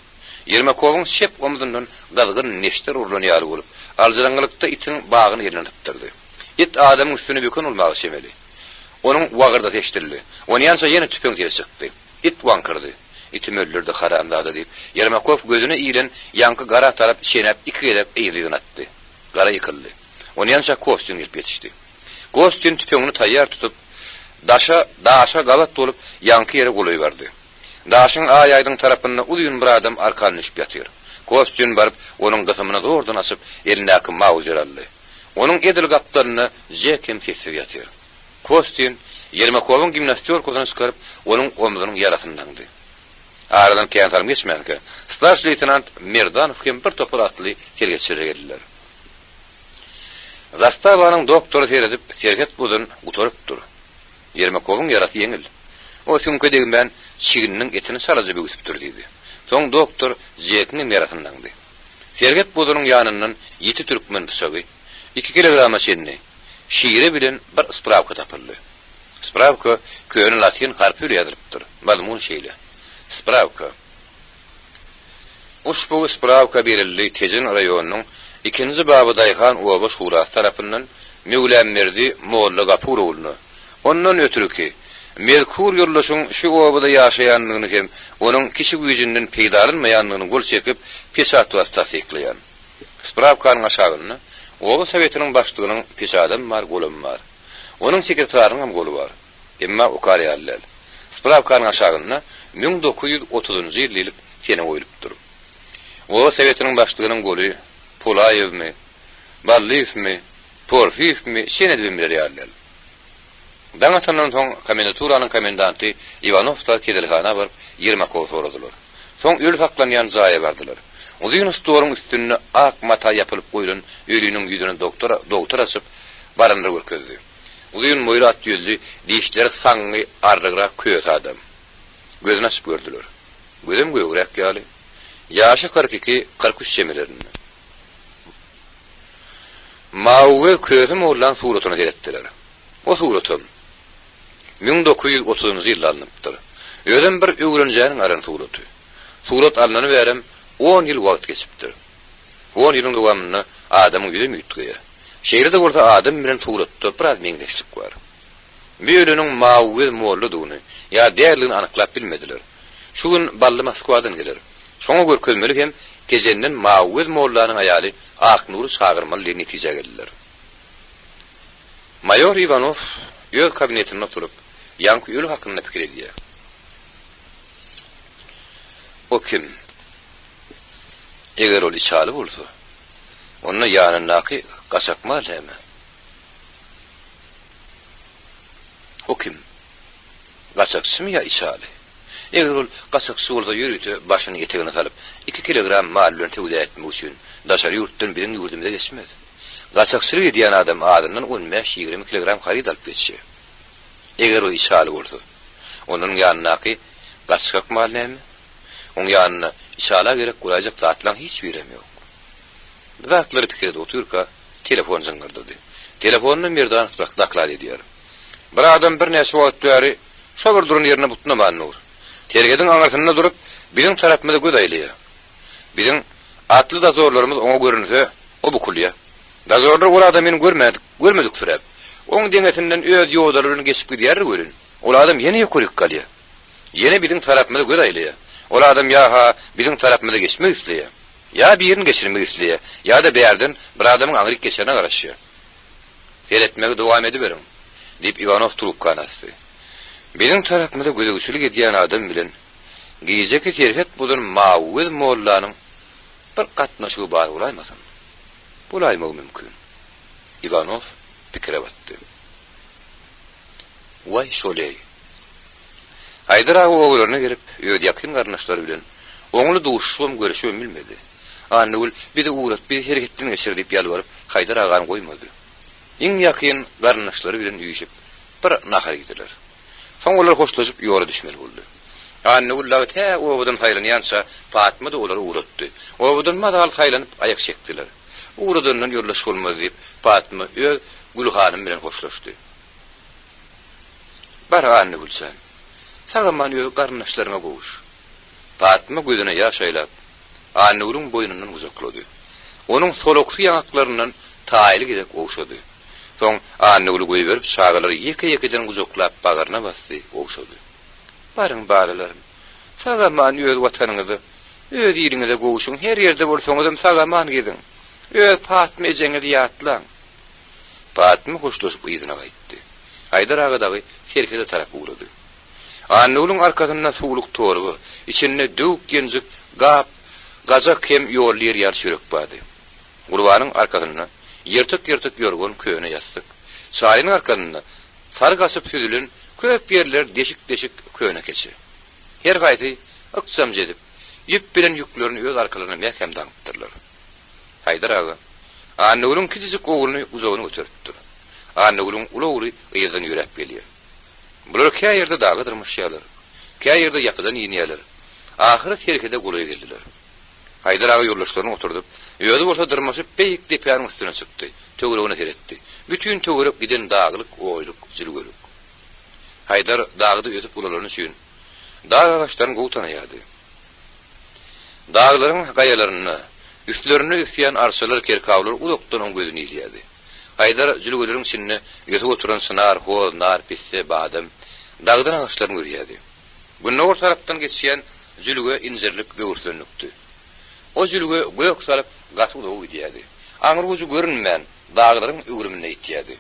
Yermakowyň şep omuzundan galgyn neşter urlanýar bolup, aljaranlykda itin bagyny ýerine tutturdy. It adamyň üstüne böken bolmagy şemeli. Onuň wagyrda teşdirildi. Onyança ýene tüpeňe çykdy. It wankyrdy. Itim öldürdi haramdada diýip, Yermakov gözüne iýlen ýanky gara tarap şenep iki gelip eýrigen atdy. Gara ýykyldy. Onyança Kostin gelip ýetişdi. Kostin tüpeňini taýýar tutup, daşa gabat bolup ýanky ýere golaýberdi. Daşyň aýaýdyň tarapynda uzun bir adam arkanlyşyp ýatyr. Kostüm barıp onuň gysymyny zordan asyp elindäki mawzer aldy. Onuň edil gapdaryny jekem kesip ýatyr. Kostüm Yermakowyň gimnastiyorkadan çykaryp onuň omzynyň ýarasyndandy. Aradan käňtarym geçmänkä. Starş leytenant Merdanov hem bir topar atly tergetçilere geldiler. Zastavanyň doktory seredip serget buzun gutorypdyr. Yermakowyň ýarasy ýeňil. O sümkedegi ben çiginiň etini saraja bögüsüp dur diýdi. Soň doktor jekiniň ýarasyndandy. Serget buzunyň ýanyndan 7 türkmen pysagy, 2 kilogram şenni, şiire bilen bir spravka tapyldy. Spravka köýüň latin harpy ýazylypdyr. Mazmun şeýle. Spravka. Uşbu spravka berildi Tejin raýonynyň 2-nji baby Daýhan oba şurasy tarapyndan Mewlenmerdi Molla Gapuroğluny. Ondan ötürki mezkur ýollaşyň şu obada ýaşaýanlygyny hem onuň kişi güýjünden peýdalanmaýanlygyny gol çekip pesat wastasy ekleýän. Spravkanyň aşagyny oba sowetiniň başlygynyň pesadym bar golum bar. Onuň sekretarinyň hem golu bar. Emma okaryallar. Spravkanyň aşagyny 1930-njy ýyl elip sene goýulypdyr. Oba sowetiniň başlygynyň goly Polayevmi, Ballivmi, Porfivmi sene bilmeler ýarlar. Daňatandan soň komendaturynyň komendanty Ivanov da kedelhana barıp Yermakov soradylar. Soň öl saklanýan jaýa bardylar. Uzun storyň üstüne ak mata ýapylyp goýulan ölüniň ýüzüne doktor asyp barandyr görkezdi. Uzun moýrat ýüzli, dişleri saňy ardygra köýet adam. Gözüni açyp gördüler. Gözüm göýgrek ýaly. Ýaşy 42-43 şemelerinde. Mawy közüm bolan suratyny seretdiler. O suratym 1930-njy ýylda alınıpdyr. Özüm bir öwrenjäniň aran suraty. Surat alnany berem 10 ýyl wagt geçipdir. 10 ýylyň dowamyny adamyň ýüzü müýtgeýär. Şeýerde bolsa adam bilen suratda biraz meňdeşlik bar. Beýleniň mawy molludygyny ýa däliligini anyklap bilmediler. Şu gün bally Moskwadan gelir. Şoňa görkezmelik hem gejenden mawy mollanyň aýaly Aknur çağırmaly netije geldiler. Mayor Ivanov ýöz kabinetinde oturup ýanky öl hakynda pikir edýär. O kim? Eger ol içaly bolsa, onu ýanyndaky gaçakmal heme. O kim? Gaçakçymy ýa içaly? Eger ol gaçakçy bolsa ýürüte başyny etegine salyp 2 kilogram mal bilen töwde etmek üçin daşary ýurtdan bilen ýurdumda geçmez. Gaçakçylyk edýän adam adamdan 15-20 kilogram harid alyp geçýär. Eger o içaly bolsa, onuň ýanynaky gaçak mal näme? Onuň ýanyna içala gerek gurajak zatlaň hiç birem ýok. Zatlary pikirde oturka telefon zıngırdady. Telefonyny birden daklad edýär. Bir adam bir näse wagt bäri şo bir durun ýerine butnaman nur. Tergediň aňartynda durup biziň tarapymyza göz aýlaýar. Biziň atly dazorlarymyz oňa görünse o bukulýar. Dazorlar o adamyny görmedik süräp. Oň deňesinden öz ýoldaryny geçip gidýär görün. O adam ýene ýokuryk galýar. Ýene biziň tarapymyza göz aýlaýar. O adam ýa-ha biziň tarapymyza geçmek isleýär. Ya bir ýerini geçirmek isleýär, ya da bärden bir adamyň aňryk geçene garaşýar. Seyretmege dowam ediberim, diýip Ivanov trubkany açdy. Biziň tarapymyza gödegçilik edýän adam bilen gijeki terhet bulan mawy mollanyň bir gatnaşygy bar bolaýmasyn. Bolaýmagy mümkin. Ivanov pikire batdy. Way şoley. Haydar ağa oğullarına gelip öýde ýakyn garnaşlary bilen oňly duşşum görüşüm bilmedi. Anul bir de uğrat bir hereketden geçir diýip ýalwaryp Haydar agany goýmady. Iň ýakyn garnaşlary bilen ýüşüp bir nahar gitdiler. Soň olar hoşlaşyp ýola düşmeli boldy. Anul lawta owadan haýlanýança Fatma da olary uğratdy. Owadan madal haýlanyp aýak çekdiler. Uğradandan ýollaşyp bolmaz diýip Fatma öz Gülhanym bilen hoşlaşdy. Bar Anul sen Sagaman ýög garnaşlaryna goýuş. Fatma gözüne ýaş aýlap, Anurun boýnundan uzaklady. Onuň solokly ýanaklarynyň taýly gidek goýşady. Soň Anuru goýup şagalary ýeke-ýekeden uzaklap bagarna basdy, goýşady. Barın balalarym, sagaman ýög watanyňyzy, öz ýeriňize goýuşyň, her ýerde bolsaňyzam sagaman gidin. Öz Fatma ejeňizi ýatlaň. Fatma hoşlaşyp ýygyna gaýtdy. Haydar ağa dagy şerkede tarap uğradı. Annulun arkasından suuluk torgu, içinde dövük genzik, gazak hem yol yer sürük badı. Gurbanın arkasından yırtık yorgun köyüne yastık. Salinin arkasından sargasıp süzülün köp yerler deşik köyüne keçi. Her gayti ıksam edip, yip bilen yüklerini öz arkalarına mehkem dağıttırlar. Haydar ağa, Annulun kitizik oğulunu uzağını götürüptür. Annulun ulu oğlu ıyıdan yürep geliyor. Bular kaya yerde dağıdırmış yalar. Kaya yerde yapıdan yeniyalar. Ahırı terkede kuluya geldiler. Haydar ağa yollaşlarına oturdup, ödü olsa dırmaşıp beyik depiyanın üstüne çıktı. Tögürüğüne seyretti. Bütün tögürük giden dağılık, oyluk, zilgölük. Haydar dağıdı ötüp ulalarını suyun. Dağ ağaçların kovutana yağdı. Dağların gayalarına, üstlerine üstüyen arsalar kerkavlar udoktan on gözünü izledi. Haydar zilgölürün sinne ötü oturan sınar, hol, nar, pisse, badem, dağdan ağaçların görüyedi. Bunun or taraftan geçiyen zülgö inzirlik göğürsönlüktü. O zülgö gök salıp gatı doğu idiyedi. Ağır gözü görünmeyen dağların ügrümüne itiyedi.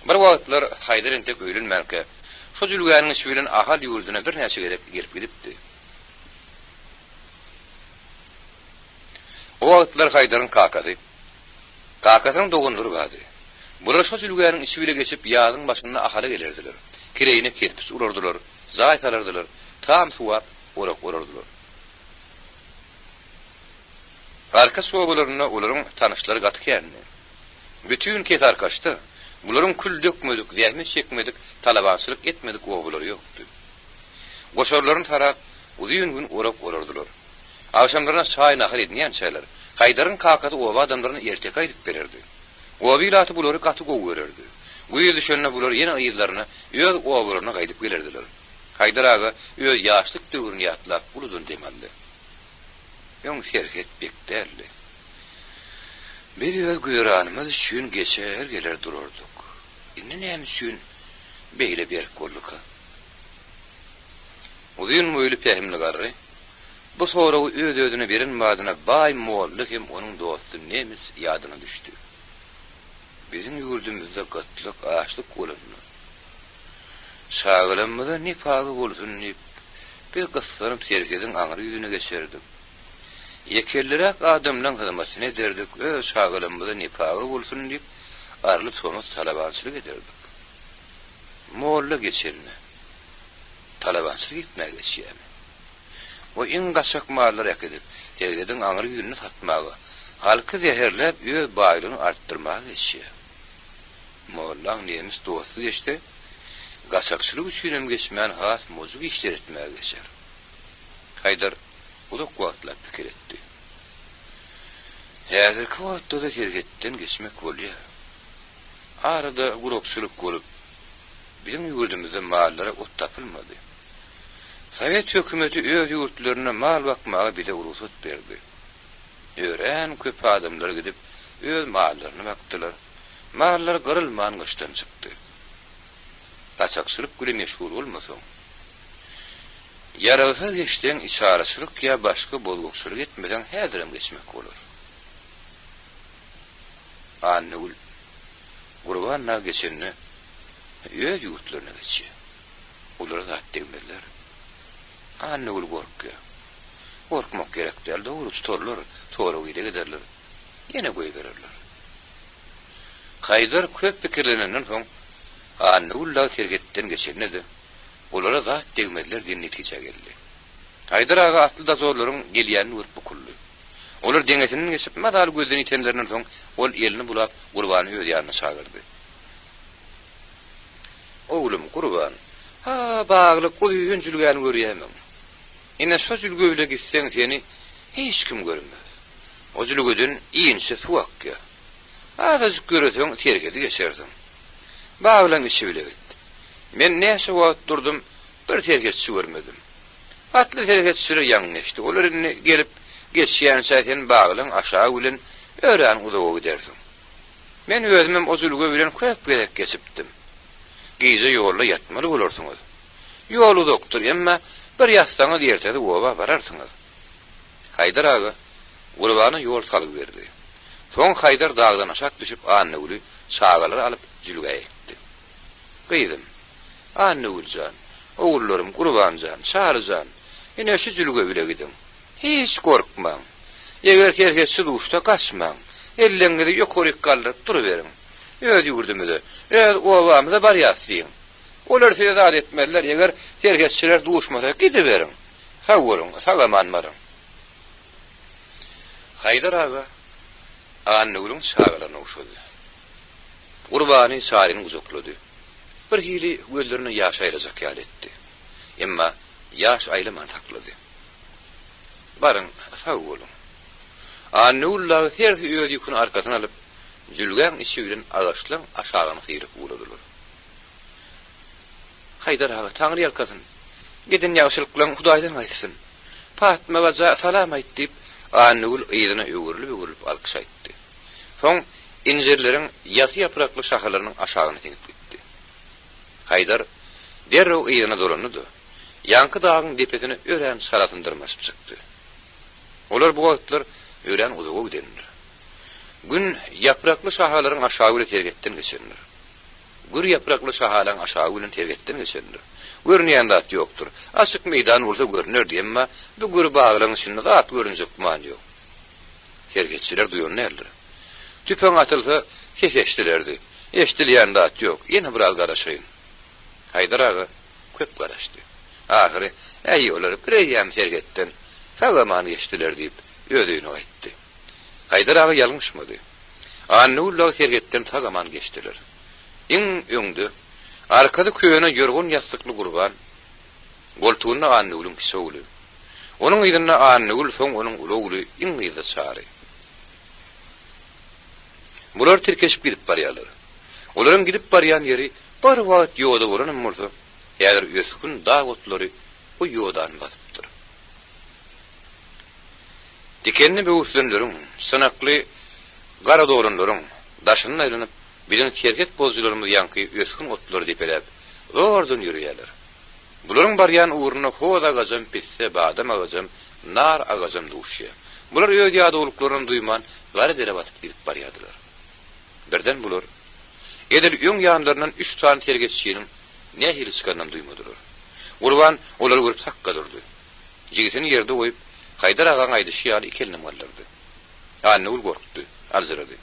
Bir vakitler Haydar entek öylünmenke, şu zülgö'nün isvilen ahal yurduna bir näçe gelip gidipdi. O vakitler Haydar'ın kakasının doğunları vardı. Bular şu zülgö'nün isviyle geçip yağın başına ahala gelirdiler. Kireyine kerpis urardılar, zayt alardılar, tam suap urardılar. Arka soğularına uların tanışları gatı kendine. Bütün ket arkadaştı. Buların kül dökmedik, zahmet çekmedik, talabansılık etmedik oğulları yoktu. Goşorların taraf uzun gün urardılar. Akşamlarına çay nahar edmeyen şeyler. Haydar'ın kakatı ova adamlarına ertek aydıp verirdi. Ova ilatı buları katı kovu verirdi. Bu yıl düşenine buları yine ayızlarına, öz ovalarına kaydıp gelirdiler. Haydar ağa öz yaşlık dögürünü yatlap uludun demeldi. Yon şerket beklerli. Bir öz güyranımız üçün geçer gelir dururduk. İnne neyim üçün beyle bir kolluka. Uzun boylu pehimli garri. Bu sonra öz özüne verin madına bay moğollu hem onun dostu neyimiz yadına düştü. Bizim yurdumuzda katlık, ağaçlık olunlu. Sağlamada nifakı olsun nip. Bir kıslarım serkedin ağrı yüzüne geçerdim. Yekellirak adamdan hızmasını ederdik. Sağlamada nifakı olsun nip. Arlıp sonuz talabansılık ederdik. Moğollu geçerine. Talabansılık gitmeye geçeyemi. O in kaçak mağarlar ekidip, serkedin ağrı yüzünü satmağı, halkı zehirlep, öz bağlılığını arttırmağı geçeyemi. Moğollan neyimiz dostu geçti. Gaçakçılık üçünem geçmeyen has mozuk işler etmeye geçer. Haydar uzak vaatla fikir etti. Hazırki vaatta da serketten geçmek oluyor. Arada gurokçılık olup, bizim yurdumuzda mağarlara ot tapılmadı. Sovet hükümeti öz yurtlarına mal bakmağa bile ruhsat verdi. Öğren köp adamlar gidip öz mağarlarına baktılar. Mağarlar kırılmayan kıştan çıktı. Kaçakçılık güle meşhur olmasın. Yaralsa geçten içarasılık ya başka bozgukçılık etmeden hedirem geçmek olur. Annul Gurbanlar geçenine öz yurtlarına geçiyor. Onlara da demediler. Annul korkuyor. Korkmak gerek değil. Doğru tutarlar. Sonra ile giderler. Yine koy verirler. Haydar köp fikirlerinden son Annullah serketten geçenine de onlara da demediler diye netice geldi. Haydar ağa aslı da zorların geliyenini vurp kullu. Onlar dengesinin geçip madal gözden itenlerinden son ol elini bulap Gurbanı öz yanına çağırdı. Oğlum Gurban, bağlık uyuyun zülgâni görüyemem. Yine şu zülgöyle gitsen seni hiç kim görmez. O zülgödün iyinse suak ya. Azıcık görürsen terkedi geçerdim. Bağlan işi bile gitti. Men neyse vaat durdum, bir terketçi görmedim. Atlı terketçileri yanleşti. Onların gelip geçiyen zaten bağlan aşağı ulen öğren uzağa giderdim. Men özümüm o zülgö bilen köp gerek geçiptim. Gize yolla yatmalı olursunuz. Yolu doktor emma bir yatsanız ertesi ova vararsınız. Haydar ağa Gurban'a yol salıverdi. Son Haydar dağdan aşağı düşüp Annul'u sağaları alıp zülgöye gitti. Kıydım, Annulcan, Oğullarım Gurbanjan, Sarıjan, ine şu zülge bile gidin. Hiç korkmam. Eger herkesi duşta kaçmam. Ellerinde yokorik kaldırıp duruverin. Öyle yurdumda. Öyle ovamda bar yaslayın. Olar size adet etmediler. Eger herkesçiler duşmasa gidiverin. Sağ olun, sağlamanmarın. Haydar ağa, annugulun sağlarına uşadı. Gurbani sarini uzukladı. Bir hili göllerini yaş ayrılacak yal etti. Emma yaş aylaman takladı. Barın, sağ olun. Annullağı tersi öyle yükünü arkasına alıp, zülgen işi ağaçlan aşağını sıyırıp uğradılar. Haydar ağa, Tanrı yalkasın. Gidin yavşılıklan Hudaydan aytsın. Fatma vaza salam ayt deyip, Annugul iyidine öğürülüp alkış ayttı. Son, incirlerin yatı yapraklı şakalarının aşağını tinip gitti. Haydar, derrew iyidine dolanıdı. Yankı dağın depetini ören saratındırmasıp çıktı. Olar bu vakitler ören uzuğa gidenler. Gün yapraklı şahaların aşağı ile tergetten geçenler. Gür yapraklı şahalan aşağı ile tergetten geçenler. Görüneyen de at yoktur. Açık meydan olsa görünür diye ama bu gür bağların içinde de at görünecek man yok. Tergetçiler duyuyor nerler. Tüpen atılsa ses eştilerdi. Eştileyen de at yok. Yine biraz karışayım. Haydar ağa köp karıştı. Ahire ey olar bireyem tergetten sağlamanı geçtiler deyip ödüğünü ayttı. Haydar ağa yalmışmadı. Annullağı tergetten sağlamanı geçtiler. İn öňdü. Arkada köyüne yorgun yastıklı Gurban. Goltuğuna Annugulun kisi oğlu. Onun ýerine Annugul soň onun oğlu iň ýyda çary. Bular tirkeşip gidip barýarlar. Olaryň gidip barýan ýeri bir wagt ýoda bolan bolsa, ýa-da öskün dağ otlary o ýodan basypdyr. Dikenli böwürslenleriň, sınakly gara doranlaryň daşyny aýlanyp bilen terget bozjylarymyz ýanky öskün otlary depelep, ordan ýürýärler. Bularyň barýan uğruna hoda gazam pisse, badam agazam, nar agazam duşýar. Bular öýe ýa-da duyman, gara dere batyp gidip barýardylar. Birden bular edil öň ýanlaryndan 3 tane tergetçiniň nähili çykandan duymadylar. Gurban olary görüp sakka durdy. Jigitini ýerde goýup, Haydar agaň aýdyşy ýaly ikelini mallardy. Annugul gorkdy, alzyrady.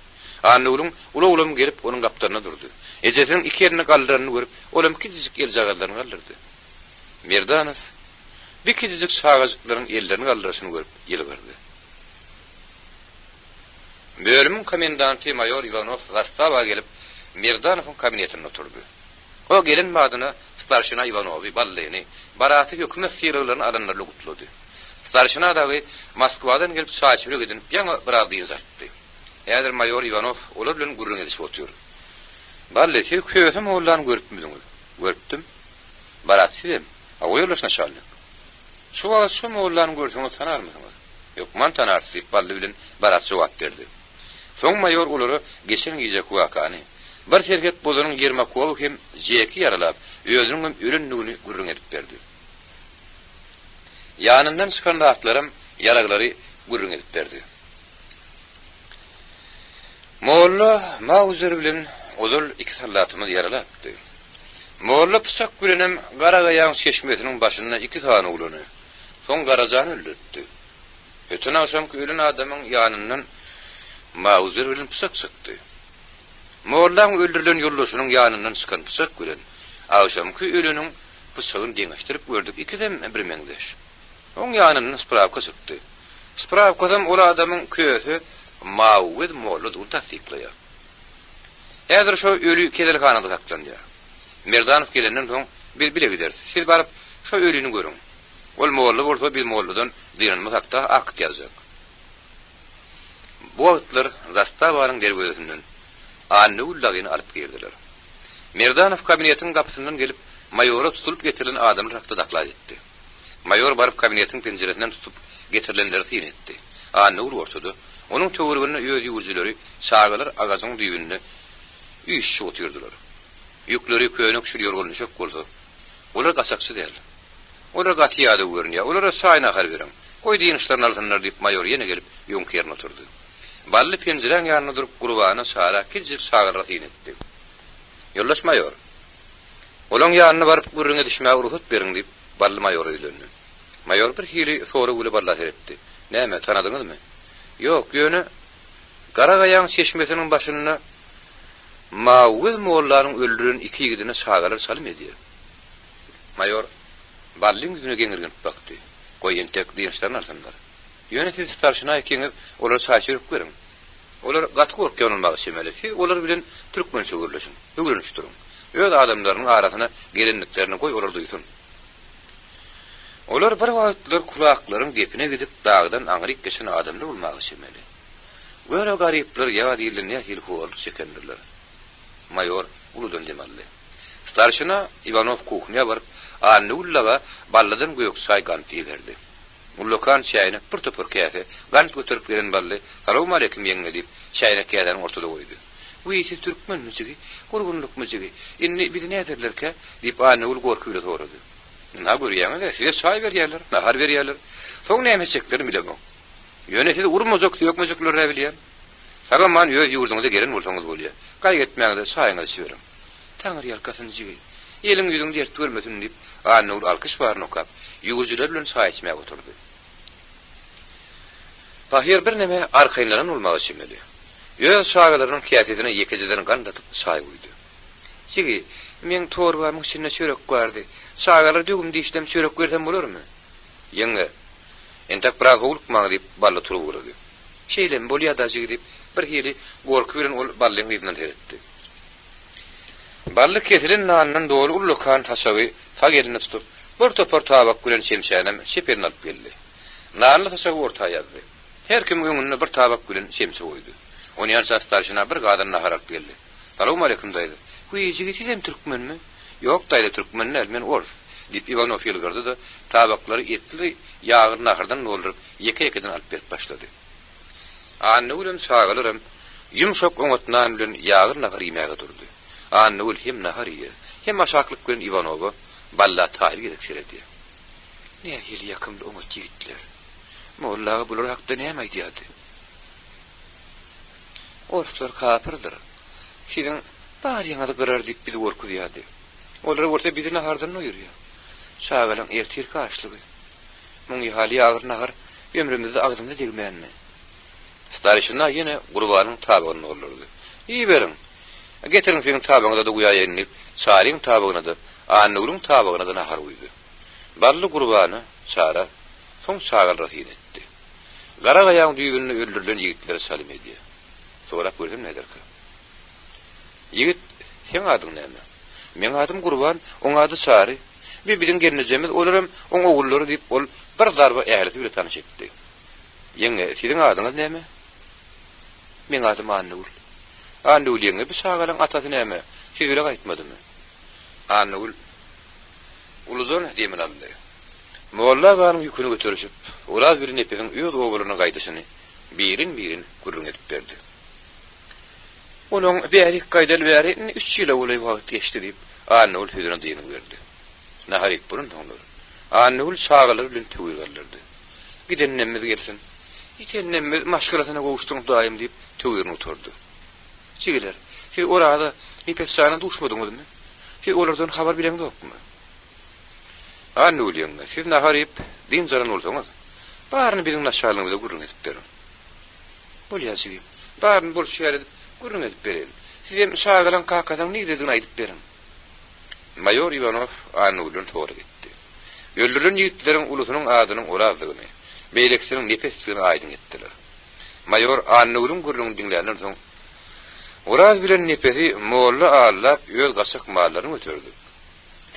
Annugulun ulam gelip onuň gapdaryna durdy. Ejesiniň iki ýerini galdyranyny görüp, olam kiçik el jagallaryny galdyrdy. Merdanov bir kiçik sagajyklaryň ellerini galdyrasyny görüp ýelberdi. Bölümiň komendanty mayor Ivanov Rastava gelip Merdanowyň kabinetine oturdy. O gelin madyna starşina Ivanowy ballyny, baraty hökümet sirrlaryny alanlarly gutlady. Starşina dagy Moskwadan gelip çaýçylyk edip ýa-da bir ady ýazatdy. Ýa-da mayor Ivanov olar bilen gurrun edip oturýar. Ballyky köýsem oğullarny görüpmiňiz. Görüpdim. Baraty Awylaşna şallyk. Şu oğullarny görseňiz tanarmysyňyz? Ýok, man tanarsyp bally bilen barat jogap berdi. Soň mayor olary geçen gije kuwakany bir şerket bozanyň 20 kuwaky hem jeki ýaralap, özüniň ürünligini gurrun edip berdi. Ýanyndan çykan atlarym ýaraglary gurrun edip berdi. Molla Mauzer bilen ozul iki sallatymyz ýaralapdy. Molla pıçak bilenem Garagaýan çeşmesiniň başynda 2 tane ulany. Soň Garajany öldürdi. Ötün akşamky ölen adamyň ýanyndan Mauzer bilen pıçak çykdy. Mollaň öldürilen ýoldaşynyň ýanyndan çykan pıçak bilen akşamky öleniň pıçagyny deňeşdirip gördük, ikidem bir meňdeş. Oň ýanyndan spravka çykdy. Spravkadam ol adamyň köýesi Mauzer molla dur tasdiklaýar. Häzir şo ölü kedelhanada saklanýar. Merdanov gelenden soň bir bile gidersiz. Siz barıp şo ölüni görün. Ol molla bolsa bir molladan diýenmi hakda akt ýazak. Bu wagtlar Zastawaryň derwezininden Annullagyny alyp geldiler. Merdanov kabinetiň gapysyndan gelip mayora tutulup getirilen adamy hakda daklad etdi. Mayor barıp kabinetiň penjeresinden tutup getirilenleri syn etdi. Annull ortada. Onuň töweregine öýe ýüzleri, çağalar agazyň düýünde üýşi otyrdylar. Ýükleri köýne kişi ýorgulny çök bolsa, olar gaçakçy däl. Olar gatyýady görünýär. Olara saýna har beren. Goý diýen işlerini alsınlar diýip mayor ýene gelip ýöňki ýerine oturdy. Bally penjeren ýanyna durup Gurbana sara kiçik sagara syn etdi. Ýoldaş mayor. Olan ýanyna baryp gürrüňe düşmäge ruhsat beriň diýip bally maýor öýlendi. Maýor bir hili sonra güle balla etdi. Näme tanadyňyzmy? Ýok, ýöne Garagaýan çeşmesiniň başyna Mawuz mollaryň öldüren iki ýigidine sagalar salym edýär. Maýor ballyň ýüzüne geňirgen bakdy. Goýun tek diýişlerini arsanlar. Ýöne siz starşyna ekeňiz olar saçyryp görüň. Olar gatky gorkýan bolmagy şemelisi, olar bilen türkmen sögürleşin. Öňürünüş durun. Öz adamlarynyň arasyna gelenliklerini goý olar duýsun. Olar bir wagtlar kulaklaryň gepine gidip dagdan aňryk geçen adamlar bolmagy şemeli. Böyle garipler ýa diýilene hil hol çekendirler. Maýor uludan demelli. Starşyna Ivanov kuchnya barıp Annullaga balladan göýük çay ganty berdi. Ullokan çaýyny bir topur käse gant götürüp gelen bally "Assalamu alaykum" ýeňe diýip çaýyny käden ortada goýdy. Bu ýeti türkmen müjigi, gurgunluk müjigi. Inni bizi näderlerke diýip Annull gorkyla sorady. "Na görýäňiz, size çay berýärler, nahar berýärler. Soň näme çeklerini bilemem. Ýöne siz urmazok, ýokmazoklar bilýän. Saga man ýöz ýurduňyza gelen bolsaňyz bolýar. Gaý etmäňizde saýyňyzy süýerim. Taňry ýalkasyny jigi. Eliň ýüzüň dert görmesin diýip Annull alkyş baryny okap, ýugurjylar bilen çay içmäge oturdy. Tahir bir näme arkaýynlaran bolmagy şemeli. Ýöz şagalarynyň kiýafetine ýekejelerini gandatyp çay goýdy. "Jigi, men torbamyň içinde çörek bardy. Şagalar dügüm diýişdem çörek bersem bolarmy?" "Ýeňe, entek bir aguluk maňa" diýip balla turup urdy. "Şeýlem bolýar da jigi" diýip bir hili gorky bilen ol ballyň ýygynyň teretdi. Bally kesilen nandan dolu ullukan taşawy tag eline tutup bir topar tabak bilen şemşänem şeperini alyp geldi. Nanly taşawy ortaýa ýazdy. Her kim öňüne bir tabak bilen şemşe goýdy. Ony ýanşa starşyna bir gadan naharak geldi. "Assalamu alaykum" diýdi. "Bu ýigit hem türkmenmi?" "Ýok" diýdi, "Türkmenler, men ors" diýip Ivanov ýylgyrdy da tabaklary etli ýağır nahardan doldurup ýeke-ýekeden alyp berip başlady. Annullym şagalarym ýumşak oňatnan bilen ýağır nahar ýemäge durdy. Annull hem nahar ýer, hem aşaklyk bilen Ivanowa balla taýir gerekçeledi. "Ne hili ýakymda oňat ýigitler. Mollaga bular hakda näme aýdýardy?" "Orslar kapyrdyr. Siziň bar ýaňa girer diýip bizi gorkudýardy. Olar orta bizi nahardan noýurýar. Şagalaň ertir kaşlygy. Muň ýaly ýağır nahar ömrümizde agdymda degmänmi?" Starşyna ýene gurbanyň tabagyny olurdy. "İyi beriň. Getirin senin tabagyna da guýa ýenip, çaryň tabagyna da, Annullň tabagyna da nahar goýdy. Bally gurbany çara, soň şagal rahyt etdi. Garagaýan düýbüni öldürilen ýigitleri salym edýär. Sorap gördüm näderkä? "Ýigit, sen adyň näme?" "Men adym Gurban, oň ady Çary. Biziň gelnejemiz olaram oň ogullary" diýip ol bir darba ählisi bilen tanyş etdi. "Ýeňe, siziň adyňyz näme?" "Men adym Annull." "Annull ýeňe bir şagalaň atasy näme? Siz öle gaýtmadymy?" "Annull uludan diýmen aldy. Molla garym ýüküni götürüşip, uraz bir nepesiň öz ogularyna gaýdyşyny birin gürrüň edip berdi. Onuň bärik gaýdal bäri 3 ýyl ulay wagt geçdi diýip Annull sözüne diýip berdi. Naharik burun toňlar. Annull şagalar bilen töwürlerdi. "Gidennemiz gelsin. Gidennemiz maşgalasyna gowuşdyň daýym" diýip töwürüne oturdy. "Çigiler, siz orada nepesany duşmadyňyzmy? Siz olardan habar bilen dokmy?" "Annull ýeňe, siz naharyp din jaran bolsaňyz, baryny biziň naşarlygyňyza gurrun edip berin." "Bolýar, baryny bolşýar edip gurrun edip berin. Siz hem şagalan kakadan ne dediğini aýdyp berin." Maýor Ivanov Annullyn toğra gitdi. Öldürülen ýigitlerin ulusynyň adynyň orazdygyny, beýleksiniň nepesligini aýdyn etdiler. Maýor Annullyn gurrun diňlärden soň oraz bilen nepesi molla allap öz gaçak mallaryny götürdi.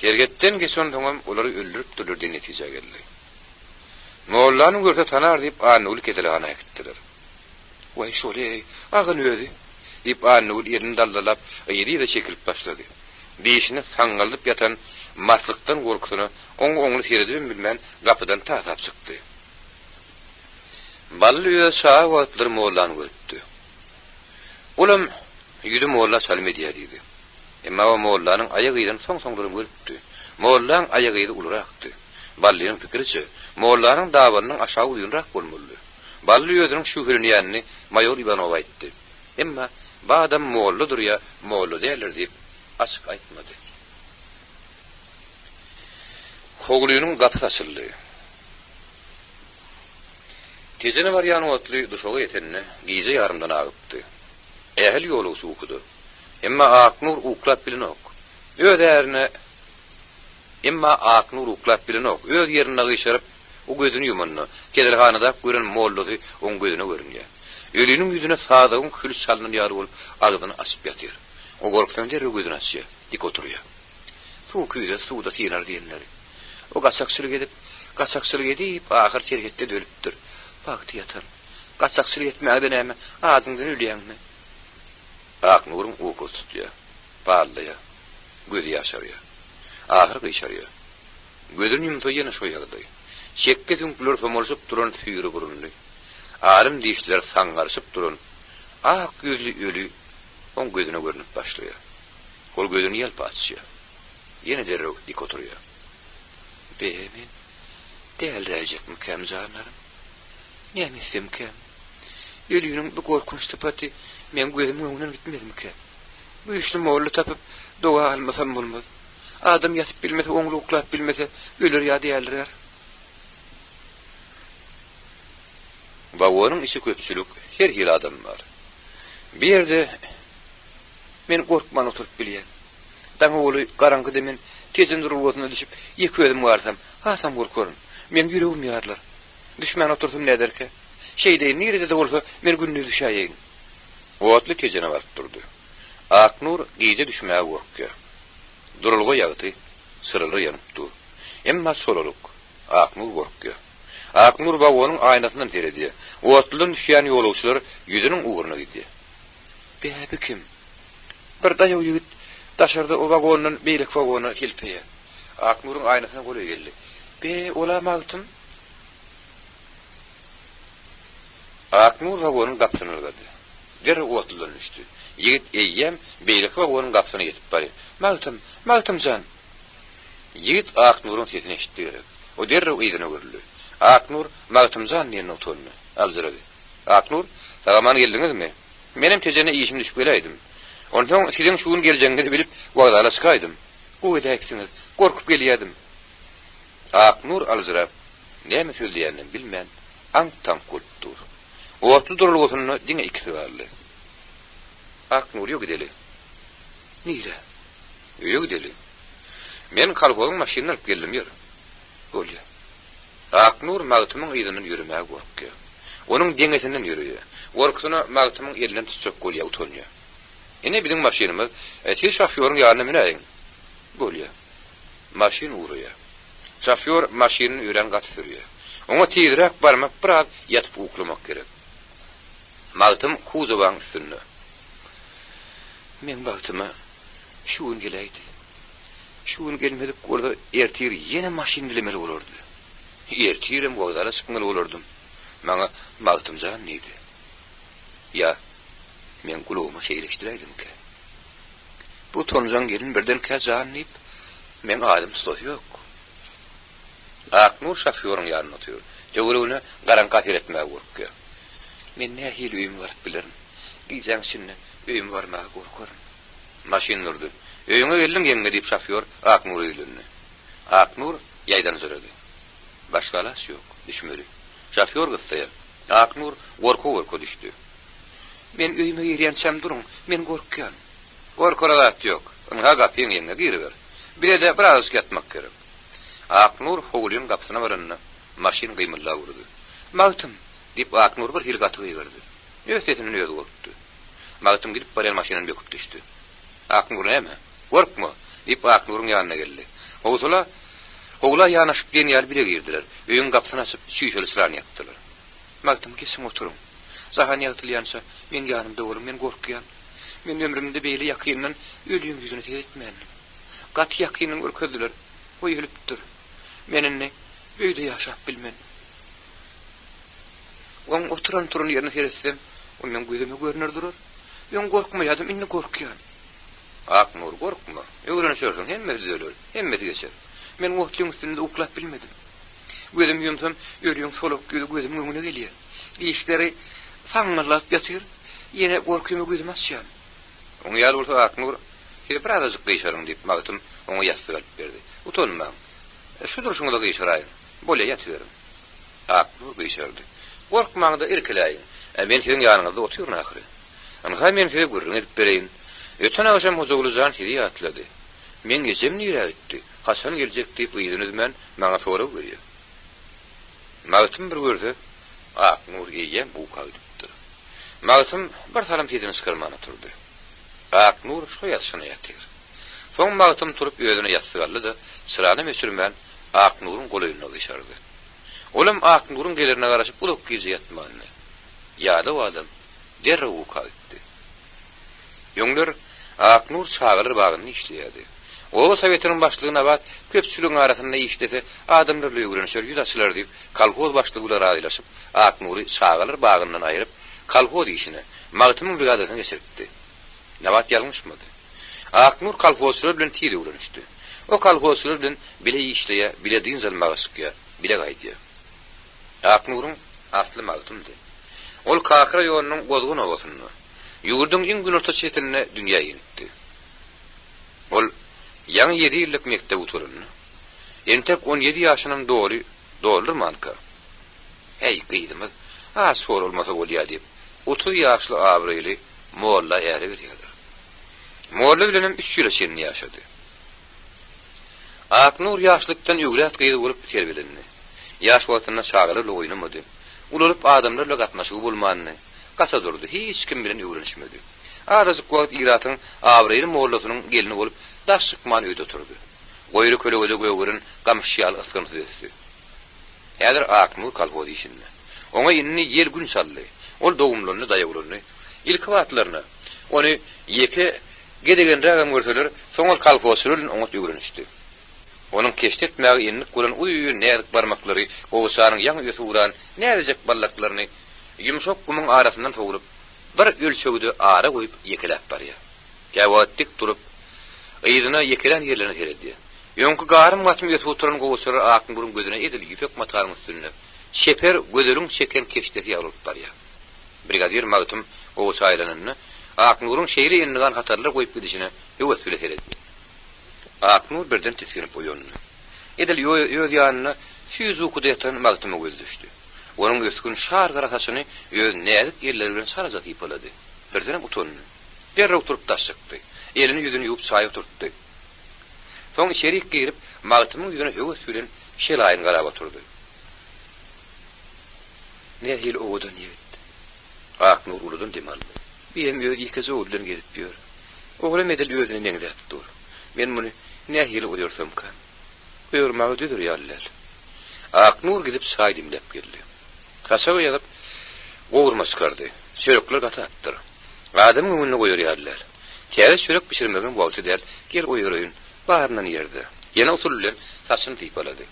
Tergetden geçen soňam olary öldürüp dururdy netije geldi. Mollanyň görse tanar diýip Annull ketelehana gitdiler. "Way şole, agyn özi" diýip Annull ýerini daldalap, ýeri-de çekilip başlady. Diýişini saňgalyp ýatan maslykdan gorkusyny oňly seredip bilmän gapydan tasap çykdy. Bally ýa wagtlar mollany götdi. Ulam ýüzü molla salym edýär diýdi. Emma o mollanyň aýagydan soň durup görüpdi. Mollaň aýagy ulurakdy. Ballyň pikiriçe, mollanyň dawarynyň aşağı ýynrak bolmaly. Bally ýödüň şühürini ýanny Maýor Ivanov aýtdy. Emma bu adam molladyr ýa molla däler diýip açyk aýtmady. Hogluyunun gapy açyldy. Tezene var ýany otly duşaga ýetenine gize ýarymdan agypdy. Ähli ýolu suwkudy. Emma Aknur uklap bilenok. Öz ýerine Emma Aknur uklap bilenok. Öz ýerine gyşaryp o gözüni yumanna. Kedelhanada gören molludy oň gözüne görünýär. Ölüniň ýüzüne sadagyň kül çalynan ýary bolup agydyny açyp ýatyr. O gorksan derre gözüni açýar, dik oturýar. Suw küýde suwda synar diýenler. O gaçakçylyk edip ahyr çerhetde dölüpdir. Bakty ýatar. Gaçakçylyk etmäden näme? Azyňdan ölýärmi? Aknurun ukus tutýar. Parlaýar. Gözü ýaşarýar. Ahyr gyşarýar. Gözüni yumdy ýene şo ýagdaý. Çekke tüňkler somolşyp duran süýri burunly. Arym diýişler saňgarşyp duran. Ak gözlü ölü oň gözüne görünip başlaýar. Kol gözüni ýelp açýar. Ýene derrew dik oturýar. Beýmen dälräjekmi kem janlarym? Näme kem? Ölüniň bu gorkunçly paty men gözüm öňünden gitmedimki. Bu işli moğullu tapıp doğa almasam bolmaz. Adam yatıp bilmese, oňly uklap bilmese ölür ýa diýerler. Bawonyň işi köpçülük, her hil adam var. Bir ýerde men gorkman oturup bilýän. Daň oğlu garaňkyda men tezen durulgyna düşüp iki özüm garsam, hasam gorkaryn. Men ýüregim ýarlar. Düşman otursam näderke? Şeýde nirede de bolsa men gündüz düşäýin. Otly kejene barıp durdy. Aknur gize düşmäge gorkýar. Durulgy ýagdy, syryly ýanypdy. Emma sololuk. Aknur gorkýar. Aknur bawonyň aýnasyndan teredi. Otlydan düşýän ýolagçylar ýüzüniň uğruna gitdi. Bäbi kim? Bir daýaw ýigit daşarda o wagondan beýlik wagona kelpeýär. Aknuryň aýnasyna goly geldi. Be ola magtym? Aknur wagonyň gapsyny ýerdi. Der otlydan düşdi. Ýigit eýýem beýlik wagonyň gapsyna ýetip bary. Magtym jan. Ýigit Aknuryň sesini eşitdi. O derre ýygyna görüldi. Aknur magtym jan diýen otolny aldyrydy. Aknur, "Tagaman geldiňizmi? Menem tejene işim düşüp gelýdim. Ondan siziň şuun geljeňiňizi bilip wagtala çykaýdym. Goýda eksiniz, gorkup gelýärdim." Aknur aldyryp, näme söýleýänini bilmän, aňtam kulpdur. Orta durulgysyny diňe ikisi barly. Aknur ýok edeli. Nire? Ýok edeli. Men kalbogyň maşynyny alyp geldim ýer. Bolýar. Aknur magtymyň ýygynyň ýürümäge gorkýar. Onuň deňesinden ýürüýär. Gorkusyna magtymyň elinden tutjak bolýar utanýar. Ene biziň maşynymyz, etir şofýoryň ýanyna minäýin. Bolýar. Maşyn uruýar. Şofýor maşynyny öýren gaty sürýär. Oňa tezrek barmak biraz ýatyp uklamak gerek. Magtym kuzowaň üstünde. Men bagtyma şuun geleydi. Şuun gelmedik orada ertir yine maşin dilemeli olurdu. Ertirim wagtala çykmaly olurdum. Maňa magtym jan neydi? Ya, men gulawma şeýleşdireydim ki. Bu tonjan gelin birden jan neyip, men adam stoy ýok. Aknur şofýoryň ýanyna oturýar. Döwrüne garan katir etmäge gorkýar. Men nähili öýüm garap bilerim. Gizaň şinne öýüm barmagy gorkarym. Maşyn durdy. Öýüňe geldim ýeňe diýip şofýor Aknur öýlendi. Aknur ýaýdan zöredi. Başgalas ýok, düşmeli. Şofýor gitdi. Aknur gorka düşdi. Men öýüme ýerýänçem duruň, men gorkýan. Gorkarat ýok. Oňa gapyň ýeňe giriber. Birede biraz gatmak gerek. Aknur howlyn gapsyna baranda maşyn gymylla urdy. Magtym diýip Aknur bir hil gaty ýerdi. Ýösetini ýöz gorkdy. Magtym gidip barýan maşynyny böküp düşdi. Aknur näme? Gorkma diýip Aknuryň ýanyna geldi. Howla ýanaşyp diýen ýer bile girdiler. Öýüň gapsyny açyp şüýşeli sıran ýakdylar. Magtym kesin oturuň. Zahan ýatylýansa men ýanymda bolum, men gorkýan. Men ömrümde beýle ýakyndan ölüň ýüzüne seyretmän. Gat ýakynyň örkezdiler. O ýülüpdir. Menini öýde ýaşap bilmän. Oň oturan turun ýerine seretsem, o men gözüme görünür durur. Men gorkmaýadym, inni gorkýan. Aknur gorkma. Öwrene söýsün, hemmesi ölür, hemmesi geçer. Men otlyň üstünde uklap bilmedim. Gözüm yumsam, ölüň soluk gözüm öňüne gelýär. Diýişleri saňmylap ýatyr, ýene gorkymy gözüm açýar. Oň ýaly bolsa Aknur, "Hep biraz gyşaryň" diýip magtym oňa ýasyp berdi. Utanma. Şu duruşuňda gyşaraýyn. Bolýa ýatyberim. Aknur gyşardy. Gorkmaňda irkiläýin. Men seň ýanyňyzda oturýan ahyry. Anga men size gurrun edip bereyin. Öten akşam huzurluzan sizi atladı. Men geçem nire etti. Hasan gelecek deyip uydunuz men bana soru veriyor. Mağıtım bir gördü. Aknur giyem bu kavdipti. Mağıtım bir salam tezini sıkırmana turdu. Aknur şu yatsına yatıyor. Son mağıtım turup özüne yatsıgarlı da sırana mesurmen Aknur'un koluyuna dışardı. Olam Aknur'un gelirine karışıp bulup gizi yatmanını. Yada o adam derre bu kavdipti. Ýöňler Aknur çağılır bagynny işleýärdi. O Sowetiniň başlygına bat köpçüligiň arasynda işlese adamlar öýgürenşer ýüzaçylar diýip kolhoz başlygylar aýlaşyp Aknury çağılır bagyndan aýryp kolhoz işine Mağtymyň brigadasyna geçiripdi. Nabat ýalňyşmady. Aknur kolhozçylar bilen tiri öýrenişdi. O kolhozçylar bilen bile işleýä, bile din zalmagyskya, bile gaýdýa. Aknuryň asly Mağtymdy. Ol Kakra ýolunyň gozgun owasyny Yurdun in gün orta çetinine dünya yenildi. Ol, yan 7 yıllık mektep uturunu. Entek 17 yaşının doğrudur manka. Hey kıydımız, sor olmasa ol ya deyip, 30 yaşlı abraylı Moğol'a eri veriyorlar. Moğol'la bilenim 3 yıl çenini yaşadı. Aknur yaşlıktan ügret kıydı olup terbilenini. Yaş vatanına çağırırla oynamadı. Ulup adamlarla katmaşı bulmanını. Kasa durdu, hiç kim bilen öğrenişmedi. Arazık wagt iratyň abrayly mollasynyň gelini bolup, daş çykman öýde oturdy. Goýry kölegede göwgürün gamşyal ysgynty desdi. Häzir Aknur kolhoz işinde. Oňa inni ýer gün saldy. Ol dogumlaryny daýaglaryny, ilk wagtlaryny, ony ýeke gedegen ragam görseler, soňal kolhozçylar oňa öýrenişdi. Onuň keşdetmäge innik bolan uýy näzik barmaklary, gowsanyň ýaňy ýöse uran näzek ballaklaryny yumşak kumun arasından toğurup, bir ölçögüdü ara koyup yekelep barya. Gäwatdik turup, ýyzyna yekelen ýerlerine seredi. Ýöňkü garym gatym ýetip oturan gowsary Aknur'un gözüne edil ýüpek mataryň üstüne. Şeper gödörüň çeken keşdeti ýalyp barya. Brigadir Mağtym gowsy aýlanyny Aknur'un şeýle ýendigen hatarlar goýup gidişine ýöwet seredi. Aknur birden tiskinip oýandy. Edil ýöz ýanyna süýz ukuda ýatan Mağtymy göz düşdi. Onun üstün şar garasasyny öz näzik ýerleri bilen sarazat ýypalady. Birden utundy. Derre oturup taş çykdy. Elini ýüzüni ýuwup saýy oturtdy. Soň şerik girip Mağtymyň ýüzüne öwes süren şelaýyn garap oturdy. Nähil owdan ýetdi. Aknur uludan demal. Benim ýöz ýekezi owdan gelip ýör. Oglum edil ýözüni meňde tutdy. Men muny nähil oýursam kan. Öýürmäge düdür ýalylar. Aknur gidip saý dimlep geldi. Kasaga ýalyp gowurma çykardy. Çörekler gata atdyr. Adamyň öňüne goýar ýalylar. Täze çörek pişirmegen wagty däl, gel oýuryň. Baryndan ýerde. Ýene usul bilen saçyny typalady.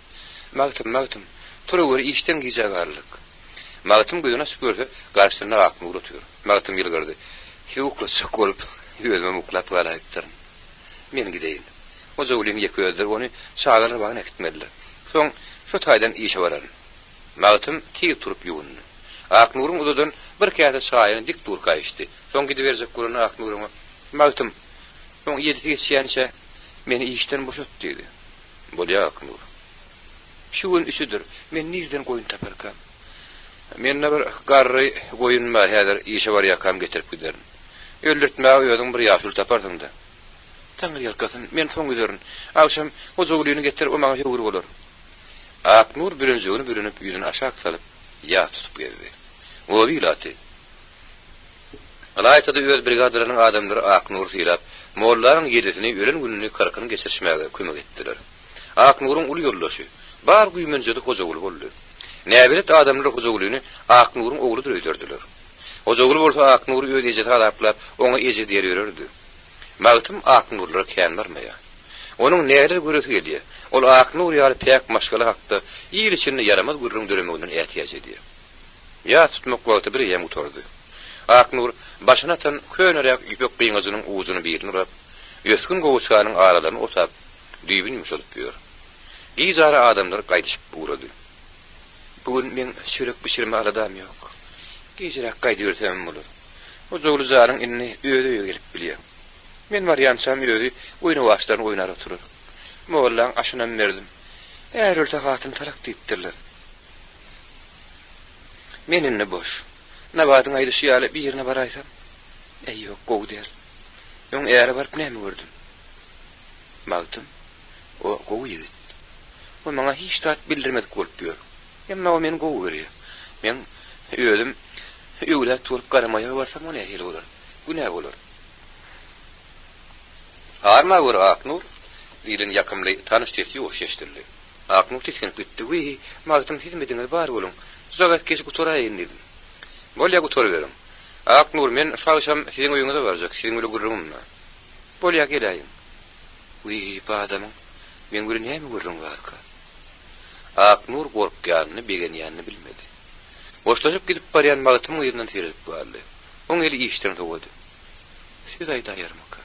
Mağtym, turagör işden gijagarlyk. Mağtym gözüne süpürse, garşyna Aknur otur. Mağtym ýylgyrdy. Hewkla çykolup, ýözüme muklap galaydyr. Men gideýin. O zowlym ýeke özler ony çağalara bagyn ekitmediler. Soň şu taýdan işe bararyn. Mağtym tiyip turup ýuwundy. Aknur'un udadan bir käse çaýyny dik dur gaýşdy. Soň gidiberjek bolany Aknur'a Mağtym, soň ýedi geçýänçe meni işden boşat dedi. Bolýa Aknur. Şu gün üçüdür. Men nirden goýun taparkam. Men bir garry goýun bar häzir işe bar ýakam getirip giderin. Öldürtmäge ýödüň bir ýaşul tapardyň da. Taňyr ýalkasyn men soň giderin. Akşam o joglyny getirip o maňa ýöwür bolar. Aknur birinjigini bürünüp ýüzüni aşağı salyp ýa tutup geldi. O bilaty. Alaýtada öz brigadalarynyň adamlary Aknur silap, mollaryň ýedisini ölen gününi kırkını geçirişmäge kömek etdiler. Aknur'un ul ýoldaşy bar güýmenjede hojagul boldy. Näbilet adamlar hojagullyny Aknur'un ogludyr öýderdiler. Hojagul bolsa Aknur öz ejeti alaplap, oňa ejeti ýerýärdi. Mağtym Aknur'lara kän barmaýa. Onuň näler göresi gelýär. Ol Aknur ýaly pek maşgala hakda ýyl içinde yaramaz gurrun döremeginden ätiýäç edýär. Ýa tutmak wagty bir ýem oturdy. Aknur başyna tan könerek ýüpek gyňyzynyň uwuzyny birini urap, ýöskün gowçanyň aralaryny otap, düýbün ýumşalyp ýör. Ýyzara adamlar gaýdyşyp burady. Bugün men çörek pişirme aladam ýok. Gejirek gaýdyrsam bolar. O jogluzaryň inni öýde gelip bilýär. Men var ýansam öýdi, oýna başlaryny oýnar oturur. Mollaň aşynam berdim. Eğer ölse hatın talak deyipdirler. Meninne boş. Nabadyň aýdyşy ýaly bir ýerine baraýsam, ýok, gowy däl. Ýöň eýere baryp näme gördüm? Magtym, o gowy ýigit. O maňa hiç tat bildirmedik bolup ýör. Emma o meni gowy görýär. Men özüm öwlet turup garamaýa barsam o nähili bolar? Günä bolar. Arma gör Aknur, dilin ýakymly tanyş tesli oşeşdirdi. Aknur tiskenip gitdi. "Wi, magtym hizmetine bar bolun. Zagat kesip oturaýyn" dedim. "Bolýa otur berim. Aknur, men şaşam siziň öýüňize barjak, siziň bilen gurrumna. Bolýa gelaýyn." "Wi, badamyň, men bilen näme gurrum barka?" Aknur gorkýanyny, begenýäni bilmedi. Boşlaşyp gidip barýan magtymyň ýerinden terip bardy. Oň eli işden togady. "Siz aýdaýarmyka?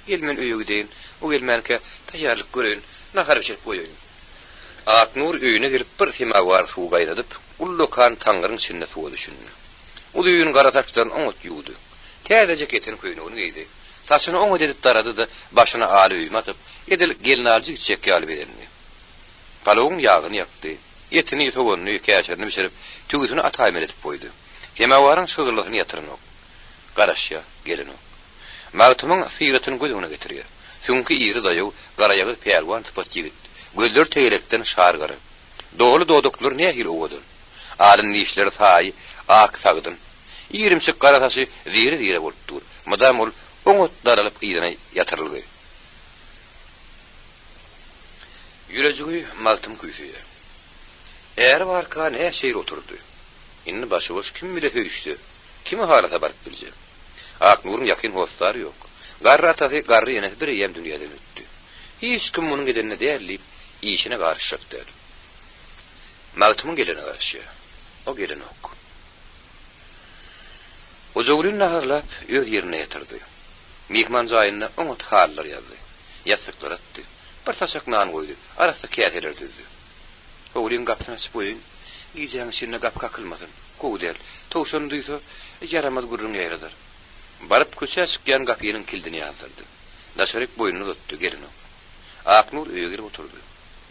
Gelmen öýüge deýin, o gelmänke taýýarlyk göreýin, nahar içip goýaýyn." Aknur öýüne gelip bir semawar suw gaýdadyp, ullukan taňryň içinde suwa düşündi. O düýün gara taşdan oňat ýuwdy. Täze jeketini köýnegini giydi. Taşyny oňa dedip darady da başyna aly öýüme atyp, edil gelin alyjy çek ýaly berdi. Paloň ýagyny ýakdy. Etini ýetogony käşerini biçirip, tügüsini ataýmel edip goýdy. Semawaryň şygyrlygyny ýatyrmak. Garaşýa, gelin o. Magtymyň syýratyny gözüne getirýär. Çünki iri daýaw, garaýagy pärwan typat ýigit. Gözler tegelekden şargary. Dogly doduklar nähil owady. Alyn nişleri saý, ak sagdyn. Ýirimçik gara taşy zire bolup dur. Madam ol oňat daralyp ýygyna ýatyryldy. Ýürejigi magtym küýsüýär. Eğer barka ne şeýle oturdy. Inni başy boş kim bile höýüşdi. Kimi halata baryp biljek. Aknurun ýakyn hostar ýok. Garry atasy garry ýene bir ýem dünýäden ötdi. Hiç kim munyň gedenine dällip işine garşypdy. Magtymyň gelene garşy. O gelen ok. O jogulyn naharlap öz ýerine ýatyrdy. Mehman jaýyna oňat hallar ýazdy. Ýasyklar atdy. Bir taşak nan goýdy. Arasda käteler düzdü. Oğlun kapısını açıp koyun. Giyeceğin şirine kapı kakılmasın. Koğu değil. Toğuşan duysa yaramaz gurrun yayradır. Barıp köşe açıkken kapının kildini yazdırdı. Daşarık boynunu tuttu gelin o. Aknur öye girip oturdu.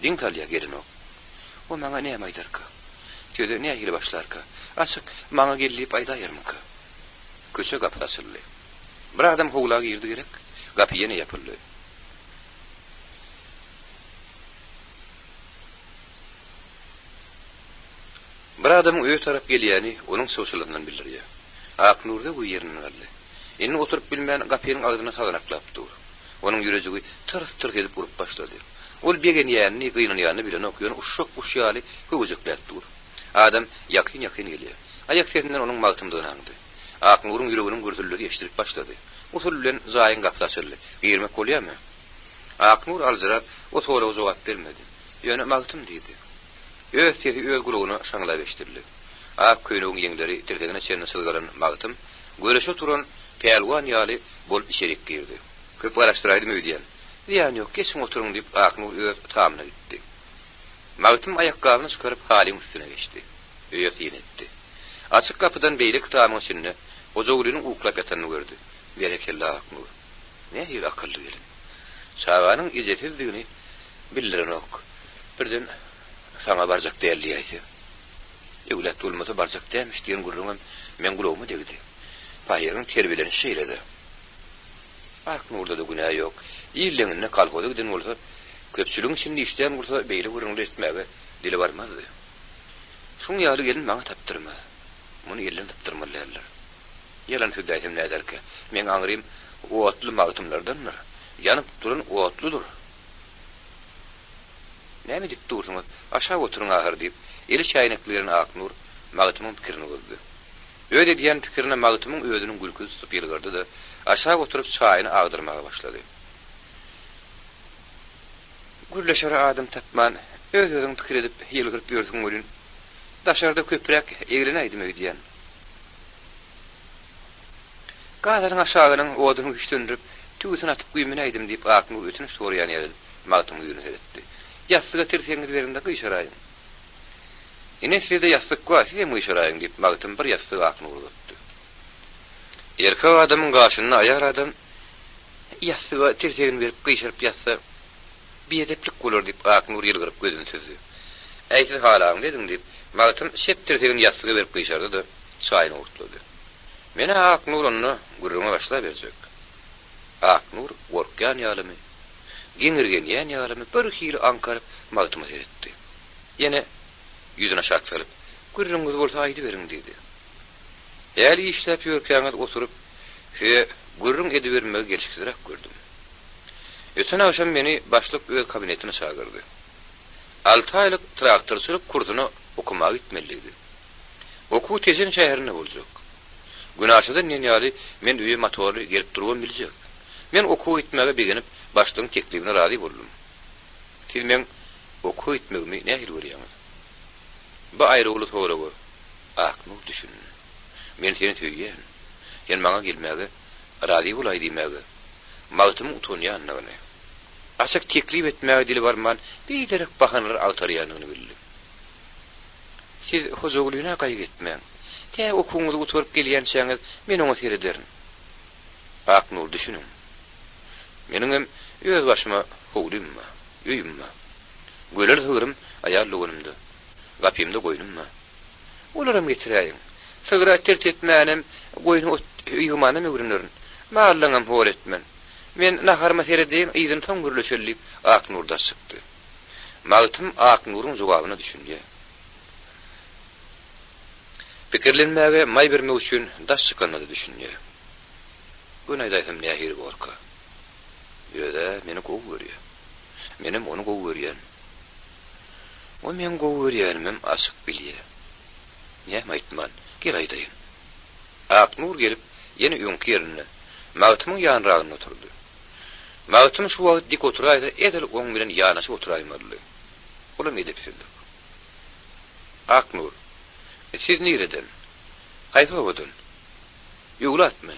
Din talya gelin o. O bana ne yamaydar ka? Tüyde ne ayılı başlar ka? Açık bana gelip aydayır mı ka? Köşe kapı açıldı. Bir adam hoğlağa girdi gerek. Kapı yeni yapıldı. Bir adam öýe tarap gelýäni onuň soşulyndan bildirýär. Aknurda bu ýerine geldi. Indi oturup bilmän gapynyň agzyna saganaklap dur. Onuň ýürejigi tırs edip urup başlady. Ol begen ýany, gynanýany bilen okýan uşak uşaly köwjekläp dur. Adam ýakyn gelýär. Aýak sesinden onuň magtymdygyny aňdy. Aknurun ýüreginiň gürzülleri eşdirip başlady. Usul bilen zaýyn gapy açyldy. Girmek bolýarmy? Aknur alzyrap o soraga jogap bermedi. Ýöne magtym diýdi. Öz sesi öz gulugyny şaňlap eşdirdi. Ak köýnüň ýeňleri dirdigine çerine sylgalan magtym göreşe turan pälwan ýaly bolup içerik girdi. Köp garaşdyraýdym öýdýän. "Ýan ýok, geçiň oturuň" diýip Aknur öz tamyna gitdi. Magtym aýakgabyny çykaryp halyň üstüne geçdi. Öýe ýetdi. Açyk kapydan beýle tamyň içinde o joglunyň uklap ýatanyny gördü. "Berekella Aknur. Nähir akylly gelin. Çağanyň ijetizdigini bildiren ok. Birden sana barjak däli ýaýsy. Ewlet bolmasa barjak dämiş diýen gurrunam men gulawmy degdi. Paýeryň terbilen şeýledi. Aknurda da günah ýok. Ýyllygyny kalpody giden bolsa, köpçüligiň içinde işleýän bolsa beýle gurrunly etmäge dili barmazdy. Şuň ýaly gelin maňa tapdyrma. Muny ýerden tapdyrmalylar. Ýalan hüdaýatym näderke? Men aňrym o otly magtymlardanmyr. Ýanyp duran o otludur. Näme diýip dursyňyz? Aşağı oturuň ahir diýip, eli şaýnaklygyny Aknur magtymyň pikirini bozdy. Öýle diýen pikirine magtymyň özüniň gülküsi tutup ýylgyrdy da aşağı oturup çaýyny agdyrmaga başlady. Gürleşere adam tapman, öz-özüň pikir edip ýylgyryp ýörsiň bolýan. Daşarda köprek eglenäýdim öýdýän. Gadaryň aşagynyň oduny güçlendirip, tügüsini atyp güýmenäýdim diýip Aknur ötüni sorýan ýaly magtymyň ýüzüne seretdi. "Ýassyga tirseňiz berinde gyşaraýyn." "Ine sizde ýassyk bar, size gyşaraýyn" diýip magtym bir ýassyk Aknury uzatdy. Erkek adamyň gaşyny aýar adam ýassyga tirsegini berip gyşaryp ýatsa, bir edeplik bolar diýip Aknur ýylgyryp gözüni süzdü. Äýtdi halaň dedim diýip magtym şeptirtegin ýastıga berip gyşardy da çaýyny urtlady. Mene Aknur onu gurruna başla berjek. Aknur gorkýan ýalymy, giňirgen ýalymy bir hili ankaryp magtyma seretdi. Ýene ýüzüne şart salyp, "Gurrunňyz bolsa aýdy beriň" diýdi. Ýaly işläp ýörkäňiz oturup, "He, gurrun edi bermegi gelişdirek gördüm." Öten akşam meni başlyk öz kabinetine çağırdı. 6 aylyk traktor sürüp kursuny okumaga gitmeliydi. Oku tezen şäherine boljak. Gün aşadan ýaly men öýe motory gelip durgan biljek. Men oku gitmege beginip başlygyň teklibine razy boldum. Siz men oku gitmegimi nähil görýäňiz? Bu aýrylyk soragy. Aknur düşün. Men seni söýýän. Sen maňa gelmegi razy bolaý diýmegi. Magtymy utanýanlygyny. Açyk teklip etmäge dili barman bir derek bahanlar awtarýanyny bildim. Siz huzurlyna gaýy etmäň. Te okuňyzy uturup gelýänçäňiz men oňa serederim. Aknur düşünün. Meniňem öz başyma howlymma, öýümma. Göler hyrym aýarlygynymda. Gapymda goýnumma. Olaram getiräýin. Sygyra tert etmänem goýuny ýygmana mögürünlerin. Mallaňam hor etmen. Men naharma seredýän ýygyny taň gürleşelip Aknurda çykdy. Magtym Aknuryň jogabyny düşündi. Pikirlenmäge may bermek üçin daş çykanyny düşündi. Bu näýdäýsem nähir gorka. Ýöde meni gowy görýär. Menim onu gowy görýän. O men gowy görýänmem açyk bilýär. Näme aýtman? Gel aýdaýyn. Aknur gelip ýene öňki ýerine Magtymyň ýanragyna oturdy. Magtym şu wagt dik oturaýdy, edil oň bilen ýanaşyp oturaýmady. Olam edepsizlik. Aknur, siz nireden? Gaýta bodun? Ýuglatmy?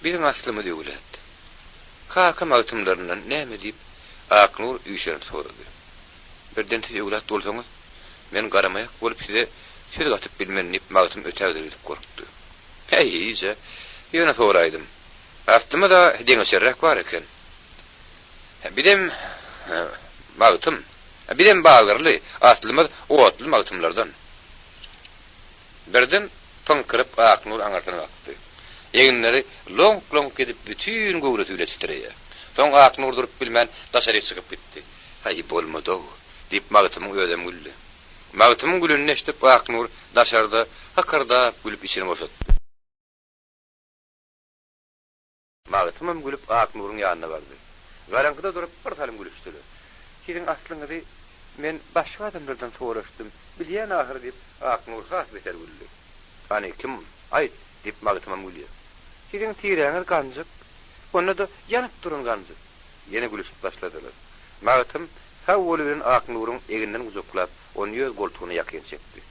Biziň aslymy ýuglat. Kaka magtymlaryndan näme diýip Aknur ýüşerip sorady. Birden siz ýuglat bolsaňyz, men garamaýak bolup size söz gatyp bilmän diýip magtym ötägdir diýip gorkdy. Heýse, ýöne soraýdym. Aslında da deňeşerrek bar eken. Bidem magtym, bidem bagyrly, aslında otly magtymlardan. Birden pınkyryp Aknur aňartyna bakdy. Eginleri long gedip bütün gowrat ületdirýär. Soň Aknur durup bilmän daşary çykyp gitdi. Hay bolmady diýip magtymyň ödem güldi. Magtymyň gülünni eşitip Aknur daşarda hakarda gülüp içine boşatdy. Magtymym gülüp Aknuryň ýanyna bardy. Galaňkyda durup bir talim gülüşdiler. Siziň aslyňyzy men başga adamlardan soraşdym. Bilýän ahyr diýip Aknur has beter güldi. Hani kim? Aýt diýip magtymym gülýär. Siziň tireňiz ganjyk, onda da ýanyp duran ganjyk. Ýene gülüşip başladylar. Magtym sawwaly bilen Aknuryň eginden uzaklap, onu ýöz goltugyna ýakyn çekdi.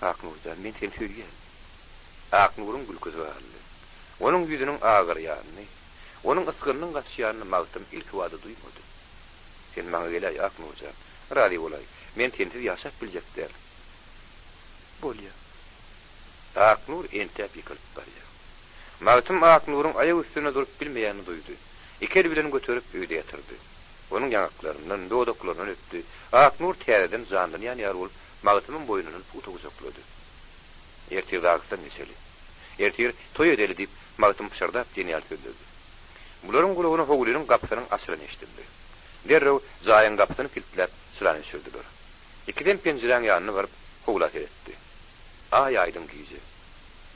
Aknurdan men seni söýýän. Aknuryň gülküzi bardy. Onun ýüzüniň agyr ýanyny, onun ysgynyň gaçýanyny magtym ilk wada duýmady. Sen maňa gelä Aknurja, razy bolay. Men tensiz ýaşap biljekler. Bolýa. Aknur entep ýykylyp barýar. Magtym Aknuryň aýag üstüne durup bilmeýäni duýdy. Ikeli bilen götürüp öýde ýatyrdy. Onun ýanaklaryndan, dodaklaryny öpdi. Aknur tereden jandan ýanyar bolup magtymyň boýnuny putu uzaklady. Ertir dagysdan meseli. Ertir toy edeli diýip magtym pişirdap diýýär söýledi. Bularyň gulagyna howlynyň gapsynyň asyryny eşitdi. Derrew zaýan gapsyny kilitläp sylany sürdüler. Ikiden penjireň ýanyna baryp howla etdi. Aýaýdym giýje.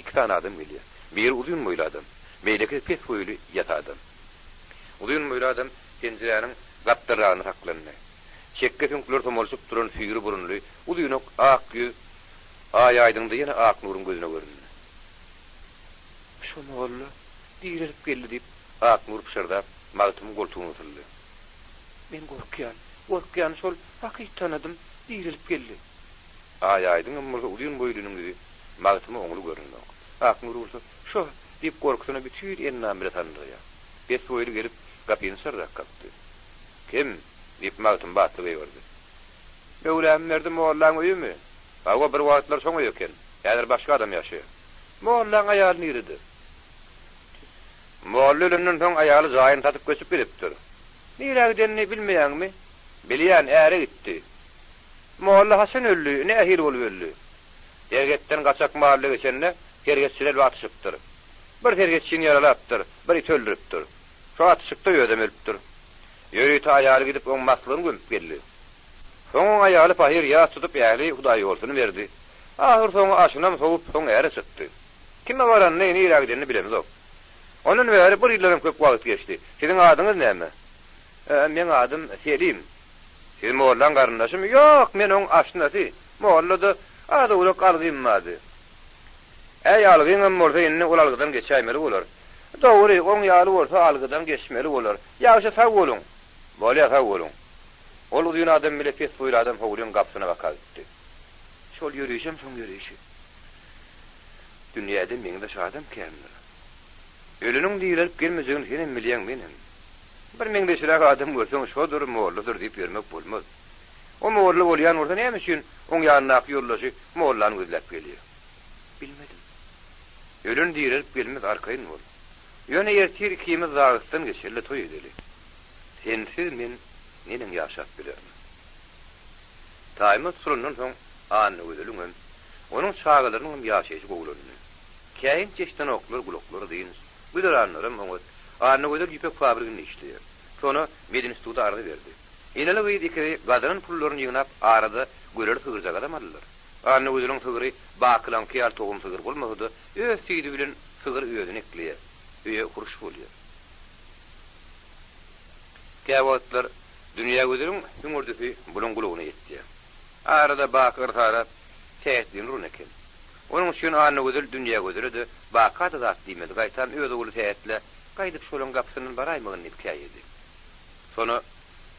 İki tane adam gelýär. Bir uzun boýly adam, beýleki pes boýly ýat adam. Uzun boýly adam penjireň gapdaragyny haklandy. Çekke tünkler tomolşup duran füýri burunly, uzun ak ýüz aýaýdymda ýene Aknuryň gözüne göründi. Şonu bolla diýilip geldi diýip Aknur pişirdap magtymyň goltugyna otyrdy. Men gorkýan şol hakyky tanadym diýilip geldi. Aýaýdyň ömrüne uzun boýlynyň diýip magtymy oňly göründi. Aknur bolsa şo diýip gorkusyna bütün ennam bilen tanýar. Pes boýly gelip gapyny sırrak kapdy. Kim diýip magtym batly berdi. Mewlam merdim mollaň öýümi? Baga bir wagtlar soň öýken, ýa-da başga adam ýaşaýar. Mollaň aýalyny ýeridi. Mollulunun soň aýaly zaýyn tatyp göçüp gidipdir. Nirä gidenini bilmeýäňmi? Bilýän, äre gitdi. Molla Hasan öllü, ne ahir bolup öllü. Dergetten gaçak mahalle geçenne tergetçiler atyşypdyr. Bir tergetçini yaralapdyr, bir öldüripdir. Şu atışykda ödem ölüpdir. Ýöri taýaly gidip oň maslygyny gömüp geldi. Soň aýaly pahir ýa tutup ýaly Hudaý ýolsuny berdi. Ahir soň aşynam soňup soň äre çykdy. Kime baran näme ýerä gidenini bilemizok. Onun bäri bir ýyldan köp wagt geçdi. Siziň adyňyz näme? Men adym Selim. Siz moğollan garyndaşym? Ýok, men oň aşnasy. Moğollada ady uly galgymady. Äý algyňam bolsa indi ol algydan geçäýmeli bolar. Dogry, oň ýaly bolsa algydan geçmeli bolar. Ýa-da sag boluň. Bolýa sag boluň. Ol uýun adam bile pes boýly adam howlyň gapsyna bakady. Şol ýürüşim soň ýürüşi. Dünýäde meňde şu adam kämdir. Ölüniň diýilip gelmejegini senem bilýän menem. Bir meňde şurak adam görseň şodur moğolludur diýip ýermek bolmaz. O moğollu bolýan orda näme üçin oň ýanyna ýollaşy moğollany gözläp gelýär? Bilmedim. Ölün diýilip gelmez arkaýyn bol. Ýöne ýertir ikimiz Dağystan geçerli toý edeli. Sensiz men neniň ýaşap bilerim. Taýmy surundan soň anyny gözlüňem. Onuň çağalarynyň ýaşaýyşy gowlanyny. Käýin çeşden oklar guloklar diýiniz. Bileranlarym oňa anyny gözlüp ýüpek fabrikasyny işleýär. Şonu Medin instituta ardy berdi. Elele we dikiri gadyryň pullaryny ýygnap arada görer tygyrjak adam aldylar. Anyny gözlüň tygyry bakylan kyal togum tygyr bolmady. Öz tygdy bilen tygyr öýüni ekleýär. Öýe kuruş bolýar. Käwatlar dünýä gözlüň ýumurdyky bulungulygyny ýetdi. Arada bakyr tarap tähdin runeken. Onuň üçin anyny gözl dünýä gözlüdi. Bakata zat diýmedi. Gaýtan öýde uly tähdle gaýdyp şolaň gapsynyň baraýmagyny diýip Sonu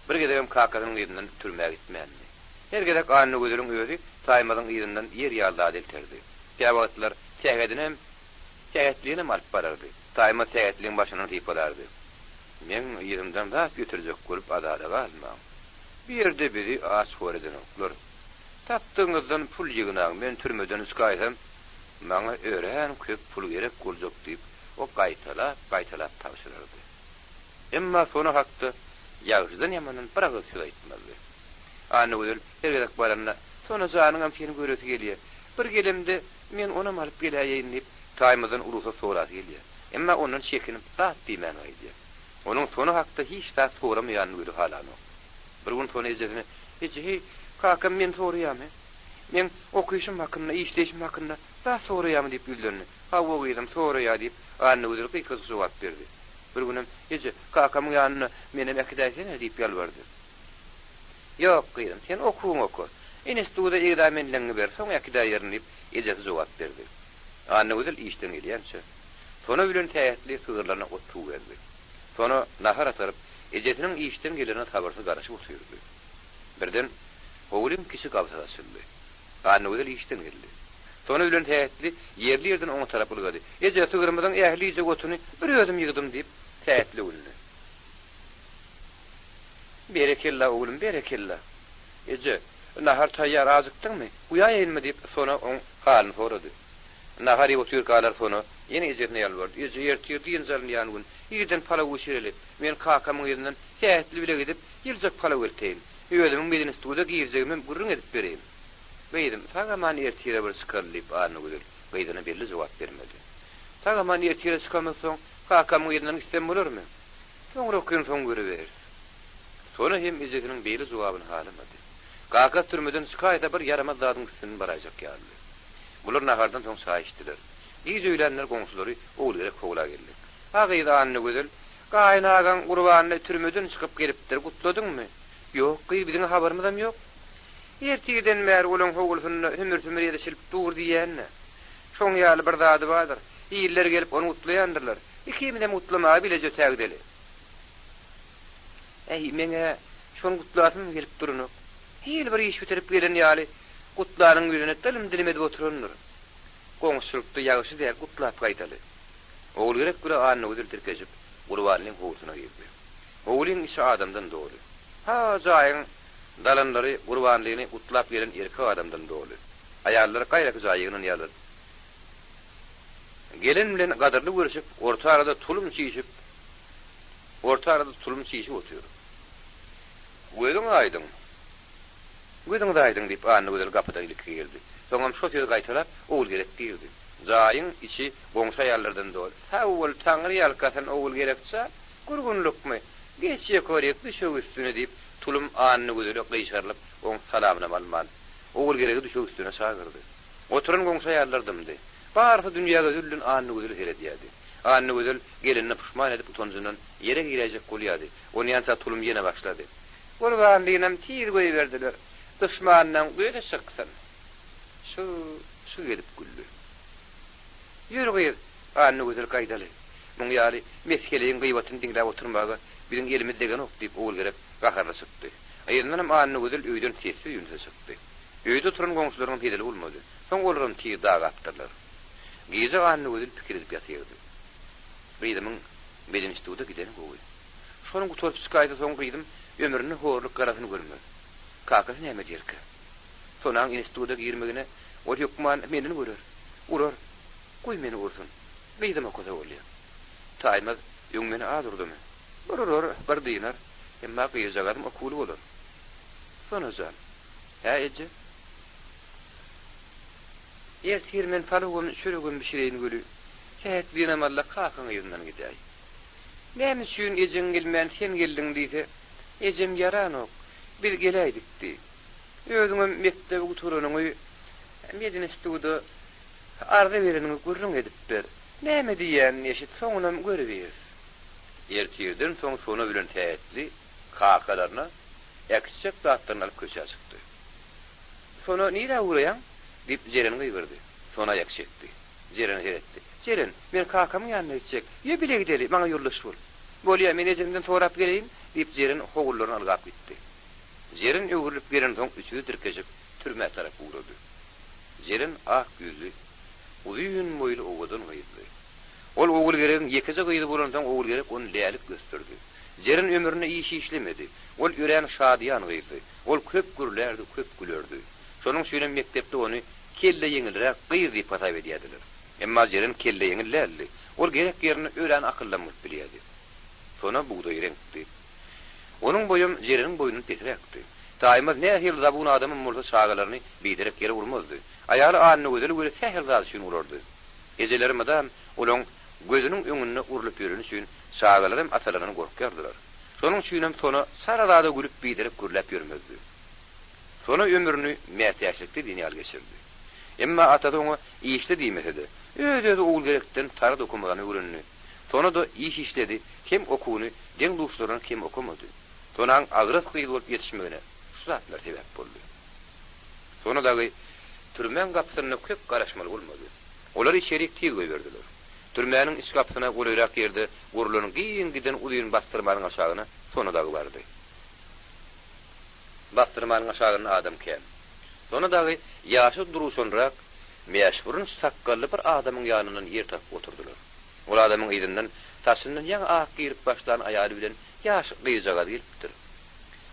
bir gedegem kakasynyň ýerinden türmäge gitmänmi. Her gedek anyny gözlüň öýdi taýmadyň ýerinden ýer ýalda delterdi. Käwatlar tähdinem tähdliňe alyp barardy. Taýma tähdliň başyny typ bolardy. Men ýerimden zat götürjek bolup adada galmam. Bir ýerde biri aç horeden oklar. Tapdyňyzdan pul ýygynaň men türmeden çykaýsam, maňa ören köp pul gerek boljak diýip o gaýtalap tapşyrardy. Emma sonu hakda ýagşydan ýamanyň bir agyr söz aýtmazdy. Anyny gözl her gerek baranda sonu janyňam seni göresi gelýär. Bir gelimde men ona alyp gelýän diýip taýmyzdan urusa soraty gelýär. Emma onuň çekinip zat diýmän aýdy. Onuň sonu hakda hiç da soramaýan gözü halany. Bir gün sonu ejizini hiç kakam men soraýamy. Men okuyuşum hakynda, işleşim hakynda da soraýamy diýip güldürni. Ha oýdum soraýa diýip anyny gözü kykys jogap berdi. Bir günem hiç kakamyň ýanyna menem äkidaýsene diýip ýalbardy. Ýok gyýdym, sen okuň oku. Institutda egzaminlerini ber, soň äkidaýerini diýip ejesi jogap berdi. Anyny gözü işden gelýänçe. Sonu bilen täýetli sygyrlaryna oturup berdi. Sonu nahar atyryp ejesiniň işden gelenine habarsy garaşyp oturdy. Birden oğlum kişi gapsasyndy. Anyny gözü işden geldi. Sonu bilen täýetli ýerli ýerden oňa tarap bolýardy. Eje tygyrmydan ähliýe gotuny bir özüm ýygdym diýip täýetli boldy. Berekella oğlum, berekella. Eje nahar taýýar azykdyňmy? Uýaýynmy diýip sonu oň halyny sorady. Nahary otur galar sonu ýene ejetine ýalbardy. Eje ýertir diýen ýanyň ýerden pala goşurely. Men kakamyň ýerinden täýetli bile gidip ýyljak pala berteýin. Öýdüm Medin instituta girjegimi gurrun edip bereýin. Beýdim, tagaman ýertire bir sıkırlyp anyny gözl. Beýdine belli jogap bermedi. Tagaman ýertire sıkamasoň kakamyň ýerinden gitsem bolarmy? Soňra okuyun soň göreber. Sonu hem ejetiniň belli jogabyny halamady. Kaka türmeden çıkaýda bir yaramaz zadyň üstüne barajak ýaly. Bular nahardan soň saýyşdylar. Ýüz öýlenler goňşulary oğul gerek howla geldi. Hagyda anyny gözl, gaýnagan gurbanyny türmeden çykyp gelipdir, gutladyňmy? Ýok, biziň habarymyzam ýok. Ertigiden mer olan howulsyny hümür-hümür ýetişip dur diýenne. Şoň ýaly bir zady bardyr. Ýyller gelip onu gutlaýandyrlar. Ikimiz de gutlamagy bile jötägdeli. Meňe şonu gutlasym gelip duruny. Hil bir iş bitirip gelen ýaly gutlanyň ýüzüne dilim edip oturandyr. Goňşulukda ýagşy diýip gutlap gaýtaly. Oğul gerek bir anyny öldürip geçip gurbanyň howusyna girdi. Oğulun işi adamdan dolu. Ha jaýyň dalanlary gurbanlygyny utlap gelen erkek adamdan dolu. Aýallar gaýrak jaýynyň ýalar. Gelin bilen gadyrly görüşip orta arada tulum çiýişip oturuyor. Gözüň aýdyň. Gözüň aýdyň diýip anny gözel gapyda ilip geldi. Soňam şoför gaýtalap oğul gerek diýdi. Zaýyň içi goňşa ýallardan dol. Sawul taňry ýalkasan oğul gerekçe gurgunlukmy? Geçe körek düşüp üstüne diýip tulum anny gözel gyşarlyp oň salamyna malman. Oğul geregi düşüp üstüne sagyrdy. Oturan goňşa ýallardymdy. Barha dünýäge üzüldün anny gözel seredýärdi. Anny gözel gelinne puşman edip utanjynyň ýere girejek bolýardy. Ony ýansa tulum ýene başlady. Gurban diýinem tir goýy berdiler. Düşmandan göýde çyksan. Şu gelip güldü. Ýürügi anny gözel gaýdaly. Muň ýaly meskeleýiň gıýbatyn diňläp oturmaga biziň elimiz degen ok diýip oğul gerek gaharla çykdy. Aýyndanam anny gözel öýden tesir ýünse çykdy. Öýde turan goňşularyň pedeli bolmady. Soň olaryň tir daga atdylar. Gize anny gözel pikir edip ýatyrdy. Gydymyň beden istuda gideni gowy. Şonuň gutup çykaýdy soň gydym ömrüni horluk garasyny görmez. Kakasy näme diýerke? Sonaň istuda girmegine o ýokman meni görür. Urar. Goý meni ursun. Gydym okoda bolýar. Taýmaz ýöň meni adurdymy? Urur, bir diýler. Emma gyýjagadym okuly bolar. Sonajan. Ha eje. Ertir men palugum şürügüm bişireýin gölü. Tähet binem Allah kakyň ýerden gidäý. Näme üçin ejeň gelmän sen geldiň diýse, ejem yaran ok. Bir geläýdikdi. Özüňe mektebe guturanyňy medeni studa arda bereniňi gurrun edip ber. Näme diýen eşit soňunam görüber. Ertirden soň sonu bilen tähetli kakalaryna eksik zatlaryny alyp köçe çykdy. Sonu nire uğrayan dip Jeren'e gıyrdı. Sona ayak çekti. Jeren'e etti. Jeren, men kakamın yanına gidecek. Ye bile gideli, bana yollaş bol. Bolya men ejemden sorap geleyim, dip Jeren hoğullarını algap gitti. Jeren öwürlüp gelen soň üçü dirkeşip türme tarapy uğradı. Jeren ak yüzü, uzun boylu oğudun gıydı. Ol oğul gereğin yekize gıydı bolan soň oğul gerek onu leýalik gösterdi. Jeren ömrüne iyi iş işlemedi. Ol ýüren şadiyan gıydı. Ol köp gürlerdi, köp gülerdi. Şonuň şeýle mektepde onu kelle ýeňilrek gyýr diýip hatap edýärdiler. Emma Jeren kelle ýeňillerdi. Ol gerek ýerine ölen akyllanmak bilýärdi. Sona buğday renkdi. Onun boyum Jeren'in boyunun petrekti. Taýmaz nähil zabun adamın murda şagalaryny biderek ýere urmazdy. Aýaly anny gözel göre sähil zat üçin urardy. Ejelerim adam olaň gözüniň öňüne urulyp ýörüni üçin şagalarym atalaryny gorkardylar. Şonuň üçin hem sona sarada gülüp biderek gürläp ýörmezdi. Sona ömrüni mätäşlikde dünýal geçirdi. Emma atada oňa işli diýmesede, öýde oğul gerekden tar dokumagany öwrenni. Sona da iş işledi, kim okuny, deň dostlaryny kim okumady. Sonaň agras gyýyl bolup ýetişmegine şu zatlar sebäp boldy. Sona dagy türmen gapysyna köp garaşmaly bolmady. Olar içerik tiýip berdiler. Türmäniň iç gapysyna goýrak ýerde gurulanyň giýin giden uýun bastyrmanyň aşagyna sona dagy bardy. Bastyrmanyň aşagyna adam kem. Sona dagy ýaşy duruşanrak meşhurun sakkally bir adamyň ýanyndan ýer tap oturdular. Ol adamyň ýerinden taşyndan ýa ak girip başdan aýaly bilen ýaş gyýjaga gelipdir.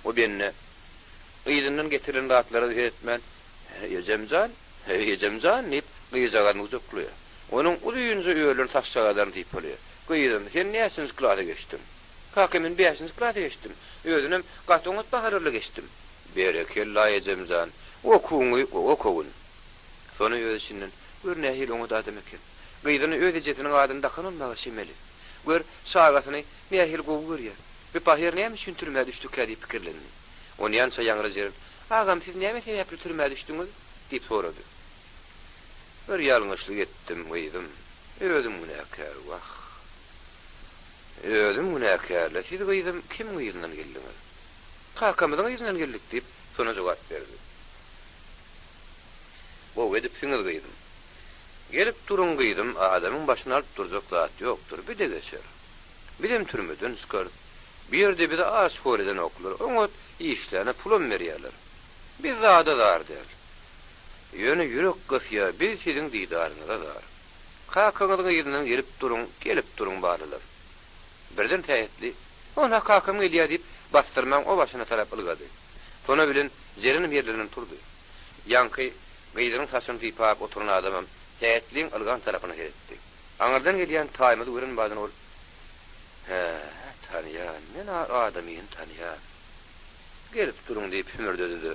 O benne ýerinden getirilen rahatlary etmen, Ejemjan nip gyýjagany uzaklyýar. Onuň uýunjy öýlerini taşçagadan diýip bolýar. Gyýdym, sen näçinji klasa geçdim? Kakymyň 5-nji klasa geçdim. Özünem gatyňyz baharly geçdim. Berekella Ejemjan. Okuňy okowun. Sonu özünden bir nähil oňa adam eken. Gyýdyny öýdejetiniň adyny dakanylmagy şemeli. Gör şagasyny nähil gowy görýär. Bir bahir näme üçin türmäge düşdik diýip pikirlendi. Ony ýança ýaňry Jeren, "Agam siz näme sebäpli türmäge düşdiňiz?" diýip sorady. Bir ýalňyşlyk etdim, gyýdym. Özüm günäkär wah. Özüm günäkärle siz gyýdym, kim gyýdyndan geldiňiz? Kakamyň gyýdyndan geldik diýip sona jogap berdi. O edip siňiz gyýdym. Gelip durun gyýdym, adamyň başyna alyp durjak zat ýokdur, bir de geçer. Bilim türmeden çykar. Bir yerde bir de aş foreden oklar. Oňa işlerine pulum berýärler. Bir zada dar der. Ýöne ýürek gysýa, bir siziň diýdaryňyza dar. Kakaňyň ýerinden gelip durun barlar. Birden tähetli, ona kakam gelýär diýip bastyrmaň o başyna tarap ylgady. Sona bilen Jerenim ýerlerinden turdy. Ýanky gyýdyryň taşyny typap oturan adamam tähetliň ylgan tarapyna geretdi. Aňardan gelýän taýmady görün badan ol. Tanıyan, men adamyň tanıyan. Gelip durun diýip hümürde dedi.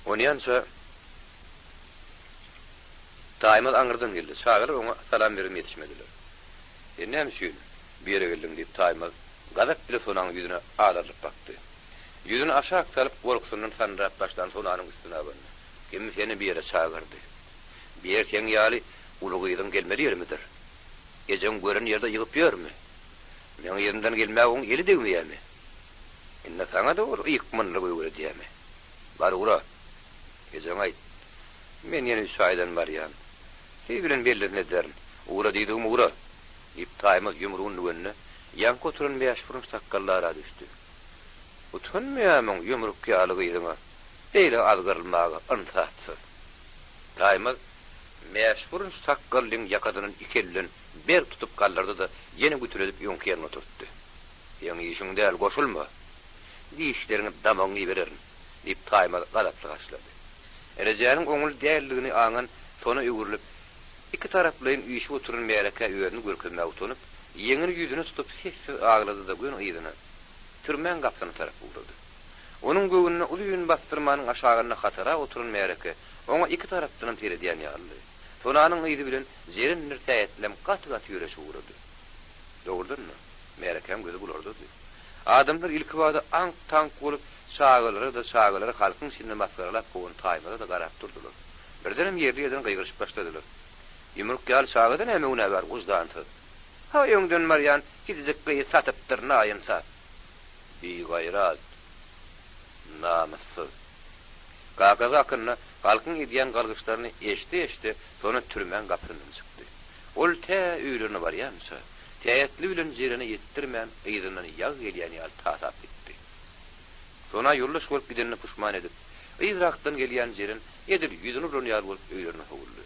Onyança daýmal aňyrdan geldi. Şagyr oňa salam berip ýetişmediler. Näme üçin bir ýere geldim diýip daýmal gazap bile sonaň ýüzüne ağlaryp bakdy. Ýüzüni aşağı salyp gorkusundan sanrap başdan sonanyň üstüne bandy. Kim seni bir ýere çağırdy? Bir ýer sen ýaly ulugydyň gelmeli ýermidir? Geceň gören ýerde ýygyp ýörmi? Men ýerimden gelmägiň eli degmeýärmi? Inne saňa da ol ýykmynly goýgur diýämi? Bar ura. Geceň aýt. Men ýene şaýdan barýan. Ki bilen belli nederin. Ura diýdim ura. Ip taýmaz ýumrugyny gönne. Ýanky oturan beýaş furunç takkallara düşdi. Utanmaýamyň ýumruk ýalygydyňa. Eýle azgyrylmagy ansatsız. Taýmaz beýaş furunç takkallyň ýakadynyň ikellin ber tutup gallardy da ýene götüredip ýonky ýerine oturtdy. Ýöňi işiň däl goşulma. Diýişlerini damaňy bererin. Ip taýmaz galaply gaçlady. Erejäniň oňul däldigini aňan sona öwürlüp iki taraplyň üýüşip oturan meýereke öýüni görkezmäge utunup ýeňini ýüzüne tutup sessiz aglady da gün ýydyna türmen gapsyna tarap ugrady. Onuň göwnüne ulyň bastyrmanyň aşagyna hatara oturan meýereke oňa iki tarapdan terediýän ýaly. Sonanyň ýydy bilen jerin nirtäýetlem gat-gat ýüreşi ugrady. Dogurdurmy? Meýerekem gözi bulardy. Adamlar ilki wagda ank tank bolup şagalary halkyň içinde maskaralap goýun taýmada da garap durdular. Birdenem ýerden gaýgyryşyp başladylar. Ýumruk ýal şagadan näme una bar guzdanty. Ha ýöňden marýan gidijek beýi satypdyr naýynsa. Bi gaýrat. Namussuz. Gagaza akynna halkyň edýän galgyşlaryny eşdi, sonra türmen gapyryndan çykdy. Ol tä öýlerine barýansa, täýetli bilen jerine ýetdirmän ýygynyň ýag gelýän ýal tasap etdi. Sonra ýurluş bolup gidenini puşman edip, ýyrakdan gelýän jerin edil ýüzüni bilen ýar bolup öýlerine howuldy.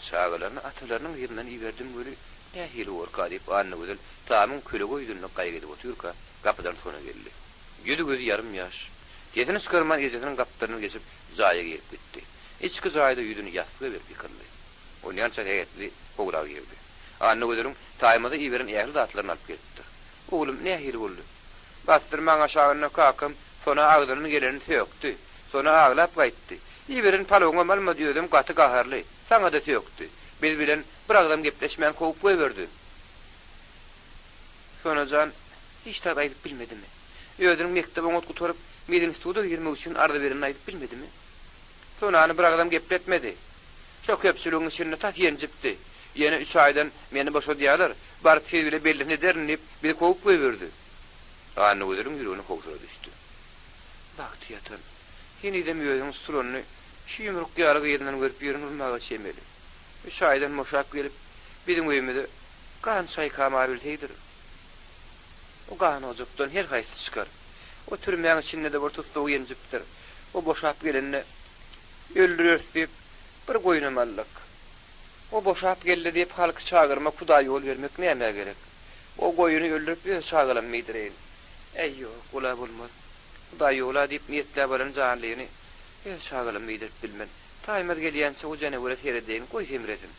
Şagalaryny atalarynyň ýerinden ýerden göri nähili orka diýip anny gözel tamam kölega ýüzüne gaýgydyp oturka gapydan sonra geldi. Ýüzü gözi ýarym ýaş. Ýetini skyrman ýejesiniň gaplaryny geçip zaýa gelip gitdi. Içki zaýda ýüzüni ýasga berip ýykyldy. Onyança häýetli pograk ýerdi. Anny gözeliň taýmada ýeberin ähli zatlaryny alyp geldi. Oglum nähili boldy? Bastyrmaň aşagyna kakym, sonra agdyny geleni sökdi. Sonra aglap gaýtdy. Ýeberin paloňa malma diýdim gaty gaharly. Saňa da sökdi. Biz bilen bir agdam gepleşmän kowyp goýberdi. Sonajan hiç taýda aýdyp bilmedimi? Ýödüň mektebiň otguturyp, medin institutda girmek üçin arda berini aýdyp bilmedimi? Sonany bir agdam gepletmedi. Şo köpçüligiň içinde tat ýenjipdi. Ýene 3 aýdan meni boşa diýerler. Bar tebile belli nederin diýip bir kowyp goýberdi. Anny gözüň ýüregine howsura düşdi. Bakty ýatan. Ýene de ýöňiň stronyny şu ýumruk ýalygy ýerinden görüp ýörünmäge çemeli. 3 aýdan moşap gelip bizim öýümde kan çay kamabil teýdir. O gan ojukdan her haýsy çykar. O türmäň içinde de bir tutduğu ýenjipdir. O boşap gelende öldürýär diýip bir goýnamallyk. O boşap geldi diýip halky çagyrma Hudaý ýol bermek näme gerek? O goýuny öldürüp bir çagyrlanmaýdyr. Eýyo, ola bolmaz. Hudaý ýola diýip niýetler bolan janlygyny bir çagyrlanmaýdyr bilmen. Taýmaz gelýänçe o jana göre seredeň goý semresin.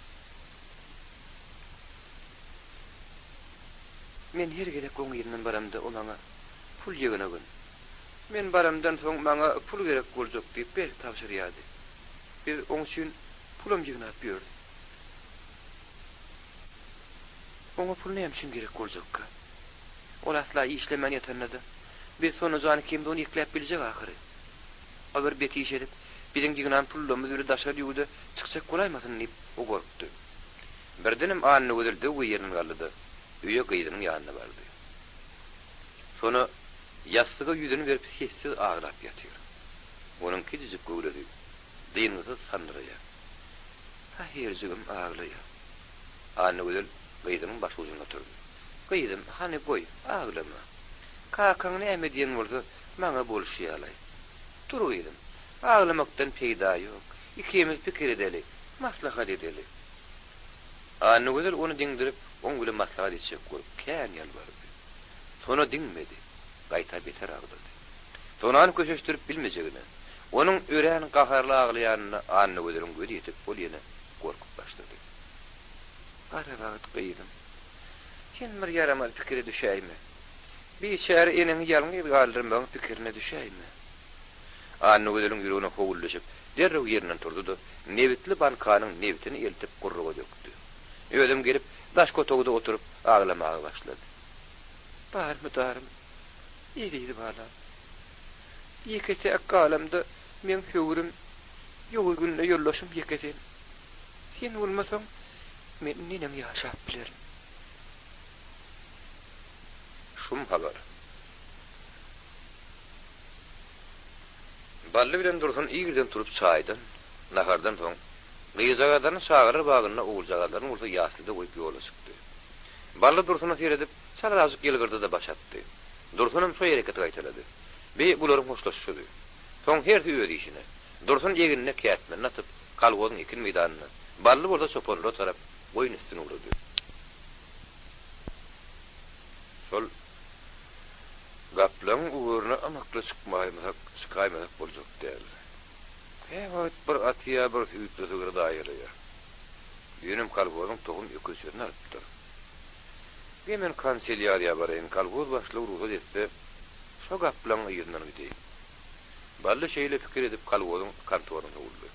Men her gerek goň ýerinden baramda o maňa pul ýegine gün. Men baramdan soň maňa pul gerek boljak diýip bir tapşyrýady. Bir oň üçin pulum ýegine berdi. Oňa pul näme üçin gerek boljak? Ol asla işlemen ýeternede. Bir sonucany kimde onu ýeklep biljek ahyry. Agar beti iş edip biziň ýeginen pullumyz bir daşa ýuwdy, çykjak bolaýmasyn diýip o gorkdy. Birdenim anny gözelde o ýerine galdy. Üye gyýdynyň ýanyna bardy. Sonra ýastyga ýüzüni berip sessiz aglap ýatýar. Onuň kidijik göwredi. Diňizi sandyrýar. Ha herjigim aglaýar. Anny gözel gyýdynyň baş ucuna turdy. Gyýdym, hani goý, aglama. Kakaň näme diýen bolsa, maňa bolşýarlar. Tur gyýdym. Aglamakdan peýda ýok. Ikimiz pikir edelik, maslahat edelik. Anny gözel onu diňdirip, oň bilen maslahat etjek görüp kän ýalbardy. Sonra diňmedi, gaýta beter agdyrdy. Sonany köşeşdirip bilmejegine, onuň ören gaharly aglaýanyny anny gözeliň gözi ýetip bol ýene gorkup başlady. Ara wagt gyýdym. Sen bir ýaramal pikire düşäými? Bir şäher enen ýalňy galdyrmagyň pikirine düşäými? Anny gözüň ýüregine howullaşyp, derrew ýerinden turdy-da, nebitli bankanyň nebitini eltip gurruga dökdi. Ödüm gelip, daş kotogda oturup ağlamağa başlady. Barmy darym? Ýedi bala. Ýekete akalamda men höwrüm ýoly günde ýollaşym ýeketen. Sen bolmasaň men nenem ýaşap bilerim. Şum habar. Bally bilen Dursun ýigirden turup çaýdan, nahardan soň gyýzagadan şagyry bagyna uwuljagadan ursa ýaslyda goýup ýola çykdy. Bally Dursuny seredip, çalazyk gelgirdi-de başatdy. Dursunum şo ýereke gaýtalady. Be bularyň hoşlaşýdy. Soň herdi öýdi işine. Dursun ýeginine kätmen natyp, kalgoň ikin meýdanyna. Bally bolsa çoponly tarap goýun üstüne urdy. Şol gaplan uğuruna amakla çıkmaymak, çıkaymak boljak däl. Hewat bir atya bir hüýtlüsi gyrda aýyrýar. Ýönem kalgoň tohum öküsüni alypdyr. Hemen kanselyariýa barayyn, kalgoz başlygy ruhsat etse, şo gaplan ýerden gideyim. Bally şeýle pikir edip kalgozyň kantoryna uldy.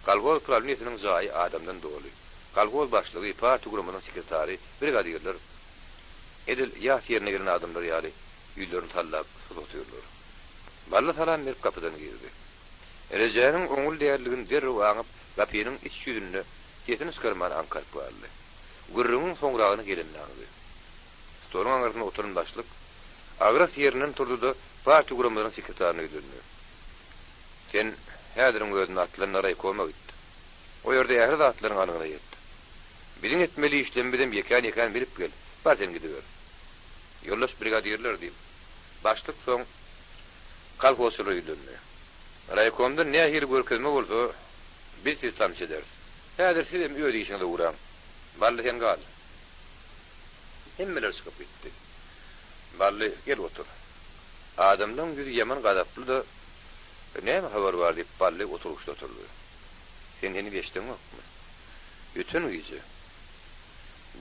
Kalgoz probleminiň jaýy adamdan doly. Kalgoz başlygy parti gurumynyň sekretary, brigadierler edil ýa ýerine giren adamlar ýaly ýülerini tallap tutýarlar. Bally salam berip kapydan girdi. Erejäniň oňul däýerligini derrew aňyp, gapynyň iç ýüzünde ýetini skyrman ankaryp bardy. Gurrunun soňragyny gelenläňdi. Stolun aňyrdyna oturan başlyk agras ýerinden turdy-da parti gurumynyň sekretaryna ýüzündi. Sen häziriň gözüne atlaryna raýkoma gitdi. O ýerde ýahy zatlaryň anygyna ýetdi. Biziň etmeli işlemibem ýekan bilip gel. Barten gidiber. Ýollaş brigadierler diýip. Başlyk soň kalhosly ýüzündi. Raýkomda nähir görkezme bolsa, biz siz tamşy ederiz. Häzir sizem öýdi işiňde uğram. Bally sen gal. Hemmeler çykyp gitdi. Bally gel otur. Adamdan ýüzi ýaman gadaply-da, näme habar bar diýip Bally oturuşda oturdy. Sen heni geçdiňmi? Bütün güýji.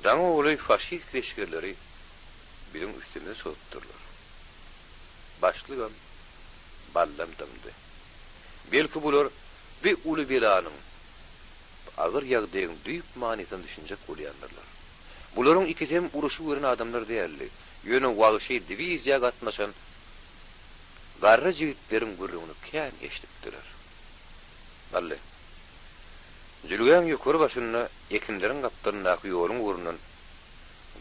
Daňy oly faşist leşkerleri biziň üstüne sotdurlar. Başlygam ballam dymdy. Belki bular bir uly belanyň agyr ýagdaýyň düýp manysyny düşünjek bolýanlarlar. Bularyň ikisem uruşy gören adamlar däli. Ýöne wagşy diviziýa gatnaşan garry jigitlerin gurrugyny kän eşdipdiler. Bally. Jülgän ýokary başyna ekinleriň gapdaryny ýoluň urundan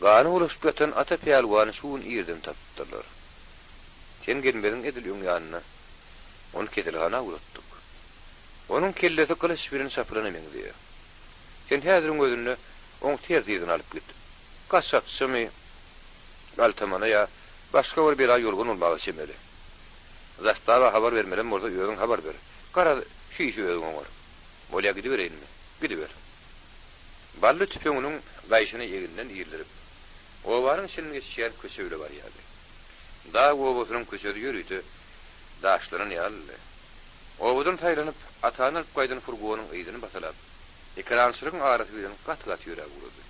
gany ulaşyp gatan ata peýalwany şuň ýerden tapdylar. Sen gelmediň edil ýanyna. Onu ketilgana ulatdyk. Onuň kellesi kılıç birini sapyrana meňdi. Sen häziriň gözünde oň terdiýden alyp git. Gaçakçymy, galtamana ýa başga bir bela ýolgun bolmagy şemeli. Zastara habar bermelen bolsa ýöňüň habar ber. Gara şeýşi özüň oňar. Bolýa gidibereyinmi? Gidiber. Bally tüpeňiniň gaýşyny ýeginden ýerlerip, owaryň şeňe geçýän köşeýle bar ýaly. Da owasynyň köşede ýürüýdi. Daşlaryny ýaly. Owadan taýlanyp, atany alyp gaýdan furgonyň ýygyny basalap, ekrançylygyň arasy bilen gat-gat ýüreg urdy.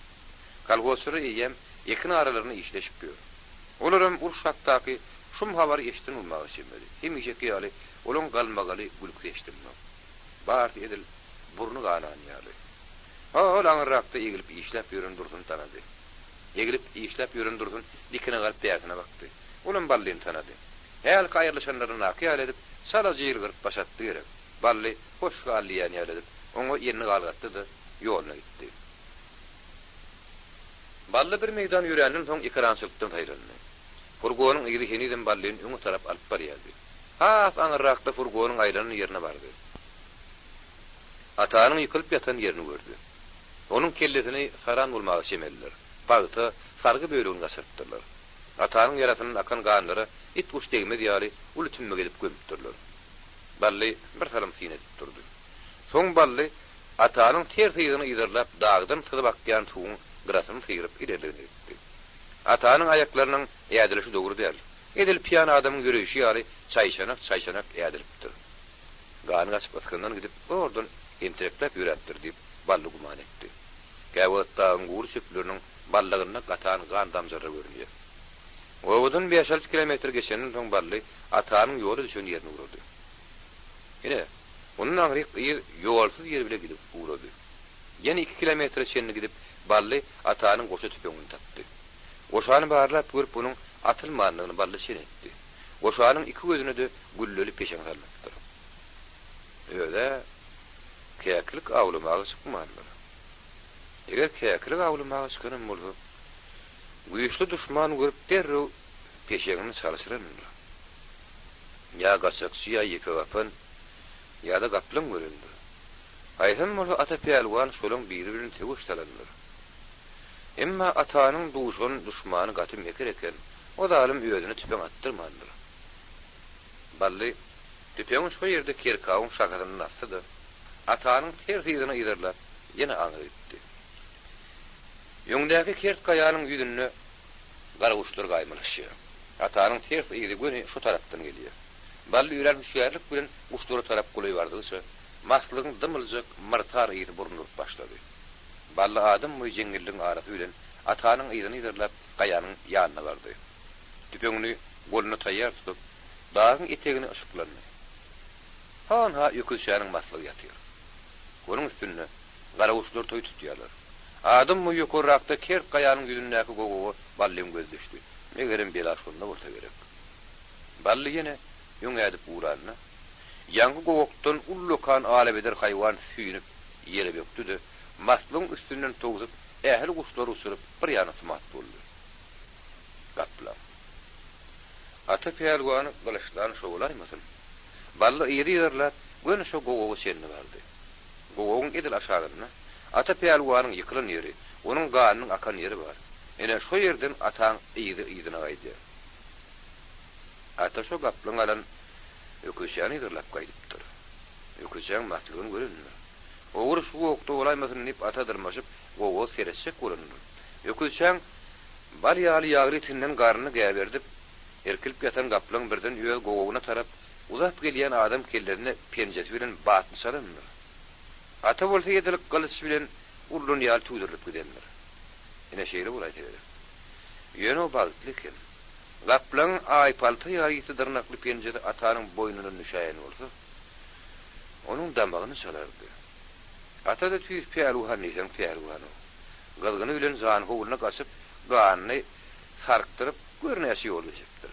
Kalgosry ýem ýekin aralaryny işleşip ýör. Olaram urşakdaky şum habar eşdin bolmagy şemeli. Hem ýeki ýaly, olaň galmagaly gülük eşdinmi? Bar edil burnu ganan ýaly. Olaňrakda ýegilip işläp ýören Dursun tanady. Ýegilip işläp ýören Dursun dikine galyp täsine bakdy. Olam Ballyny tanady. Häl gaýrlyşanlaryny akyal edip, salaja ýergirip başatdy gerek. Bally hoş galýan ýaly edip, oňa ýerini galgatdy-da ýoluna gitdi. Bally bir meýdan ýürenden soň ekrançylykdan taýlandy. Furgonyň ýeri heniden Ballyny öňe tarap alyp barýardy. Has aňyrrakda furgonyň aýlanyň ýerine bardy. Atanyň ýykylyp ýatan ýerini gördü. Onuň kellesini saran bolmagy şemeldiler. Bagty sargy bölegini gaçyrtdylar. Atanyň ýarasynyň akan ganlary it uç degmedi ýaly uly tümme gelip gömüpdirler. Bally bir salam syny durdy. Soň Bally atanyň tersiýini ýerlap dagdan syzyp akýan suwuň grasyny syryp ilerledi. Atanyň aýaklarynyň ýadilişi dogry däl. Edil piýan adamyň görüşi ýaly çaýşanak ýadilipdir. Gany gaçyp atkandan gidip ordan entereklep ýöretdir diýip Bally guman etdi. Käwatda angur süpleriniň ballygyna gatan gan damjary görünýär. Oğudun 5-6 kilometr geçenin soň bally atanyň ýoly düşen ýerine urdy. Ine, onun agryk ýolsuz ýer bile gidip urdy. Ýene 2 kilometr çenni gidip bally atanyň goşa tüpeňini tapdy. Goşany barlap görüp bunyň atylmanlygyny bally şeretdi. Goşanyň iki gözüne de gülleli peşeň salmakdyr. Öýde käklik awlamagy çykmandyr. Eger käklik awlamagy çykanam bolsa, güýçli düşman görüp derrew peşeňini salyşyrandyr. Ya gaçakçy ya ýeke gapan ya da gaplan göründü. Aýhan bola ata peýalwan şolaň biri-birini tegüşdirendir. Emma atanyň duşun düşmany gaty meker eken, o zalim öýüni tüpeň attyrmandyr. Bally tüpeň şu ýerde kerkawyň şakatyny asdy. Atanyň tersiýini ýerlap ýene aňyr etdi. Ýöňdäki kert gaýanyň ýüzüne garaguşlar gaýmylyşy. Atanyň tersi ýeri göni şu tarapdan gelýär. Bally ýürelmişýärlik bilen uşdura tarap gulaý bardygyça, maslygyň dymyljak martar ýeri burunup başlady. Bally adam bu jeňilliň arasy bilen atanyň ýygyny ýerlap gaýanyň ýanyna bardy. Tüpeňini goluny taýýar tutup, dagyň etegini ışyklandy. Ha ýökülşäniň maslygy ýatyr. Onuň üstünde garaguşlar toý tutýarlar. Adam bu ýokurrakda kert gaýanyň ýüzündäki gogowy ballyň göz düşdi. Megerem bela şonda bolsa gerek. Bally ýene ýöň edip uranna. Ýangy gowokdan ullukan alabeder haýwan süýnüp ýere bökdi. Maslyň üstünden toguzyp, ähli guşlary usurup bir ýana symat boldy. Gaplar. Ata peýalwany gylışdan şoğulaýmasyn. Bally ýeri ýerler, göni şo gogowy şenni bardy. Gogowyň edil aşagyna, ata peýalwanyň ýykylan ýeri, onuň ganynyň akan ýeri bar. Ene şo ýerden ataň ýygyna gaýdy. Ata şo gaplyň alan öküşäni ýerlap gaýdypdyr. Öküşäň maslygyny görünmür. Oğur şu gowukda olaýmasyn nip ata dyrmaşyp, gogowy seretşek görünür. Öküşäň bar ýaly ýagry tinden garny gäberdip, erkilip ýatan gaplyň birden ýöl gogowyna tarap, uzak gelýän adam kellerini penjesi bilen batny sarandyr. Ata bolsa ýedilik gylyç bilen urlun ýaly tüýdürip gidendir. Ine şeýle bolaýdy. Ýöne o baltlyken, gaplyň aýpalty ýaly dyrnakly penjesi atanyň boýnuny nüşäýen bolsa, onuň damagyny salardy. Ata da tüýüp peýalwan niýen peýalwany. Gylgyny bilen zan howluny gaçyp, ganyny sarktyryp görnäsi ýol geçipdir.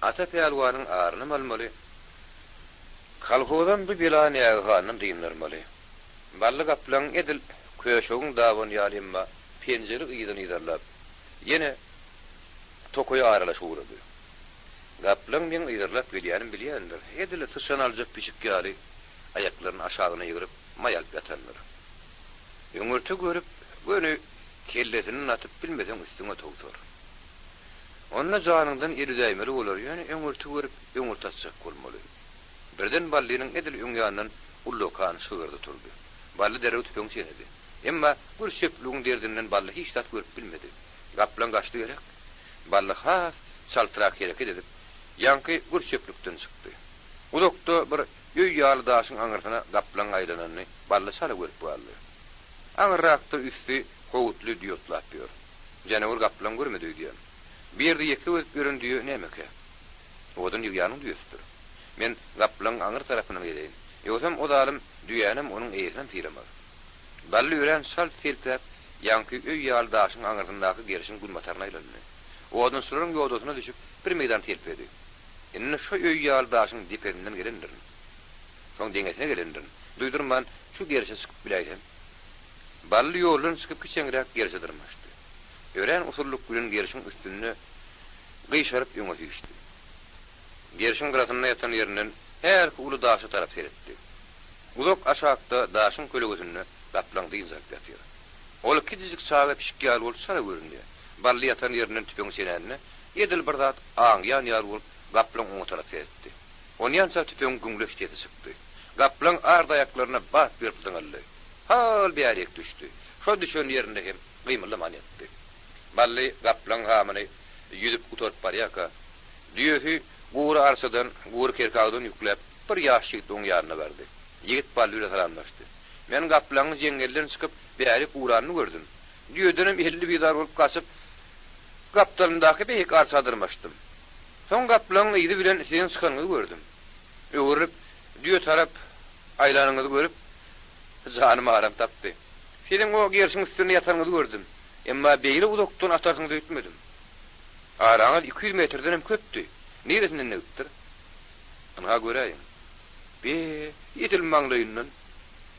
Ata peýalwanyň aryny malmaly. Kalhodan bu bilan ýaganyň diýilmeli. Bally gaplan edil köşegiň dawon ýalymma penjeri ýygyny ýerlap. Ýene tokoy aralaşýardy. Gaplan men ýerlap gelýänim bilýändir. Edil tışan aljak pişik ýaly aýaklaryny aşagyna ýygyryp maýal ýatandyr. Ýöňürtü görüp, göni kelletini atyp bilmeden üstüne togdur. Onna janyňdan ýerdäýmeli bolar, ýöne ýöňürtü görüp ýöňürt atsak bolmaly. Birden ballynyň edil ýöňýandan ullukan şygyrdy turdy. Bally derew tüpeň çenedi. Emma bir şeplüğün derdinden bally hiç tat görüp bilmedi. Gaplan gaçdy gerek. Bally ha saltyrak gerek edip, ýanky bir şeplükden çykdy. Udokda bir ýöý ýaly daşyň aňyrsyna gaplan aýdanany bally sala görüp baldy. Aňyrakda üstü howutly diýotlap ýör. Jana ur gaplan görmedi diýen. Bir ýerde ýeke görüp göründüýü nämeke? Odan ýanyň diýýär. Men gaplan aňyr tarapyna gelýän. Ýögsem o zalim düýänem onuň eýesinden tiremez. Bally ýören sal terpep, ýanky öý ýaly daşyň aňyryndaky gerişin gülmataryna aýlandy. Odan suraryň ýodosyna düşüp bir meýdan terpedi. Indi şu öý ýaly daşyň diperinden gelendir. Şoň deňesine gelendir. Duýdurman şu gerişe çykyp biläýän. Bally ýoldan çykyp kiçengrek gerişe durmaşdy. Ýören usulluk bilen gerişiň üstünde gyşaryp ýöňe düşdi. Gerişiň garasyna ýatan ýerinden her uly daşy tarap seretdi. Uzak aşağıda daşyň kölegüsünde gaplan diýilip ýatýar. Ol kiçik saga pişik ýaly bolsa göründi. Bally ýatan ýerinden tüpeň çenäne ýedil bir zat aň ýan ýar bolup gaplan oňa tarap seretdi. Onýança tüpeň güňleş ýeti çykdy. Gaplan arda aýaklaryna bas berip zyňaldy. Hal beýerek düşdi. Şo düşen ýerinde hem gymyly manetdi. Bally gaplan hamyny ýüzüp uturup barýaka. Diýýär, guru arsadan, guru kerkagdan ýükläp bir ýaş ýigit oň ýaryna berdi. Ýigit bally bilen salamlaşdy. Men gaplanyň jeňelden çykyp beýerek uranyny gördüm. Diýýärdim 50 bidar bolup gaçyp Gaptalındaki beyik arsadırmıştım. Son gaplan iyidi bilen senin sıkanını gördüm. Öğürüp, düğü tarap aylanını görüp, canım aram taptı. Senin o gersin üstüne yatanını gördüm. Emma beyli udoktun atarsını döytmedim. Arağız 200 metreden hem köptü. Neresinden ne gittir? Ana göreyim. Be, yetil manglayından.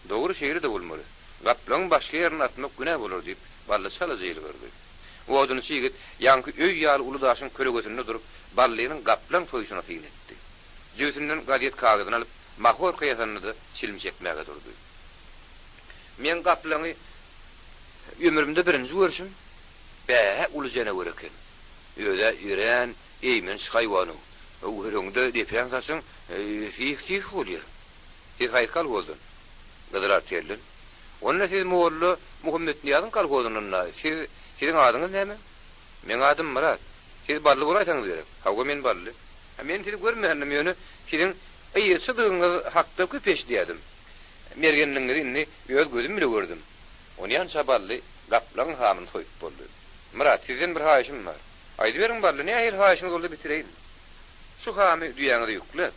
Doğru şehri de olmalı. Gaplan başka yerine atmak günah olur deyip, ballı sala zeyli verdi. O odunu çiğit, yankı öy yağlı Uludaş'ın kölögötünde durup, ballının gaplan soyusuna fiil etti. Cüvsünden gadiyet kağıdını alıp, mahor kıyasanını da çilmi çekmeye durdu. Men gaplanı ömrümde birinci görsüm, be Ulujana göreken. Öyle yüren, eymen şayvanı. Uğurunda deprensasın, fih oluyor. Siz haykal oldun. Gıdırar terlin. Onunla siz Moğollu Muhammed Niyaz'ın kalkodununla. Sizin adınız ne mi? Men adım Murat. Siz ballı olaysanız gerek. Havga men ballı. Men sizi görmeyendim yönü. Sizin sıdığınız hakta köpeş diyedim. Mergenliğiniz inni öz gözüm bile gördüm. Onu yansa ballı gaplan hamın soyup boldu. Murat sizin bir haişim var. Aydı verin ballı ne ayır haişiniz oldu bitireyim. Şu hamı düyanıda yüklü.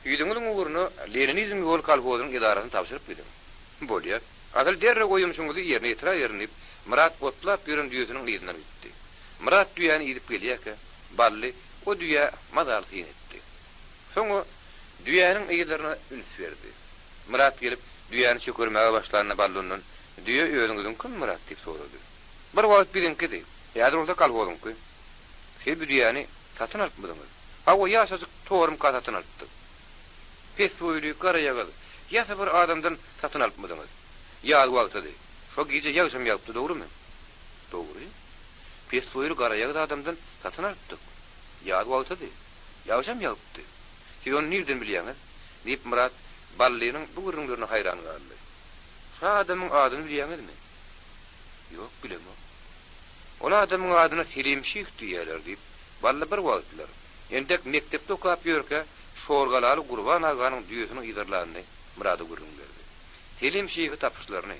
Yüzünüzün uğrunu Leninizm yol kalkodunun idarasını tavsırıp gidin. Bolya. Asıl derre koyumuşunuzu yerine yetira yerinip Murat botlap görün düyüsünün izinden gitti. Murat düyanı gidip geliyeke ballı o düya madal hiyin etti. Sonra düyanın iyilerine üns verdi. Murat gelip düyanı çökürmeye başlarına ballonun düya özünüzün kim Murat deyip soradı. Bir vakit bilinki deyip yadır orada kalkodun ki siz bir düyanı satın alıp mıdınız? Ha o yaşacık toğrum ka satın alıptı. Pes boylu karayagalı. Yasa bir adamdan satın alıp mıdınız? Yağdı vakti deyip. Şu gece yağışım yaptı doğru mu? Doğru. Pes boylu karayagalı adamdan satın alıptık. Yağdı vakti deyip. Yağışım yaptı. Siz onu nereden biliyorsunuz? Deyip Murat ballının bu ürünlerine hayran kaldı. Şu adamın adını biliyorsunuz mi? Yok bilemem. Ola adamın adına Selim Şeyh diyorlar deyip ballı bir vakitler. Endek mektepte okuyup yörke şorgalalı Kurban Aga'nın düyesinin idarlarını Murat'a görünlerdi. Selim Şeyh'i tapışlarını,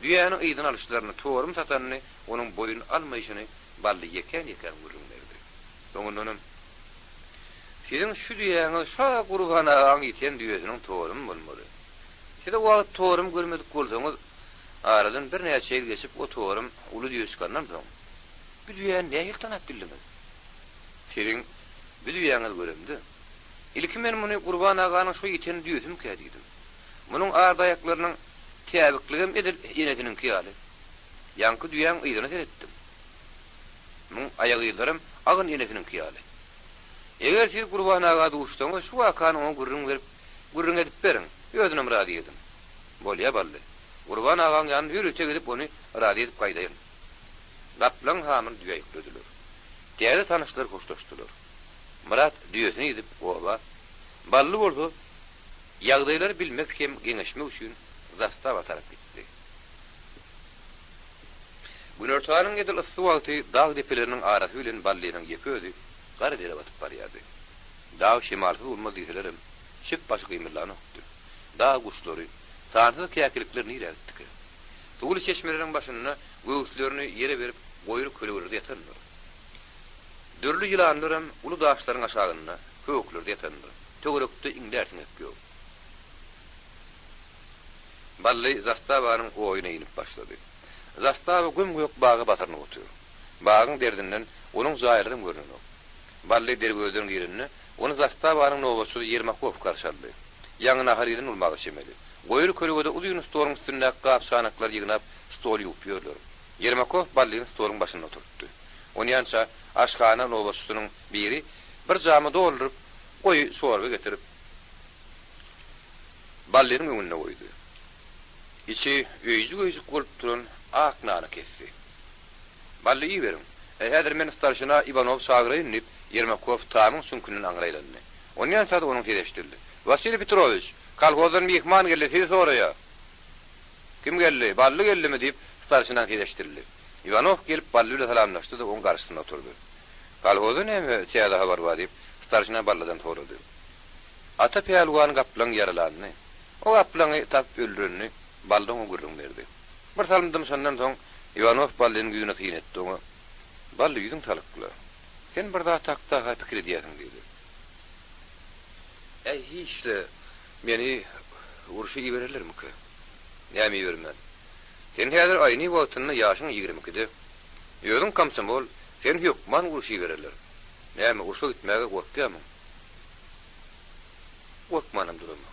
düyanın iyiden alışlarını, toğrum satanını, onun boyun almayışını ballı yeken görünlerdi. Doğundanım, sizin şu düyanı şu Kurban Aga'nın iten düyesinin toğrum bulmalı. Siz de o vakit toğrum görmedik olsanız, aradan bir neye şey geçip o toğrum ulu düyesi kandan sonra. Bir düyanı neye yıltanap bildiniz? Sizin bir düyanız göründü. İlki men bunu Kurban Aga'nın şu iten düyesini kediydim. Bunun ardayaklarının tiyabıkligim edil yenetinin kiyali. Yankı düyan ıydını seyrettim. Bunun ayak ıylarım ağın yenetinin kiyali. Eğer siz Kurban Aga'da uçtanız şu akanı onu gurrun edip verin. Özünüm radi edin. Bolya ballı. Kurban Aga'nın yanını yürüte gidip onu radi edip kaydayın. Gaplan hamın düya yüklediler. Diğeri tanıştılar hoşlaştılar. Murat düyesini gidip oğla. Ballı oldu. Yağdayları bilmek hem genişmek için zastava taraf gitti. Günortağının edil ısı vakti dağ depelerinin arası ile ballının yepödü, qarı dere batıp baryadı. Dağ şemalsız olmaz diyelerim, şıp başı kıymirlarını oktu. Dağ kuşları, sağınsız kıyakiliklerini ilerlettik. Tuğulu çeşmelerin başına göğüslerini yere verip boyru kölüvürde yatanlar. Dörlü yılanlarım ulu dağışların aşağına köklerde yatanlar. Tögürükte inlersin etkiyor. Ballı Zastavanın oyuna inip başladı. Zastava güm-gök bağı batırına otuyor. Bağın derdinden onun zahirden görünüyor. Ballı dergözlerin yerini onu Zastavanın novosu Yermakov karşıladı. Yanına hariden olmağı çemeli. Goyur kölügöde uzun stolun üstünde qap sanaklar yığınap stol yupuyorlar. Yermakov Ballı'nın stolun başına oturttu. Onu yansa aşkhana novosunun biri bir camı doldurup koyu sorba getirip Ballı'nın önüne koydu. İçi öyücük olup turun ak nana kesti. Ballı iyi verin. Hedir men starşına Ivanov sağıra inip Yermakov tamın sünkünün angraylanını. Onun yansa da onun tereştirdi. Vasily Petrovich, kalkozdan bir ihman geldi, sizi soraya. Kim geldi? Ballı geldi mi deyip starşından tereştirdi. Ivanov gelip Ballı'yla salamlaştı da onun karşısına oturdu. Kalkozda ne mi siyada haber var deyip starşına Ballı'dan soradı. Ata peyalguan kaplan yaralanını. O kaplanı tap öldürünü Ballı'nın gurrun verdi. Bir salımdım senden son Ivanov Ballı'nın gücüne tiyin etti onu. Bally ýüzüň talypdylar. Sen bir daha takta pikir edýäsiň diýdi. Hiçle meni urşy iberelermi ki? Näme ibermän? Sen häzir aýny wagtyny ýaşyň 22-de. Ýödüň komsomol, sen hökman urşy ibereler. Näme urşa gitmäge gorkýarmy? Gorkmanam durma.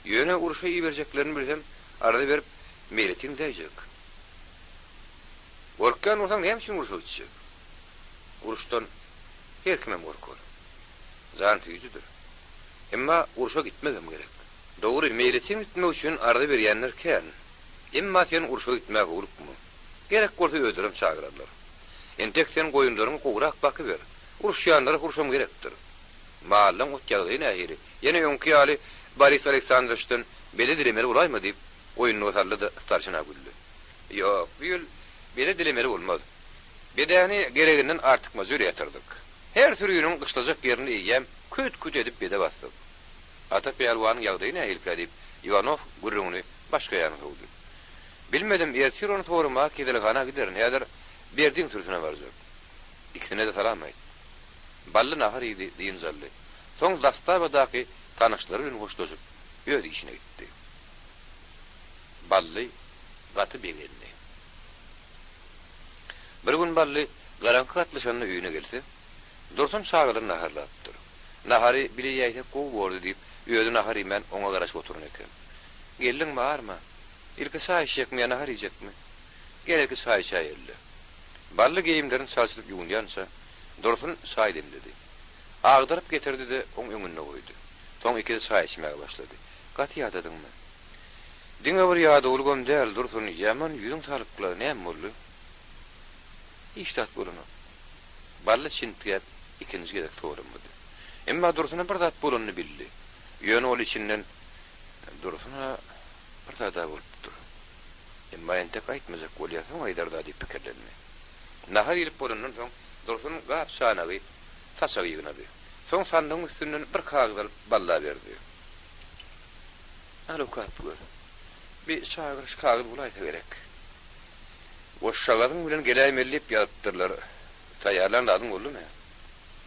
Ýöne urşa iberjeklerini bilsem, arada berip meletin däjek. Gorkýan bolsaň näme üçin urşa gitjek? Uruşdan her kimem gorkar. Zan tüýdüdir. Emma uruşa gitmegem gerek. Dogry, meletin gitmek üçin arada berýänler kän. Emma sen uruşa gitmäge urupmy? Gerek bolsa ödürüm çagyrarlar. Entek sen goýunlaryň gowrak bakyber. Uruşýanlara uruşam gerekdir. Maallym otjagy nähiri. Ýene öňki ýaly Boris Aleksandrowyçdan bele dilemeli bolaymy diýip oýuny otarlydy starşyna güldü. Ýok, bu ýyl bele dilemeli bolmaz. Bedäni gereginden artykma züre ýatyrdyk. Her türüniň gyşlajak ýerini iýem küt edip bede basdyk. Ata peýalwanyň ýagdaýyna help edip Ivanov gurruny başga ýaryna howdy. Bilmedim ertir onu toruma kedeligana giderin. Häzir berdiň türüne barjak. İkisine de salam aýt. Bally nahar idi diýen zally. Soň Zastavadaky tanyşlary bilen hoşlaşyp öýde işine gitdi. Bally gaty begeldi. Bir gün Bally garanky atlyşanyň öýüne gelse, Dursun şagyryny naharlapdy. Nahary bile ýaýda gowy boldy diýip öýde nahary men oňa garaşyp oturun eken. Geldiň barmy? İlki çay içecekmi, nahar yiyecekmi? Gereki çay içerli. Bally geyimlerini çalçylyp ýuwunýança, Dursun çay demledi. Agdyryp getirdi de oň öňüne goýdy. Soň iki çay içmäge başlady. Gaty ýadadyňmy? Diňe bir ýada ulgam däl Dursun ýaman ýüzüň talypdylar, näme boldy? İştat bolany. Bally çintiýär ikinji gerek sorunmady. Emma Dursun'a bir zat bolanyny bildi. Ýöne ol içinden Dursun'a bir zat bolupdyr. Emma entek aýtmazak bolýarsyň aýdarda diýip pikirlendi. Nahar ýerip bolandan soň Dursun gap şanagy taşagy ýygnaby. Soň sandyň üstünden bir kagaz alyp Balla berdi. Alo kapgör. Bir şagir kagaz bulaýsa gerek. O şagadyň bilen geläýmellip ýatypdyrlar. Taýýarlandyň boldymy?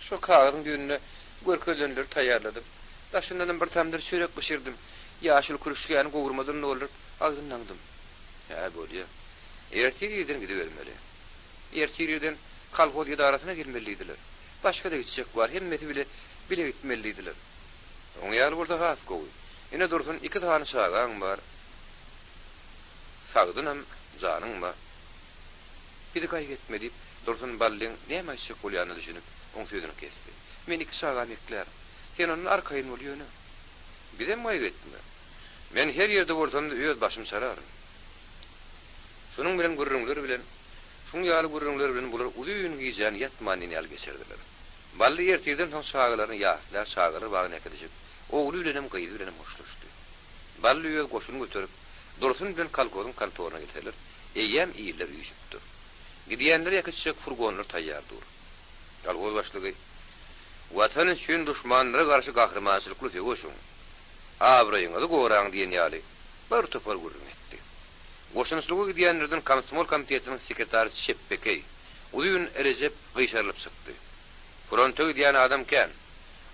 Şu kagazyň düýnüne görkezlenler taýýarladym. Daşyndan bir tamdyr çörek bişirdim. Ýaşyl kuruşgany gowurmadan bolar, agdynlandym. Ha bolýar. Ertirden gidibermeli. Ertirden kolhoz idarasyna girmelidiler. Başga da gitjek bar, hemmeti bile gitmelidiler. Oň ýaly burada has gowy. Ene Dursun iki tane şagaň bar. Sagdynam, janyň bar. Biri gaý gitmedi. Dursun Ballyň näme işik bolýany düşünüp, oň sözüni kesdi. Men iki şagaň ekler. Sen onuň arkaýyn bolýany. Birem gaý gitme. Men her ýerde bolsam da öz başym sararym. Şunuň bilen gurrunlar bilen, şuň ýaly gurrunlar bilen bular uzun giýjan ýatmanyny al geçirdiler. Bally ertirden soň şagaryny ýaşlar şagary bagyna ekidip, ogly bilenem gaýdy bilenem hoşlaşdy. Bally ýöz goşuny götürüp, Dursun bilen kolgozyň kantoryna gitdiler. Eýem iýler ýüşüpdir. Gidýänler ýakşyk furgonlar taýýardyr. Kolgoz başlygy Watan üçin düşmanlara garşy gahrmançylyk götürýär. Abraýyňy goraň diýen ýaly bir topar gurrun etdi. Goşunçlygy gidýänlerden komsomol komitetiniň sekretary Şeppekey uzun erejep gyşarlyp çykdy. Fronta gidýän adam kän.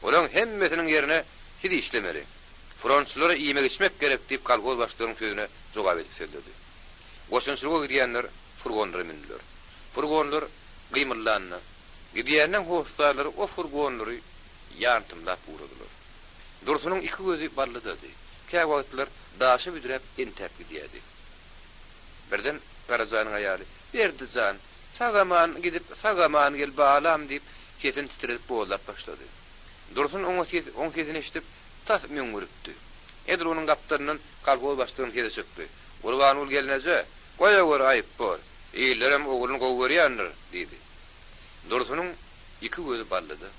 Olaň hemmesiniň ýerine sidi işlemeli. Frontçylara iýme geçmek gerek diýip kolgoz başlygynyň sözüne jogap edip söýledi. Goşunçlygy gidýänler furgonlara mindiler. Furgonlar gymyllandy. Gidýänden howstalary o furgonlary ýartymlap uradylar. Dursunyň iki gözi ballydy. Käwagtlar daşy büdürep entep gidýärdi. Birden Garazanyň aýaly berdi jan. Sagaman gel balam diýip ketin titrep boğulap başlady. Dursun oň kezini eşitip tas müňüripdi. Edir onuň gapdarynyň kolgoz başlygyny keze çykdy. Gurban ol gelneje, goýa gör aýyp bor. Eýlerem ogluny gowurýandyr diýdi. Dursunyň iki gözi ballydy.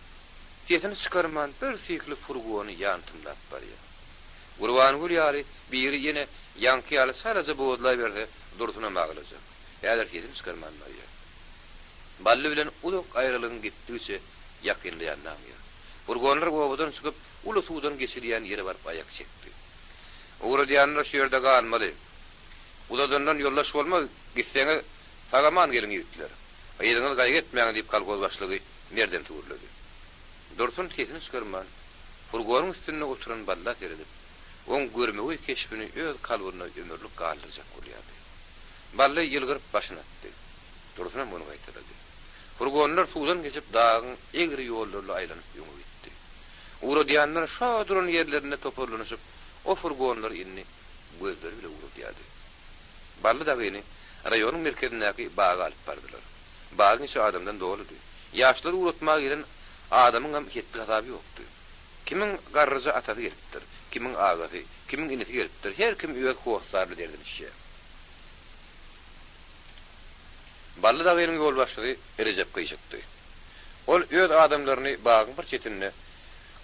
Kesini çykarman bir sikli furgony ýantymlap barýar. Gurban ol ýaly biri ýene ýanky ýaly saraja boğulay berdi, Dursuna maglyjak. Häzir kesini çykarman barýar. Bally bilen uluk aýrylygyň gitdigiçe ýakynlaýanlar. Furgonlar gowadan çykyp ulu suwdan geçirýän ýere baryp aýak çekdi. Uğradýanlar şu ýerde galmady. Udadandan ýollaş bolma, gitseňe Sagaman gelin ýitdiler. Aýdyňyz gaýga etmäň diýip kalgoz başlygy nerden tuğurlady. Dursun kesini skırman. Furgonun üstünde oturan balla teredip. On görmegi keşfini öz kalbyna ömürlük galdyrjak bolýardy. Balla ýylgyryp başyna atdy. Dursunam bunu gaýtyrdy. Furgonlar suwdan geçip dağın egri ýollarla aýlanyp ýöňe gitdi. Uğradyanlar şo duran ýerlerine toparlanyşyp, o furgonlar inni gözleri bile uğradýady. Balla da beni raýonyň merkezindäki baga alyp bardylar. Bagın şu adamdan doludy. Ýaşlary uğratmak bilen adamyň hem hetdi gazaby ýokdy. Kimin garryjy atady gelipdir, kimin agasy, kimin ineti gelipdir. Her kim öýe hoşsarly derdi işe. Balla da benim ýol başlygy Recep gyýjykdy. Ol öz adamlaryny bagın bir çetinine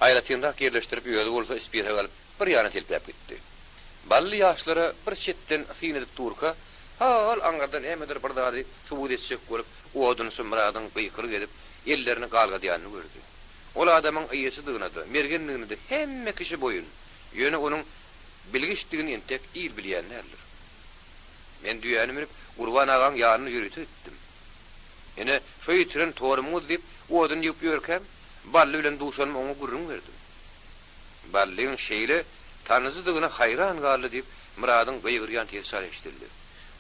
aýratynda yerleşdirip öýde bolsa ispiýete galyp bir ýana telpep gitdi. Balla ýaşlara bir çetten syň edip durka, hal aňardan emedir bir dady subut etjek bolup, oduny symradyň gyýkyr edip ellerini galgadýanyny gördü. Ol adamyň ýesi dygynady, mergenligini de hemme kişi boyun. Ýöne onuň bilgiçdigini entek ýyl bilýänlerdir. Men düýäni minip Gurban agaň ýanyny ýürütip etdim. Ene şo ýitiren torumyz diýip oduny ýyp ýörkem, Balla bilen duşanyp oňa gurrun berdim. Ballyň şeýle tanyzydygyna haýran galdy diýip Muradyň gyýgyrýan tesir eşdildi.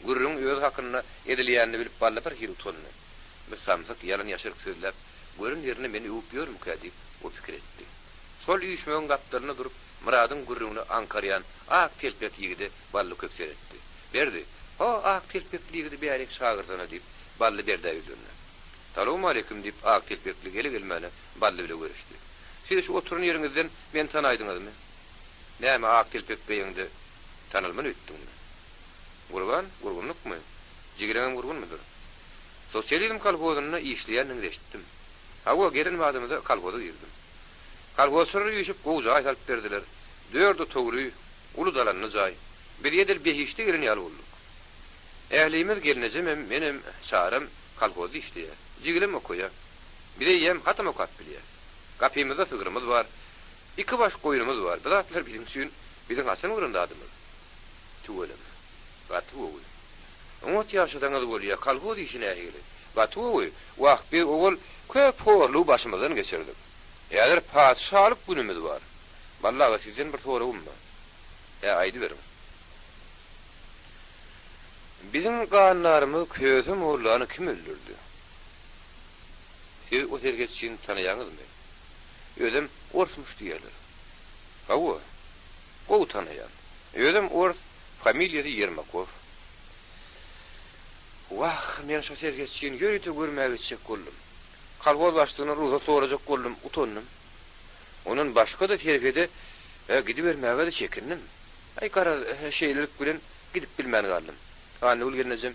Gurrun öz hakynda edilýänini bilip Balla bir hiri utandy. Bir samsak ýalan ýaşyryk sözläp, görün ýerine meni uýup ýörmükä diýip o pikir etdi. Sol ýüşmeň gapdaryna durup Muradyň gurruny ankarýan ak telpek ýigidi Balla köpseretdi. Berdi. O ak telpekli ýigidi bärik şagyrdyna diýip Balla berdi ýüzüne. Salamu aleykum diýip ak telpekli gelmeli Balla bilen görüşdi. Siz şu oturan ýeriňizden men tanaýdyňyzmy? Näme ak telpek beýiňde tanylmany etdiňmi? Gurgunlukmy? Jigireňem gurgunmydyr? Sosializm kalgozyna işleýänini eşitdim. Hawa gelen wagtymda kalgoza girdim. Kalgozlar ýüşüp goýja aýsalyp berdiler. Dördi togry, ulu dalanny jaý. Bir ýeder behişde giren ýaly boldy. Ählimiz gelinejem menem çarym kalgozy işleýär. Jigilem okoýa. Bire ýem hatam okap bilýär. Gapymyzda sygyrymyz bar. Iki baş goýunumyz bar. Bilatlar bilim üçin biziň hasan urundadymyz. Tuwelem. Gatuwy. Umut ýaşadyňyz bolýar, kalgozy işine ähli. Gatuwy, wagt bir ogul köp horlu başymyzdan geçirdik. Ýa-da padşahlyk günümiz bar. Wallahi sizden bir soru umma. Aýdy berim. Bizim kanlarımız közüm oğullarını kim öldürdü? Siz o sergetçiğini tanıyanız mı? Özüm orsmuş diyorlar. Havu, o tanıyan. Özüm ors familyası Yermakov. Vah, men şu sergetçiğini yürütü görmeye gidecek oldum. Kalboz başlığına ruza soracak oldum, utandым. Onun başka da terifede gidivermeye de çekindim. Ay kara şeylik bilen gidip bilmeni kaldım. Anne ulgenecem.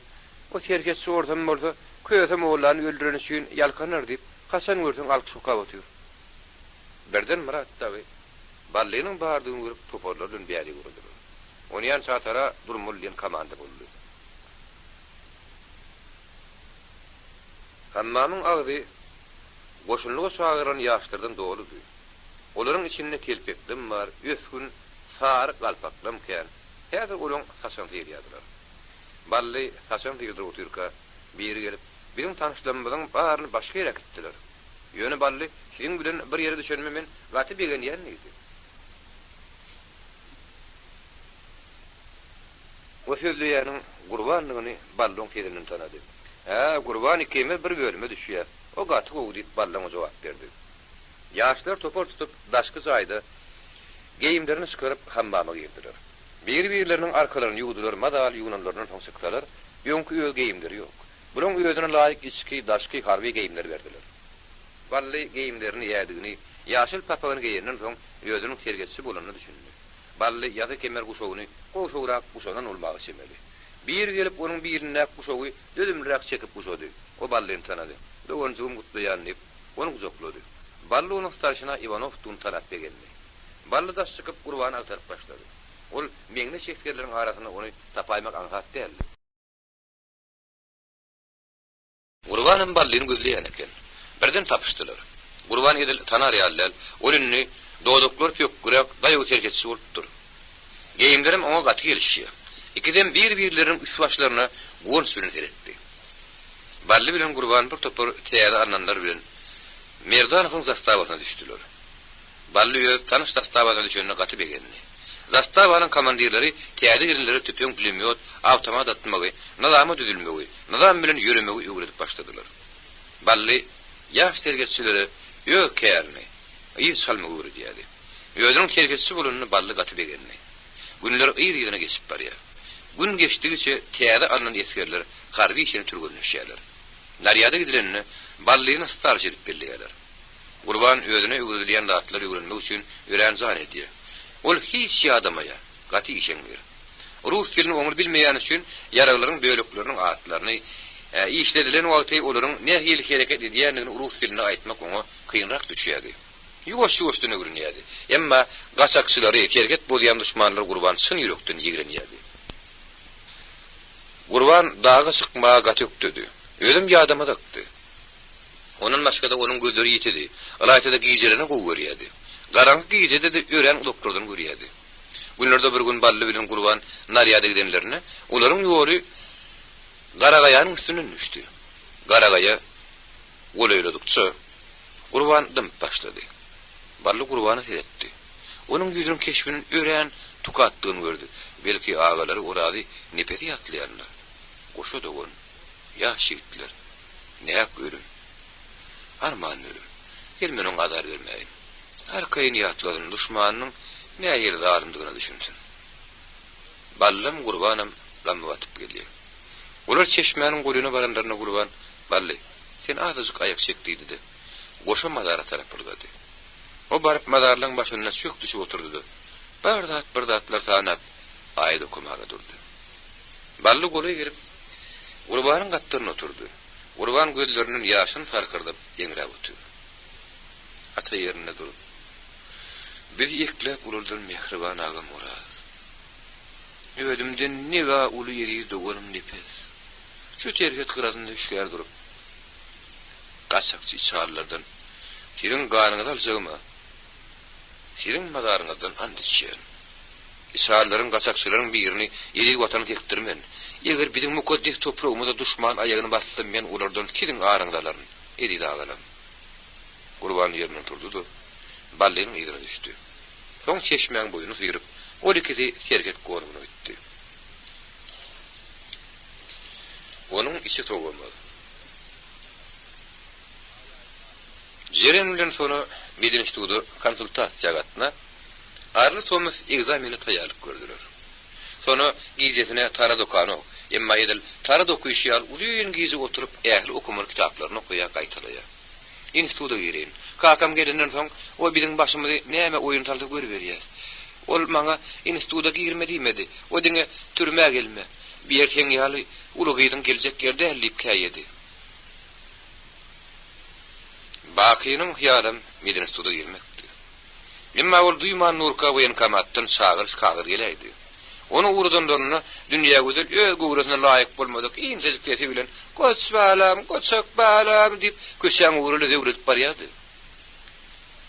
O terketçi ortam bolsa, köýsem oğullarını öldüren üçin ýalkanar diýip, kaçan görsen alky şoka otyr. Berden Murat tabi, Ballynyň bardygyny görüp toparlardan bäri guruldy. Onu ýan çatara durmulýan komanda boldy. Hammamyň agdy goşunlyga şagyran ýaşlardan doludy. Olaryň içinde kelpekdim bar, ösgün sary galpaklam kän. Häzir olaň hasan ýerýärler. Bally hasan ýerde oturka biri gelip bizim tanışlarymyzyň baryny başga ýere gitdiler. Ýöne Bally şeň bilen bir ýere düşenmemen gaty begen ýerdi. O sözleýäniň Gurbanlygyny Ballyň kediniň tanady. Gurban ikimiz bir bölüme düşýär. O gaty gowdyp Ballyňa jogap berdi. Ýaşlar topar tutup daşky jaýda geyimlerini çıkarıp hammama girdiler. Bir-birlerinin arkalarını yudular, madal yunanlarının soňsykdalar, ýöňkü öz geyimleri ýok. Bulan özüne laýyk içki, daşky harby geyimler berdiler. Bally geyimlerini ýädigini, ýaşyl papagyny geyenden soň özüniň sergetçi bolanyny düşündi. Bally ýazy kemer guşogyny, goşograk guşonan olmagy şemeli. Bir gelip onuň birine guşogy dödümlirak çekip guşody. O Ballyny tanady. Dogon zum gutlaýan diýip onu guzoklady. Bally onuň starşyna Ivanov tun tarap begendi. Bally daş çykyp Gurbany agtaryp başlady. Ol meňne şeýkerleriň arasyna ony tapaýmak aňsat däldi. Gurbanym Ballyny gözleýän eken. Birden tapyşdylar. Gurban edil tanar ýalylar. Olunny doduklar pökgürek daýy sergetçi bolupdyr. Geyimlerim oňa gaty gelişýär. İkiden bir-birleriniň üst başlaryna gon sürün eretdi. Balli bilen Gurban bir topar täze ananlar bilen Merdanov'un zastavasına düştüler. Balli tanış zastavasına düşenine gaty begenni. Zastavanın komandirleri täze girenleri tüpüň pulemyot, awtomat atmagy, nizamy düzülmegi, nizam bilen ýöremegi öwredip başladylar. Balli ýaş tergetçileri ýök kärni, ýyl salmagy öwredýärdi. Ýödüň tergetçi bolanyny balli gaty begenni. Günler ýyryna geçip barýar. Gün geçdigiçe täze anan ýetgerler harby işini türgünleşýärler. Naryada gidilenini ballyny starj edip belleýärler. Gurban özüne öwredilýän zatlar öwrenmek üçin ören zan edýär. Ol hiç ýadamaya gaty işeňdir. Rus dilini oňur bilmeýän üçin ýaraglaryň bölekleriniň atlaryny işledilen wagty olaryň nähili hereket edýändigini rus dilinde aýtmak oňa kynrak düşýärdi. Ýuwaş-ýuwaşdan öwrenýärdi. Emma gaçakçylary hereket bolýan düşmanlar Gurban syn ýürekden ýigrenýärdi. Gurban dağa çykmaga gaty ökdüdi. Ölüm ýadama dakdy. Onun başgada onun gözleri ýetedi. Alaýtada giýjelerini gowy görýärdi. Garanky giýjede de ören doktordan görýärdi. Günlerde bir gün Bally bilen Gurban naryada gidenlerini, olaryň ýoly Garagaýanyň üstüne düşdi. Garagaýa goleýledikçe Gurban dym başlady. Bally Gurbany seyretdi. Onun ýüzüniň keşbinin ören tukatdygyny gördü. Belki agalary orady nepeti ýatlaýarlar. Goşa dogon, ýaş ýigitler. Näp ölüm? Arman ölüm. Gelmeniň gadar bermeýin. Arkaýyny ýatladyň düşmanyň näýer daryndygyna düşünsin. Ballym Gurbanam gamy batyp gelýär. Olar çeşmäniň goýuny barandaryna Gurban, Bally, sen azyk aýak çekdi dedi. Goşa madara tarap burlady. O baryp madarlyň başyna çök düşüp oturdy. Bir zatlar tanap aýdy okumaga durdy. Bally goly girip Gurbanyň gatdaryna oturdy. Gurban gözlerinin ýaşyny farkyrdyp ýeňräp oturdy. Ata ýerine durup, biz ýeklep ulardan mehriban agam Murat. Ödümden nega uly ýeri doganym nepes. Şu terget gyrasynda üçgär durup, gaçakçy çarlardan senin ganyňyzy aljagyma, senin madaryňyzdan andyşýan. İsraillerin gaçakçylaryň birini ýeri watan kektirmen. Eger biziň mukaddis topragymyza düşman aýagyny bassam men ulardan kidiň aryňdalaryn edi dagalam. Gurban ýerine turdy. Ballyň ýerine düşdi. Soň çeşmeň boýuny sýryp, ol ikisi serget gorbuny gitdi. Onun içi soğulmadı. Jeren bilen sonra Medine Institutu konsultasiýa gatna arly Thomas egzameni taýýarlyk gördüler. Sonra gizetine tara dokany, emma edil tara dokuýşýar ulyn gizi oturup ähli okumak kitaplaryny okuýa gaýtalaýar. Instituta girin. Kakam gelenden soň o biziň başymyzy näme oýun taldy görüp berýär. Ol maňa instituta girme diýmedi. O diňe türmä gelme. Bir erteň ýaly ulugydyň geljek ýerde ällip käýedi. Bakynyň hyýalym Medine Instituta girmekdi. Emma ol duýman nurka woýankamatdan çağır kagyr gelýärdi. Onu urdanlaryny dünýä gözel öz gowrasyna laýyk bolmadyk ýyňsızlyk bilen "Goç balam, goçak balam" diýip köşäň uruly döwredip barýardy.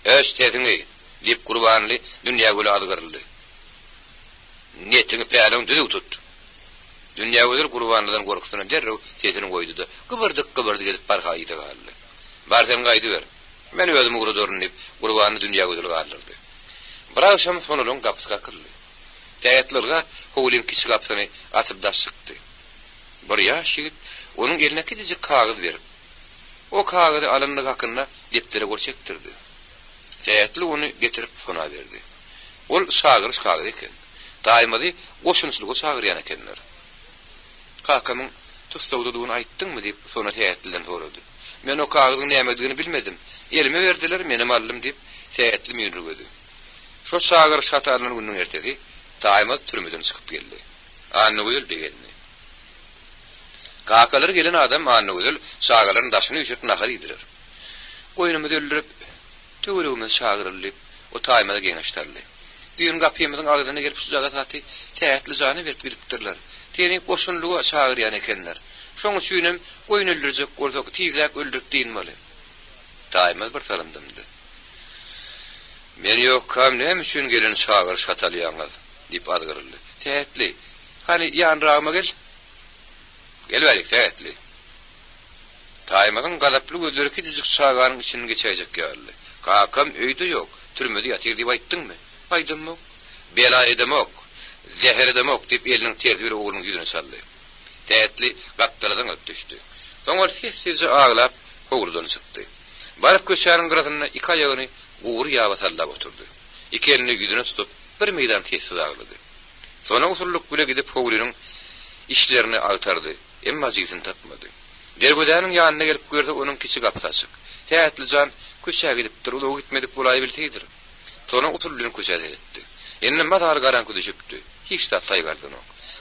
"Eş tediňi" diýip Gurbanly dünýä göle adgyryldy. "Niýetiňi päýleň düzüp tut." Dünýä gözel Gurbanlydan gorkusyna derrew tedini goýdy-da, gybyrdyk gelip barhaýyda galdy. "Barsen gaýdy ber. Men özüm urudaryny" diýip Gurbanly dünýä gözel galdyrdy. Bir akşam sonulyň gapyska kirdi. Täýetlerge howlyn kişi gapsyny asyp da çykdy. Bir ýaş ýigit onuň eline gidijek kagyz berip, o kagyzy alanyny hakyna deptere görçekdirdi. Täýetli onu getirip sona berdi. Ol şagyr kagyz eken. Daýmady goşunçylygy şagyrýan ekenler. Kakamyň tustawdygyny aýtdyňmy diýip sona täýetliden sorady. Men o kagyzyň nämedigini bilmedim. Elime berdiler, menim allym diýip täýetli müýrügedi. Şo şagyr şatanyň günüň ertesi daýma türmeden çykyp geldi. Anny göýül begeldi. Kakalar gelen adam anny göýül şagyryň daşyny üçüp nahar ediler. Goýunumy öldürüp, töweregime şagyrylyp, o taýmada geňeşdirdi. Düýün gapymyzyň agzyna gelip sujaga taty, täýetli jany berip gidipdirler. Teni goşunlygy şagyrýan ekenler. Şoňa süýnem goýun öldürjek bolsak tiýlek öldürip diýinmeli. Taýma bir salymdymdy. Men ýok kam näme üçin gelen şagyr şatalýaňyz diýip adgyryldy. Täýetli, hani ýanragma gel. Gel berik täýetli. Taýmagyň gadaply gözleri kiçik şaganyň içini geçäjek ýaly. Kakam öýde ýok, türmede ýatyr diýip aýtdyňmy? Aýdymok. Bela edemok, zäher edemok diýip eliniň tersi bir oglunyň ýüzüne saldy. Tätli gapdaladan öp düşdi. Soňra sessize aglap howurdan çykdy. Baryp köşäniň gyrasynda iki aýagyny uğur ýaba sallap oturdy. İki elini ýüzüne tutup bir meýdan tesir aglady. Sonra usullyk güle gidip howurynyň işlerini agtardy. Emma jigitini tapmady. Dergödäniň ýanyna gelip gördi onuň kiçik gapy açyk. Tätli jan köşäge gidipdir, ulaw gitmedik bolaý biltidir. Sonra usullyň köşäde etdi. Enne madar garanky düşüpdi. Hiç da saýgardy o.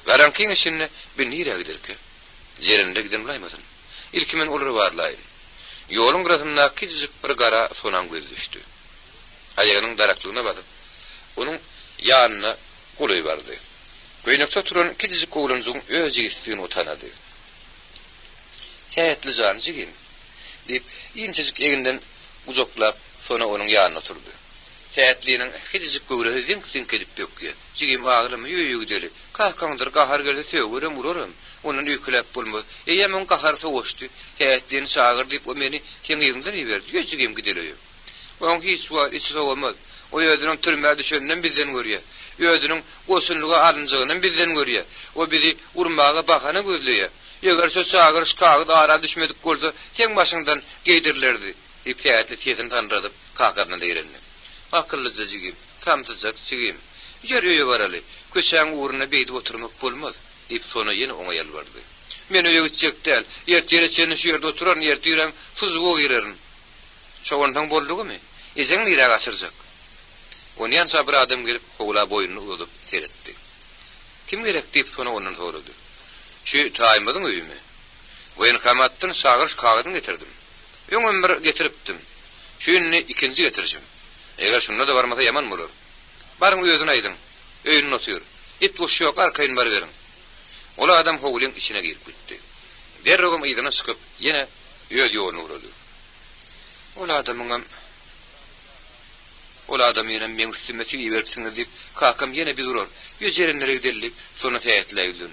Garankyň içinde bir nire giderke. Jerinde giden bilaýmadym. İlkimen olur barlaýdy. Ýoluň gyrasynda kiçik bir gara sonan göz düşdi. Aýagynyň daraklygyna basyp, onuň ýanyna gulaý bardy. Göýnekde turan kiçik oglanyň öz ýigitligini utanady. Tätli jan jigin diýip ýynçyjyk eginden uzaklap, sonra onuň ýanyna oturdy. Tätliniň kiçik göwregi zink edip dökýär. Jigim agyrymy ýöýüg deli. Kahkandyr gahar gelse töwürem ururum. Onun ýükläp bolmaz. Eýem on gahar soğuşdy. Tätlini çağır diýip o meni teňiňden iberdi. Ýöjigim gidelýär. On hiç war içi soğumaz. O ýödüniň türmäde düşenden bizden görýär. Ýödüniň gosunluga alynjygynyň bizden görýär. O bizi urmaga bakana gözleýär. Eger şo çağır şkagy ara düşmedik bolsa, teň başyňdan geýdirlerdi. Diýip tätli tesini tanradyp kahkardan diýerendi. Akıllıca jigim, tamsyjak jigim. Ýer öýe baraly, köşäň uğruna beýdip oturmak bolmaz. Diýip sonra ýene oňa ýalbardy. Men öýe gitjek däl, ýertere çeni şu ýerde oturan ýertirem, fuzuga girerin. Şoňdan boldugymy? Ezeň nirä gaçyrjak. Onyan sabr adam gelip howla boýuny uzadyp teretdi. Kim gerek diýip sonra ondan sorady. Şu taýmadyň öýümi? Goýun kamatdan sagyrş kagyny getirdim. Öňüm bir getiripdim. Şuny ikinji getirjim. Eger şunda da barmasa yaman bolar. Barym özüne aýdym. Öýüň otur. It boş ýok, arkaýyn bar berin. Ola adam howlyň içine girip gitdi. Derregem aýdyna çykyp ýene öz ýoluny urady. Ola adam ýene men üstüme beripsiňiz diýip kakam ýene bir durar. Ýöjerinlere gidelip, sonra täýetleýdi.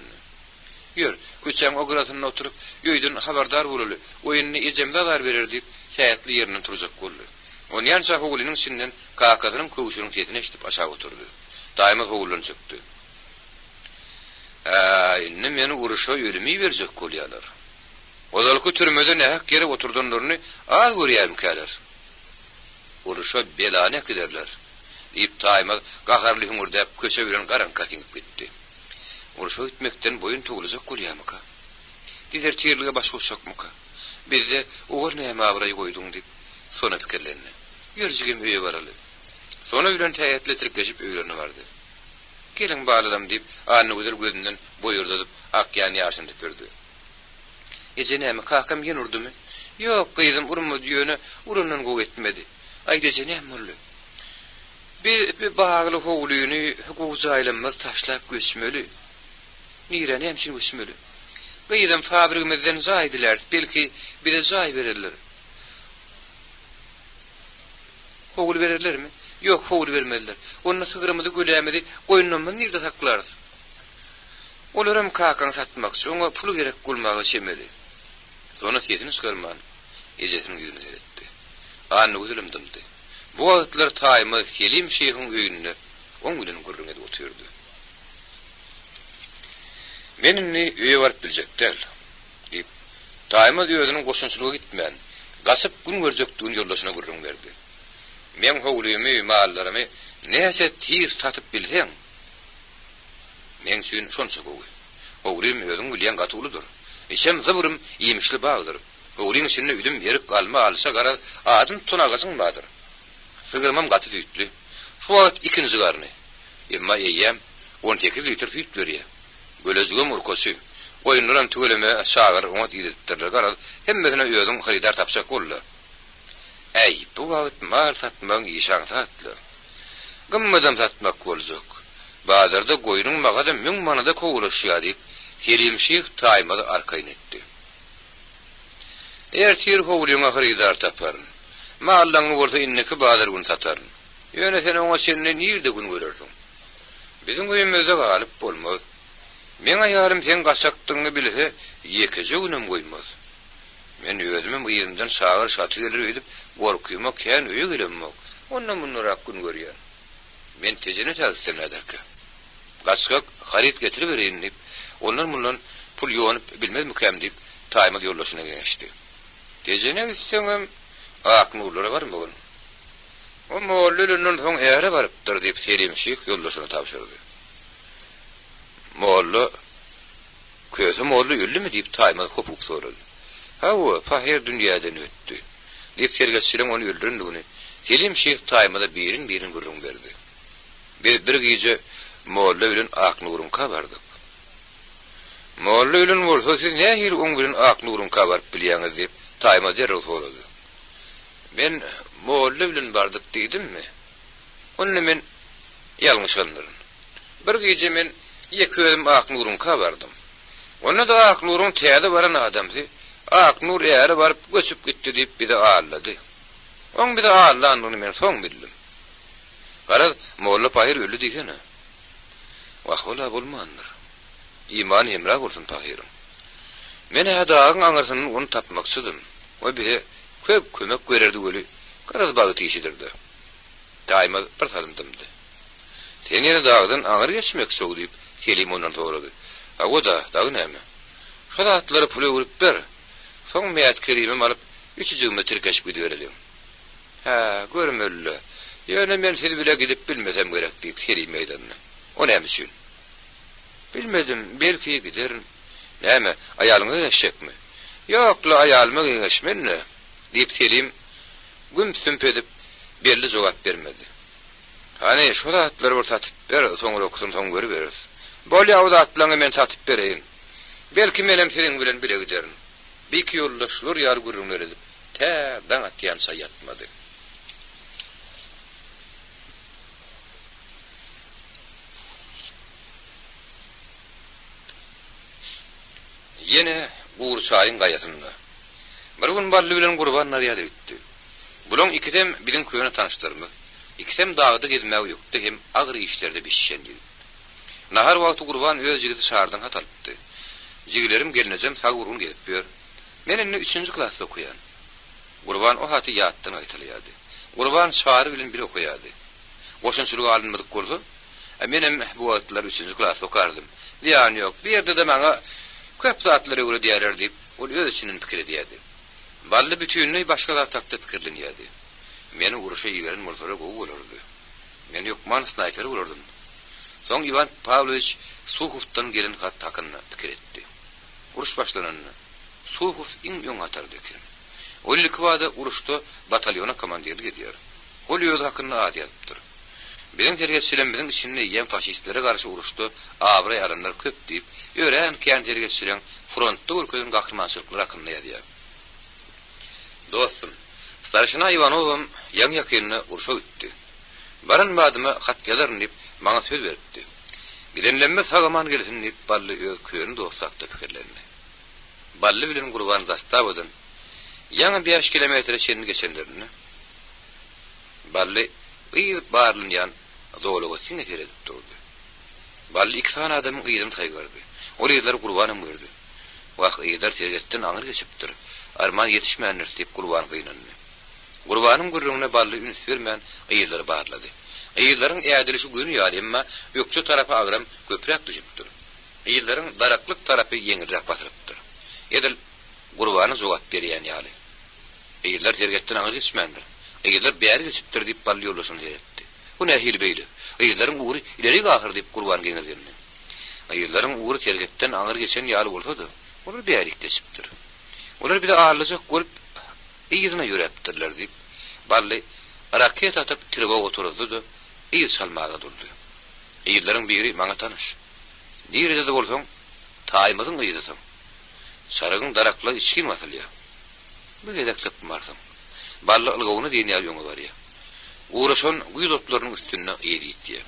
Ýör, köçäň ogurasyna oturup ýöýden habardar bolaly. Oýuny ejemde gar berer diýip täýetli ýerinden turjak boldy. Onyan howlynyň içinden kakasynyň köwüşüniň sesini eşitip aşağı oturdy. Daýmy howlun çykdy. Inne meni uruşa ýöremi berjek bolýarlar. Ozalky türmede nähak gerip oturdanlaryny az görýärim käler. Uruşa belany kiderler. Diýip daýmy gaharly hüngürdäp köşe bilen garanka tiňip gitdi. Uruşa gitmekden boyun tugulacak bolýarmyka? Dizer tierlige baş bolşakmyka? Bizde oğul näme abraý goýduň diýip sonra pikirlendi. Ýörjigim öýe baraly. Sonra ýüren täýetli tirkeşip öýlerine bardy. Gelin baladam diýip anyny güzel gözünden boýurdadyp akýan ýaşyny tüpürdi. Ece näme kakam ýen urdumy? Ýok, gyzym urma diýene urundan gow etmedi. Aýdyjy näme boldy? Bir bagly howlyny hukuk jaýlanmaz taşlap göçmeli. Nire näme göçmeli? Gyzym fabrikimizden jaýdylar, belki bize jaý bererler. Howul bererlermi? Ýok, howul bermediler. Onda sygyrymyzy gölämedi, goýunumyň nirde saklarys? Olaram kakan satmakçy, oňa pul gerek bolmagy şemeli. Sonra sesini çykarman, ejesini ýüzüne etdi. Anny üzülimdimdi. Bu wagtlar taýmy Selim şeýhiň öýünde oň bilen gürrüňe oturdy. Menini öýe barıp biljekler. Diýip taýmy özüniň goşunçylygy gitmän, gaçyp gün görjekdigini ýoldaşyna gürrüň berdi. Men howlymy, mallaramy näçe tiýir satyp bilseň, men şün şonça gowy. Howlym özüň bilýän gatylydyr. Eşem zıbrym ýemişli bagdyr. Howlyň içinde üdüm berip galma alsa gara adym tunagasyň badyr. Sygyrmam gaty düýtli. Şu wagt ikinji garny. Emma eýem 18 litr süýt berýär. Gölejigim urkosy. Oýunlaram tügeleme şagyr oňa diýdirler gara hemmesine özüň haridar tapşak boldy. Ey, bu wagt mal satmaň ýeşan satly. Gymmadam satmak boljak. Bazarda goýunyň magada 1000 manada kowulaşýar diýip Selim şeýh taýmady arkaýyn etdi. Ertir howlyňa haridar taparyn. Mallaňy bolsa inneki bazar gün sataryn. Ýöne sen oňa şeňle nirde gün görersiň? Biziň goýumyzda galyp bolmaz. Men aýarym sen gaçakdyňy bilse, ýekije günem goýmaz. Men özümem ýerimden şagar şaty gelir edip, gorkyma kän öýe gelenmek. Ondan mundurak gün görýän. Men tejene täzsem näderkä? Gaçak harit getirip berýän dip, ondan mundan pul ýonyp bilmez mikäm dip, taýma ýollaşyna geçdi. Tejene gitseňem aknurlara bar bugün. O mollulunun soň äre barypdyr dip Selimşik ýollaşyna tapşyrdy. Mollu köze mollu ýüllümi dip taýma kopuk sorady. Hawa pahir dünýäden ötdi. Dip sergesçilen onu öldüründüğünü, Selimşik taýmada birin gürrüň berdi. Bir gece Molla bilen Aknurun kabardyk. Molla bilen bolsa siz nähir oň bilen Aknurun kabaryp bilýäňiz dip taýma derrel sorady. Men Molla bilen bardyk diýdimmi? Onu men ýalňyş anlaryn. Bir gece men ýeközüm Aknurun kabardym. Onu da Aknurun täze baran adamdy. Aknur ýere baryp göçüp gitdi diýip bir de ağlady. Oň bir de ağlandygyny men soň bildim. Gara Molla pahir öldü diýsene. Wahula bolmandyr. İman hemra bolsun pahirim. Men hadagyň aňyrsyny onu tapmaksydym. O bire köp kömek bererdi göli. Garaz bagy tişidirdi. Daýma bir salymdymdy. Sen ýene dagdan aňyr geçmek soň diýip Selim ondan sorady. O da dagy näme? Şolatlary pul öwrüp ber. Soň meýat kerimim alyp 300 metr geçip giderelim. Ha, görmeli. Ýöne men siz bile gidip bilmesem gerek diýip Selim meýdanyna. O näme üçin? Bilmedim, belki giderim. Näme, aýalyňyz eşekmi? Ýokla aýalyma eşmenni. Diýip Selim güm sümpedip belli jogap bermedi. Hani şola atlary bir satyp ber, soňra okusun soň görüp beririz. Bolýa o atlaryňy men satyp bereýin. Belki menem senin bilen bile giderim. Bir ýoldaşlar ýar görünler edip, täzeden atýan saýatmady. Yine Uğurçay'ın gayasında. Bir gün Ballı bilen Gurbanlar ýa gitdi. Bulan ikisem bilen köýüne tanışdyrmy. İkisem dağda gezmäge ýokdy hem agyr işlerde bişşendi. Nahar wagty Gurban öz jigiti şahardan hatalypdy. Jigilerim gelnejem sag urun gelip ber. Men indi 3-nji klasda okuyan. Gurban o haty ýatdan aýtylýardy. Gurban şahary bilen bir okuýardy. Goşunçylyk alınmadyk bolsa, menem bu wagtlar 3-nji klasda okardym. Diýan ýok. Bir ýerde de maňa köp zatlary öwre diýerler diýip, ol öz içiniň pikiri diýdi. Bally bütünli başga zat takda pikirlenýärdi. Meni uruşa ýigeren morzora gowy bolardy. Men ýokman snayper bolardym. Soň Ivan Pavlovich Suhovdan gelen hat hakkında pikir etdi. Uruş başlananny Suhov iň ýoň atardy eken. Ol ilkwada uruşda batalyona komandirlik edýär. Ol ýöz hakkında ad ýazypdyr. Biziň tergetçilerimiziň içinde ýen faşistlere garşy uruşda awry alanlar köp diýip, ören kän tergetçilerin frontda ülkenin gahrymançylyklary hakkında ýazýar. Dostum, Starşina Ivanovym ýan ýakyny uruşa gitdi. Baran badyma hat ýazaryn diýip maňa söz berdi. Gidenlenme sagaman gelsin diýip Bally öz köýüni dostakda pikirlendi. Bally bilen Gurban Zastawodan ýa 5 kilometre çenini geçenlerini Bally barlynýan dowlaga siňe edip durdy. Bally iki tane adamyň ýygyny taýgardy. Ol ýerler Gurbanyň gördü. Wagt ýerler tergetden aňyr geçipdir. Arman ýetişmänler diýip Gurban gynandy. Gurbanyň gürrüňine Bally üns bermän ýerleri barlady. Ýerleriň ädilişi güni ýaly, emma ýokçy tarapy agram köprek düşüpdir. Ýerleriň daraklyk tarapy ýeňilrek basyrypdyr. Edil Gurbany jogap berýän ýaly. Ýerler tergetden aňyr geçmändir. Ýerler bäri geçipdir diýip Bally ýollaşyny ýetdi. Bu nähil beýli. Ýerleriň uğry ileri gahyr diýip Gurban geňirdi. Ýerleriň uğry tergetden aňyr geçen ýaly bolsa-da, olar bäri geçipdir. Olar bir de ağırlıcak görüp iyizine yürüyeptirler deyip Bally raket atıp tribe oturdu da iyiz salmağa durdu. İyizlerin biri bana tanış. Nirede de bolsaň taýmyzyň iyizisin. Sarıgın darakla içkin masylýa. Bu gedek tapmarsın. Bally ılgawny diýen ýaly var ya. Uğraşan güýz otlarynyň üstüne eýip diýe.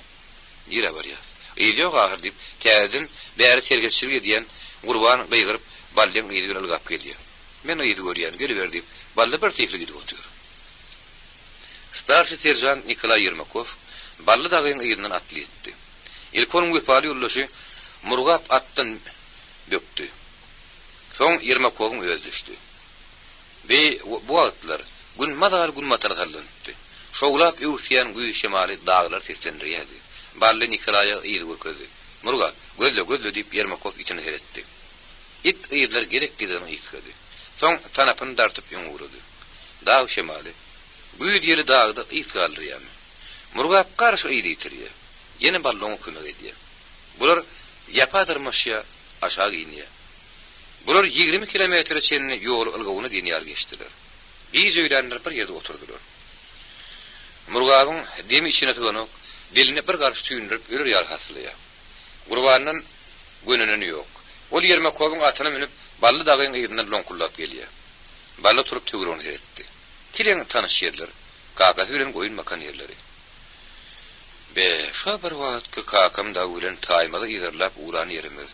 Nire var ya. Eýýok ahir diýip täzeden bäri tergetçilik edýän Gurban beýgyryp Ballyň iýigini ılgap gelýär. Men iýdi görýän geliber diýip Bally bir tefli gidip otur. Starşy serjant Nikolay Yermakov Bally dagyň iýinden atly etdi. Ilkonuň güpali ýoldaşy murgap atdan bökdi. Soň Yermakowyň öz düşdi. Ve bu wagtlar gün madar gün matarlandı. Şoglap ýuwsyan güýü şemali dağlar seslendirýärdi. Barly Nikolaya ýygy görkezdi. Murga gözle diýip Yermakov itini heretdi. İt ýylar gerek gideni ýytkady. Soň tanapyny dartyp ýöňürdi. Dağ şemali güýü diýeli dağda ýytkaldyrýarmy. Murga garşy ýydy ýitirýär. Ýene ballony kömek edýär. Bular ýapadyrmaşya aşağı ýynýär. Bular 20 kilometre çenini ýol ılgywyny dinýär geçdiler. Biz öýlenler bir ýerde oturdular. Murgabyň demi içine tyganyp, beline bir garşy tüýndirip ýürür ýar hasylýar. Gurbanyň gönünen ýok. Ol Yermakowyň atyna minip bally dagyň ýerinden lonkullap gelýär. Balla turup töwrüni etdi. Kileň tanyş ýerler, kakasy bilen goýun makan ýerleri. Be şo bir wagtky kakam da bilen taýmaly ýerlap uran ýerimiz.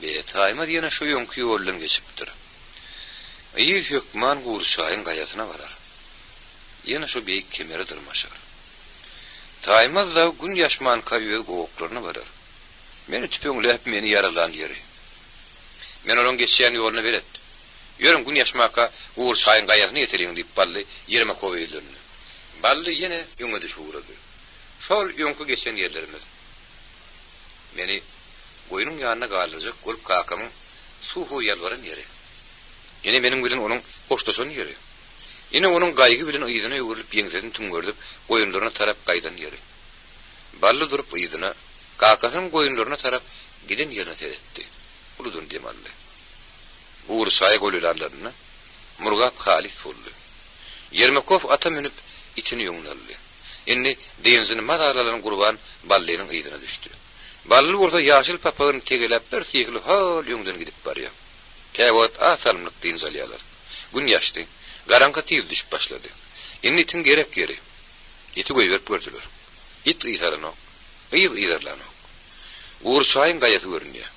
Be taýma diýene şo ýonky ýoldan geçipdir. Ýyl hökman gurşaýyň gaýasyna barar. Ýene şo beýik kemeri dyrmaşar. Taýmaz da gün ýaşman kaýy gowuklaryna barar. Meni tüpeňläp meni ýaralan ýeri. Men onuň geçýän ýoluna beret. Ýörüm gün ýaşmaka gurşaýyň gaýasyna ýeteriň diýip bally ýerime koýýardy. Bally ýene ýöňe düşürdi. Şol ýonky geçen ýerlerimiz. Meni goýunyň ýanyna galdyryjak golup kakamyň suhu ýalwaran ýeri. Ýene meniň bilen onuň hoşdoşan ýeri. Ýene onuň gaýgy bilen ýyzyna ýöwürüp ýeňsesini tüňgördüp goýunlaryna tarap gaýdan ýeri. Bally durup ýyzyna kakasyň goýunlaryna tarap giden ýerine teretdi. Uludun demally. Uğur saýy golýarlaryny Murgap halis boldy. Yermakov ata minip itini ýöňneldi. Indi denzini madarlanan gurban ballynyň ýyzyna düşdi. Bally orada ýaşyl papagyny tegelep bir sýgli hal ýöňden gidip barýar. Käwat asalmyk denzalýarlar. Gün ýaşdy. Garanka tiyip düşüp başladı. Indi itin gerek yeri. İti goýup gördüler. İt ýytarlanyk, ýylarlanyk. Uğur saýyň gaýasy görünýär.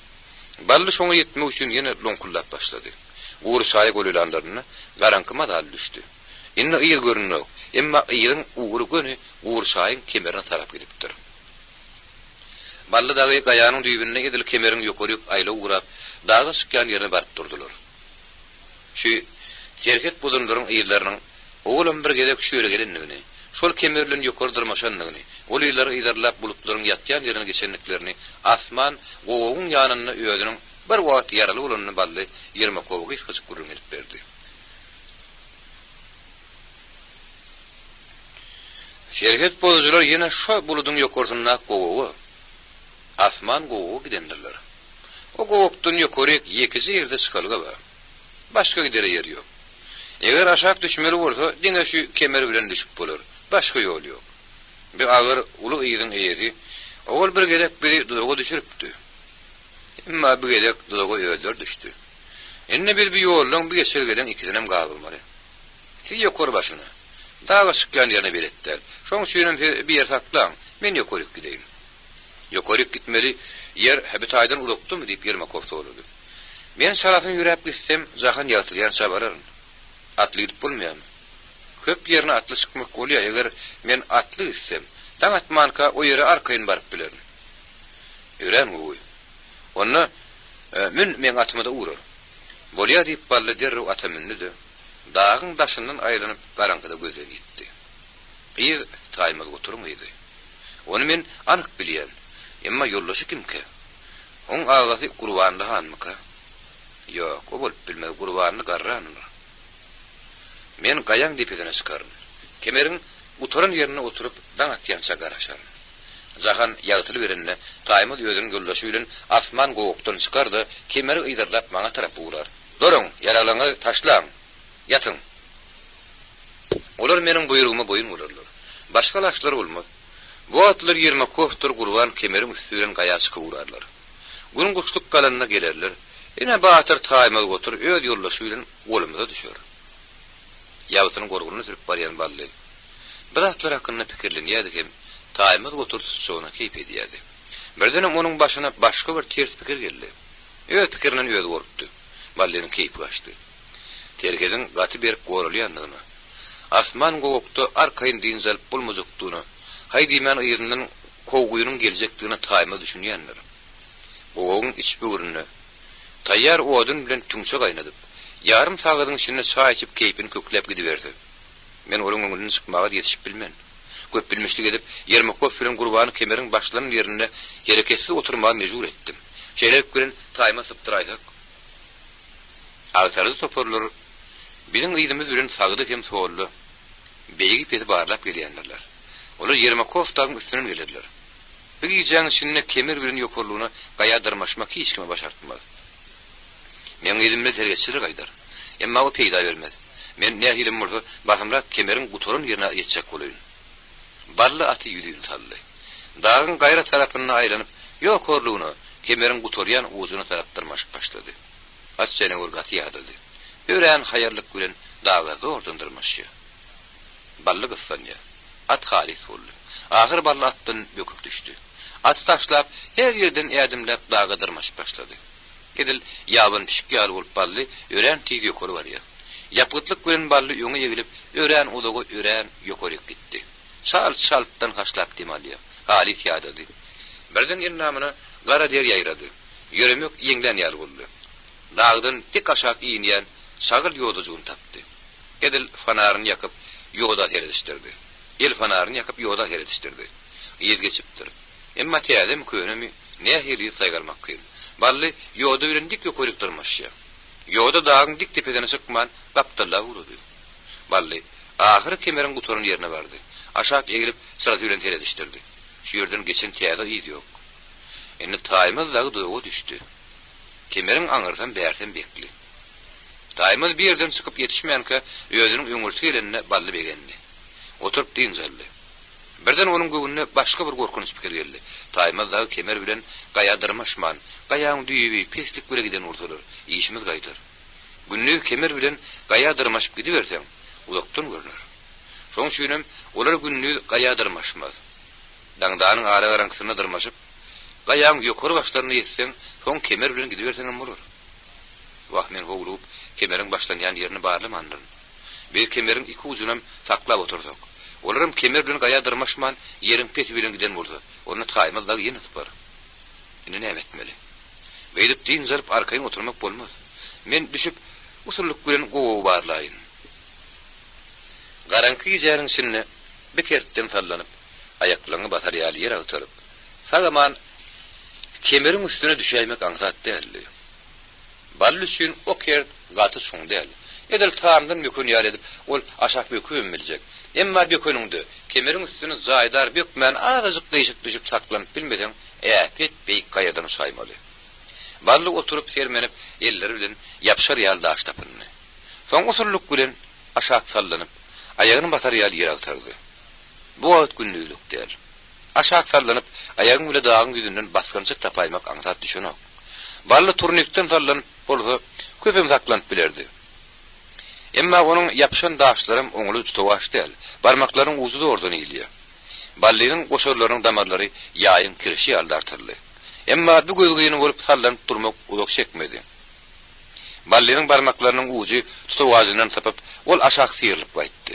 Bally şoňa ýetmek üçin ýene lonkullap başlady. Uğur saýy golýarlaryny garanka madal düşdi. Indi ýyl görünýär. Emma ýylyň uğury göni uğur saýyň kemerine tarap gidipdir. Bally dagy gaýanyň düýbüne edil kemeriň ýokaryk aýla uğrap, dağa çykýan ýerine barıp durdular. Şu Şerket bulunduryň ýyllarynyň oğlum bir gedek şöyle gelenligini, şol kemerlen ýokardyrmaşanlygyny, ol ýyllar ýydarlap bulutlaryň ýatýan ýerine geçenliklerini, asman gowagyň ýanyna öýdüniň bir wagt ýaraly bolanyny bally Yermakowy hyçyk gurulýp berdi. Şerket bozular ýene şo buludyň ýokardyna gowagy, asman gowagy gidendirler. O gowakdan ýokaryk ýekisi ýerde çykalga bar. Başga gidere ýer ýok. Eger aşak düşmeli bolsa, diňe şu kemer bilen düşüp bolar. Başga ýol ýok. Bir agyr uly ýygyň eýeri, ol bir gedek biri dudaga düşüripdi. Emma bu gedek dudaga öýler düşdi. Enne bir ýoldan bir geçelgeden ikidinem gabylmary. Siz ýokar başyna. Dağa çykýan ýerine beretler. Şoň şeýle bir ýer saklan, men ýokaryk gideýin. Ýokaryk gitmeli ýer hebit aýdan ulukdymy diýip Yermakov sorady. Men şarasyny ýürep gitsem, jahan ýatyrýan çabararyn. Atly gidip bolmaýam. Köp ýerine atly çykmak bolýar, eger men atly gitsem, taň atmanka o ýere arkaýyn baryp bilerim. Ýürem goý. Onu men atmada uğrar. Bolýar diýip bally derrew ata minidi. Dağın daşyndan aýranyp garankyda gözden gitdi. Bir taýmaga oturmaýdy. Onu men anyk bilýän. Emma ýoldaşy kimke? Oň agasy Gurbanly hanmyka? Ýok, o bolup bilmez, Gurbanly garranyr. Men gaýan dipedine çykaryn. Kemerin utoran ýerine oturup daň atýança garaşaryn. Jahan ýagtyly berenne taýmaz ýözüň ýoldaşy bilen asman gowukdan çykardy, kemeri ýydarlap maňa tarap uğrar. Durun, ýaralaňy taşlaň. Ýatyň. Olar meniň buyruguma boyun urarlar. Başga laşlar bolmaz. Bu atlar Yermakowdur Gurban kemerin üstünden gaýaçyka urarlar. Gün guşluk galanyna gelerler. Ene Batyr taýmaz otur, öz ýoldaşy bilen golumyza düşer. Ýabysyny gorguny sürüp barýan bally. Bir atlar hakynda pikirlenýärdi hem taýmaz oturup şoňa keýp edýärdi. Birden onuň başyna başga bir ters pikir geldi. Öz pikirinden öz gorupdy. Ballynyň keýpi gaçdy. Tergeden gaty berip gorulýandygyny, asman gowukda arkaýyn dinzel bulmuzukdyny, haýdy men ýerinden kowguýynyň geljekdigini taýma düşünýänler. Gowagyň iç böwrüne taýýar odun bilen tüňçe gaýnadyp, Yarım sağladığın içinde çay içip keyfini köklep gidiverdi. Men onun öňünden çykmaga ýetişip bilmen. Köp bilmişlik edip Yermakov film Gurbany Kemer'in başlarının yerine hareketsiz oturmağa mecbur etdim. Şeýle gören taýma sypdyraydyk. Altarız toporlar bilen ýygymy bilen sagdy hem soğullu. Beýigi pedi barlap gelýänler. Olar Yermakovdaň üstüne geldiler. Bu gijäň içinde Kemer bilen ýokurlugyny gaýadyrmaşmak hiç kime başartmaz. Men ýelimde tergetçilik aýdar. Emma o peýda bermez. Men nähilim bolsa basymrak Kemer'in gutorun ýerine ýetjek bolaýyn. Barly aty ýüdüň saldy. Dağın gaýra tarapyna aýlanyp ýokurlugyny Kemer'in gutorýan uzuny tarapdyrmaşyk başlady. At seni urgaty ýadydy. Ören haýarlyk bilen dağa zordandyrmaşy. Barly gyssanýa. At halis boldy. Ahyr barly atdan bökük düşdi. At taşlap her ýerden ädimläp dağa dyrmaşyk başlady. Edil ýabyn pişik ýaly bolup barly ören tiýgi ýokary barýar. Ýapgıtlyk bilen barly ýöňe ýegilip ören udagy ören ýokary gitdi. Çal-çalpdan haşlap dimalýa. Halis ýadydy. Birden ýernamyna gara der ýaýrady. Ýöremek ýeňlen ýaly boldy. Dağdan dik aşak iýnýän sagyl ýodajuny tapdy. Edil fanaryny ýakyp ýoda heredişdirdi. El fanaryny ýakyp ýoda heredişdirdi. Ýez geçipdir. Emma täzem könümi nähili saýgarmak kyn. Barly ýoda bilen dik ýokaryk durmaşy. Ýoda dağın dik tepeden çykman gapdalla urdy. Barly ahyry Kemer'in gutorunyň ýerine bardy. Aşak ýegilip sırat bilen heredişdirdi. Şu ýerden geçen täze ýygy ýok. Indi taýmaz dagy doýga düşdi. Kemer'in aňyrdan bärsen bekli. Taýmaz bir ýerden çykyp ýetişmänkä özüniň öňürti gelenine barly begendi. Oturup dinjeldi. Birden onun göwnüne başga bir gorkunç pikir geldi. Taýmaz dagy Kemer bilen gaýadyrmaşman, gaýaň düýbi peslik bile giden urdular. İşimiz gaýdyr. Günlük Kemer bilen gaýadyrmaşyp gidiberseň, uzakdan görünür. Şoň üçin olar günlük gaýadyrmaşmaz. Daňdanyň ara-garansyna dyrmaşyp, gaýaň ýokary başlaryny ýetseň, şoň Kemer bilen gidiberseň bolar. Wagt men howlup Kemer'in başlanýan ýerini barlamandym. Bir Kemer'in iki ucunam saklap oturduk. Olaram Kemer bilen gaýadyrmaşman ýerin pesi bilen giden bolsa, onu taýmaz dagy ýene tapar. Ine näme etmeli? Beýdip din zarp arkaýyn oturmak bolmaz. Men düşüp usullyk bilen gowy barlaýyn. Garanky ýerin içinde bekertden sallanyp, aýaklaryny basar ýaly ýere oturup, sagaman Kemer'in üstüne düşäýmek aňsat däldi. Barly üçin o kert gaty şuň däl. Edil taamdan mükün ýar edip, ol aşak böküm biljek. Emma bökünüňde Kemer'in üstüne zaýdar bökmän azyk değişik düşüp saklanyp bilmeden, äpet beýik gaýadan saýmaly. Barly oturup sermenip, elleri bilen ýapşar ýaldaş tapyny. Soň usullyk bilen aşak sallanyp, aýagyny basar ýaly ýere oturdy. Bu wagt günnülik däl. Aşak sallanyp, aýagyny bilen dağın ýüzünden basgynçyk tapaýmak aňsat düşenok. Barly turnykdan sallanyp bolsa, köpem saklanyp bilerdi. Emma onun yapşan daşlarım oňuly tutuwaş däl. Barmaklaryň uzy da ordan ýylýar. Ballynyň goşorlaryň damarlary ýaýyn kirişi aldartyrly. Emma bu gözgyny bolup sallanyp durmak uzak çekmedi. Ballynyň barmaklarynyň uzy tutuwaşyndan tapyp, ol aşak syrylyp gaýtdy.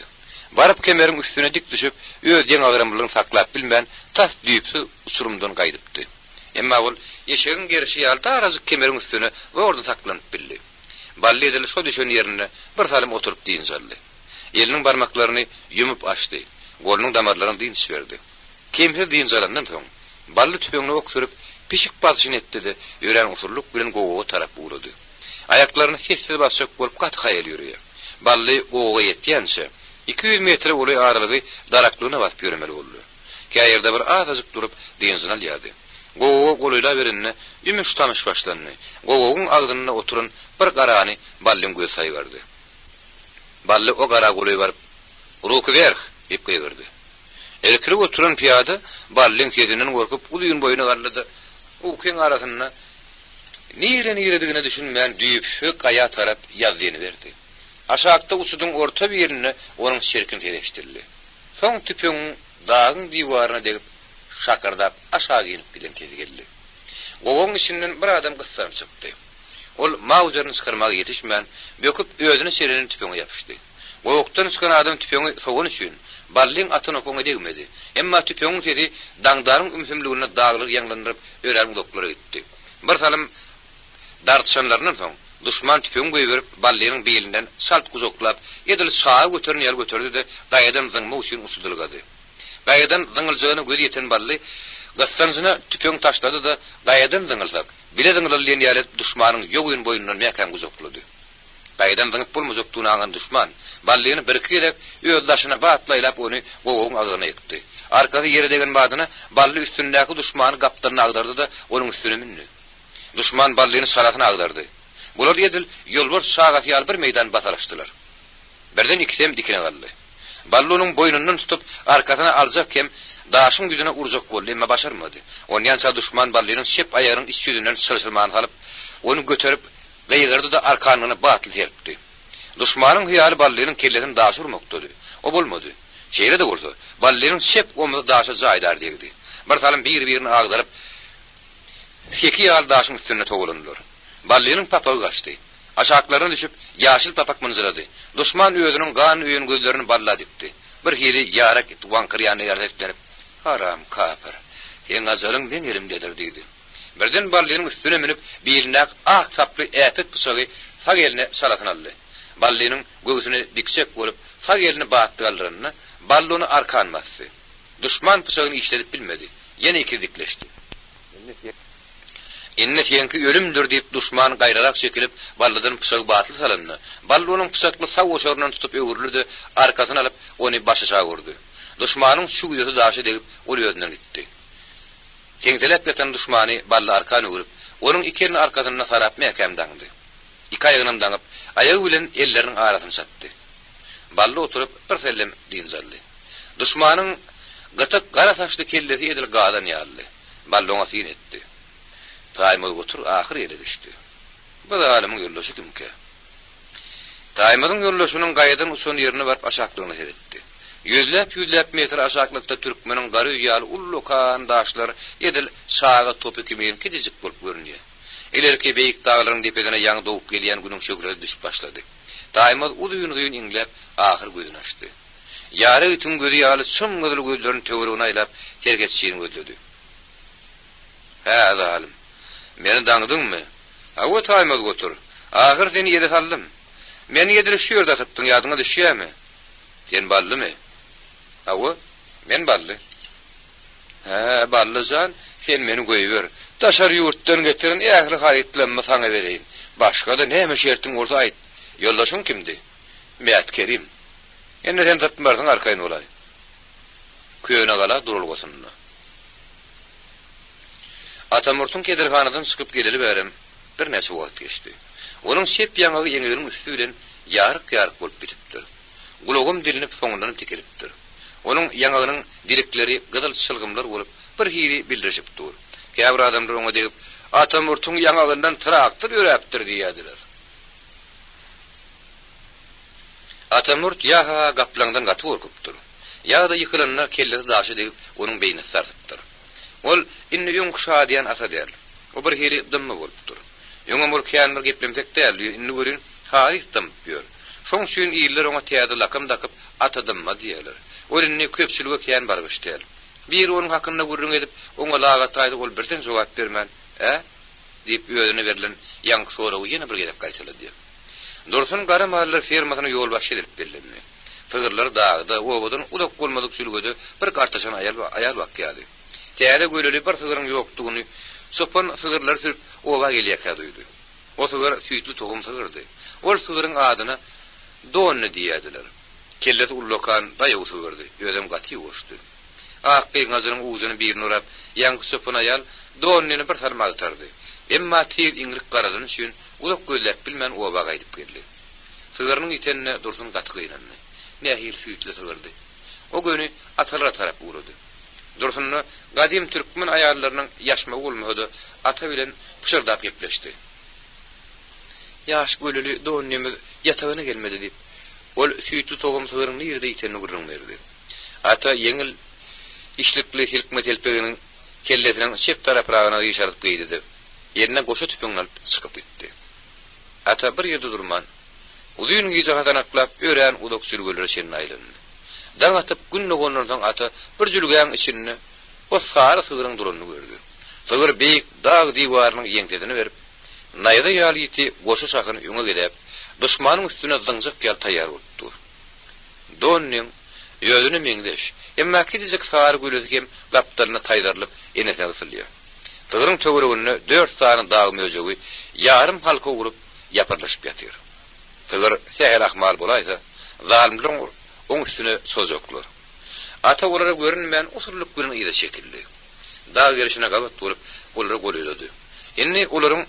Barıp Kemer'in üstüne dik düşüp, öz ýeň agramlygyny saklap bilmän, tas düýpsi usurumdan gaýdypdy. Emma ol ýeşegiň gerişi ýalda arazyk Kemer'in üstüne we orada saklanyp bildi. Bally edil şo düşen ýerine bir salim oturup dinjeldi. Eliniň barmaklaryny ýumyp açdy. Golunyň damarlaryny dinşberdi. Kimse dinjelendan soň Bally tüpeňini oksurup pişik basyny etdi. Ören usurlyk bilen gowy tarap uğrady. Aýaklaryny sessiz basyp bolup gat haýal ýürüýär. Bally gowy ýetýänçe 200 metre uly aralygy daraklygyna basyp ýörmeli boldy. Käýerde bir azyk durup dinjini alýardy. Gowy goluyla berenine ümüş tanış başlandy. Gowyň agdyna oturan bir garany Ballyň göz saýgardy. Bally o gara goluy barıp, "Ruky berk" diýip goýurdy. Erkiri oturan piýada Ballyň sesinden gorkup ulyň boýuna garlady. Ukyň arasyna nire düşünmän düýüp şu gaýa tarap ýazdyny berdi. Aşakda usudyň orta bir ýerine onuň şerkin tereşdirdi. Soň tüpeň dağın diýwaryna degip şakardap aşağı inip giden kezi geldi. Gowyň içinden bir adam gyssan çykdy. Ol mauzerini çykyrmaga ýetişmän, böküp özüni şerinin tüpeňe ýapyşdy. Gowukdan çykan adam tüpeňi sogun üçin Ballyň atyny oňa degmedi. Emma tüpeňiň tedi daňdaryň ümsümligine daglyk ýanglandyryp ören uloklary gitdi. Bir salim dartşanlarynyň soň Düşman tüpün goýup ballynyň belinden salt guzoklap, edil sağa götürün ýal götürdi de gaýadan zyňma üçin usudylgady. Gaýadan zyňyljagyny göz ýeten bally gassansyna tüpün taşlady da gaýadan zyňylsak, bile zyňylan ýalet düşmanyň ýogyn boýundan mekan guzoklady. Gaýadan zyňyp bolmazokdyny aňan düşman ballyny bir kirep öýdaşyna batlaýlap ony gowagyň agyna ýekdi. Arkady ýere degen badyna bally üstündäki düşmany gapdaryna agdardy da onuň üstüne mindi. Düşman ballyny saratyna agdardy. Bular edil ýolbar sagat ýaly bir meýdan batalaşdylar. Birden ikisem dikine galdy. Ballonyň boýnundan tutup arkasyna aljak hem daşyň ýüzüne urjak boldy, emma başarmady. Onyança düşman ballynyň şep aýagynyň iç ýüzünden sylsylman alyp, onu götürüp gaýgyrdy da arkanyny batyl terpdi. Düşmanyň hyýaly ballynyň kelletini daş urmakdy. O bolmady. Şeýle de bolsa, ballynyň şep omy daşa jaýdar diýdi. Bir salym bir-birini agdaryp seki ýaly daşyň üstüne togulandylar. Ballynyň papagy gaçdy. Aşaklaryna düşüp ýaşyl papak mınjyrady. Düşman öýüniň gan öýün gözlerini balladykdy. Bir hili ýarak wankır ýany ýardatdylar. Haram kafir. Heň azalyň ben elimdedir diýdi. Birden ballynyň üstüne minip beline ak saply äpet pysagy sag eline salatyna aldy. Ballynyň göğsüne diksek bolup sag elini batdyryny ballony arkan basdy. Düşman pysagyny işledip bilmedi. Ýene ikidikleşdi. Inne ýenki ölümdür diýip düşman gaýrarak çekilip ballydan pysak batyl salandy. Ballonyň pysakly sag oşaryndan tutup öwürlüdi, arkasyna alyp ony başa gurdy. Düşmanyň şu ýüzü daşy degip ol ýönden gitdi. Teňdelep ýatan düşmany balla arkany öwürüp, onuň iki elini arkasyna sarap mekem daňdy. İki aýagyny daňyp, aýagy bilen elleriniň arasyny satdy. Balla oturup bir sellem diňzaldy. Düşmanyň gatak gara saçly kellesi edil gadan ýaldy. Balloňa syn etdi. Taýmyr gotur ahyr ýere düşdi. Bu zalimyň ýoldaşy kimke? Taýmyryň ýoldaşynyň gaýadan usun ýerine barp aşaklygyny seretdi. Yüzlep metr aşaklykda türkmeniň gary ýaly ullukan daşlar edil sağa topu kimeýin kedijik bolup görünýär. Ilerki beýik daglaryň depedine ýaňy dogup gelýän günüň şögreli düşüp başlady. Taýmyr udyň inglep ahyr gözüni açdy. Ýary ütün gözi ýaly çymgydyl gözlerini töweregine aýlap hergetçiň gözledi. Ha zalim. Meni daňdyňmy? Awa taýmaz gotur. Ahyr seni ýere saldym. Meni ýediri şu ýerde tutdyň, ýadyňa düşýärmi? Sen ballymy? Awa, men bally. Ha, ballysan, sen meni goýuber. Daşar ýurtdan getirin, ähli haýatlanma saňa bereýin. Başga da näme şertiň bolsa aýt. Ýoldaşyň kimdi? Meýat Kerim. Enne sen tapmarsın arkaýyn bolay. Köýüne gala durulgasyna. Atamurtun kedirhanadan çıkıp geleli berem bir näçe wagt geçdi. Onuň şep ýaňagy ýeňiginiň üstü bilen ýaryk bolup bitipdir. Gulogum dilinip soňundan tikilipdir. Onuň ýaňagynyň direkleri gyzyl çylgymlar bolup bir hili bildirişip dur. Käbir adamlar oňa degip Atamurtun ýaňagyndan traktor ýöräpdir diýýärdiler. Atamurt ýaha gaplaňdan gaty gorkupdyr. Ýa-da ýykylanlar kellesi daşy degip onuň beýnine sartypdyr. Ol inni ýoň şadiýan asa der. O bir hili dymmy bolupdyr. Ýoňa murkýan bir geplemsek däl, inni görün haýys dymp ýör. Şoň üçin ýyller oňa täze lakam dakyp atadymma diýerler. Olinni köpçüligi kän bargyşdyr. Bir onuň hakynda gurrun edip oňa lagat aýdy ol birden jogap bermän. Diýip öýüne berilen ýaňy soragy ýene bir gelip gaýtyldy. Dursun garamallar fermasyna ýol başy edip berildi. Fygyrlar dağda, owadan udak bolmadyk sülgede bir gartaşan aýal wakýady. Täze göýleli bir fygyryň ýokdugyny sopan fygyrlar sürüp owa gelýär duýdy. O fygyr süýtli togum fygyrdy. Ol fygyryň adyna Donny diýýärdiler. Kellesi ullokan daýaw fygyrdy. Özüm gaty ýoşdy. Akky gazynyň uzyny birini urap, ýaňy sopan aýal Donnyny bir sarmagy tardy. Emma tiýil iňrik garadan üçin udak gözläp bilmän owa gaýdyp geldi. Fygyryň itenine dursun gaty gynandy. Nähir süýtli fygyrdy. O göni atalara tarap uğradı. Dursunna gadim türkmen aýallarynyň ýaşma bolmady, ata bilen pışırdap gepleşdi. Ýaş gölüli Donnymy ýatagyna gelmedi diýip, ol süýtli togum fygyryň ýerde itenini gurrun berdi. Ata ýeňil işlikli hilkmet elpeginiň kellesiniň çep tarapragyna ýyşaryp giydi. Yerine goşa tüpüň alyp çykyp gitdi. Ata bir ýerde durman, uzyň ýyjagadan aklap ören udak sürgüleri şerin aýlandy. Daň atyp günne gonurdan ata bir jülgäň içinde o sary fygyryň duranyny gördü. Fygyr beýik dag diýwarynyň ýeňtedini berip, Nayda yaliti goşu sakın ýöňe gidip, düşmanyň üstüne zyňjyk gel taýýar boldy. Donnyň ýödüni meňdeş, emma kidizik sar gülüzgem gapdaryna taýdarlyp enese gysylýar. Tygyryň töweregine 4 sany dagy möjegi ýarym halka urup ýapyrlyşyp ýatyr. Tygyr säher ahmal bolaýsa, zalimliň oň üstüne sozoklar. Ata olara görünmän usurlyk bilen ýa-da şekilli. Dağ gerişine gabat bolup olary golýady. Inni olaryň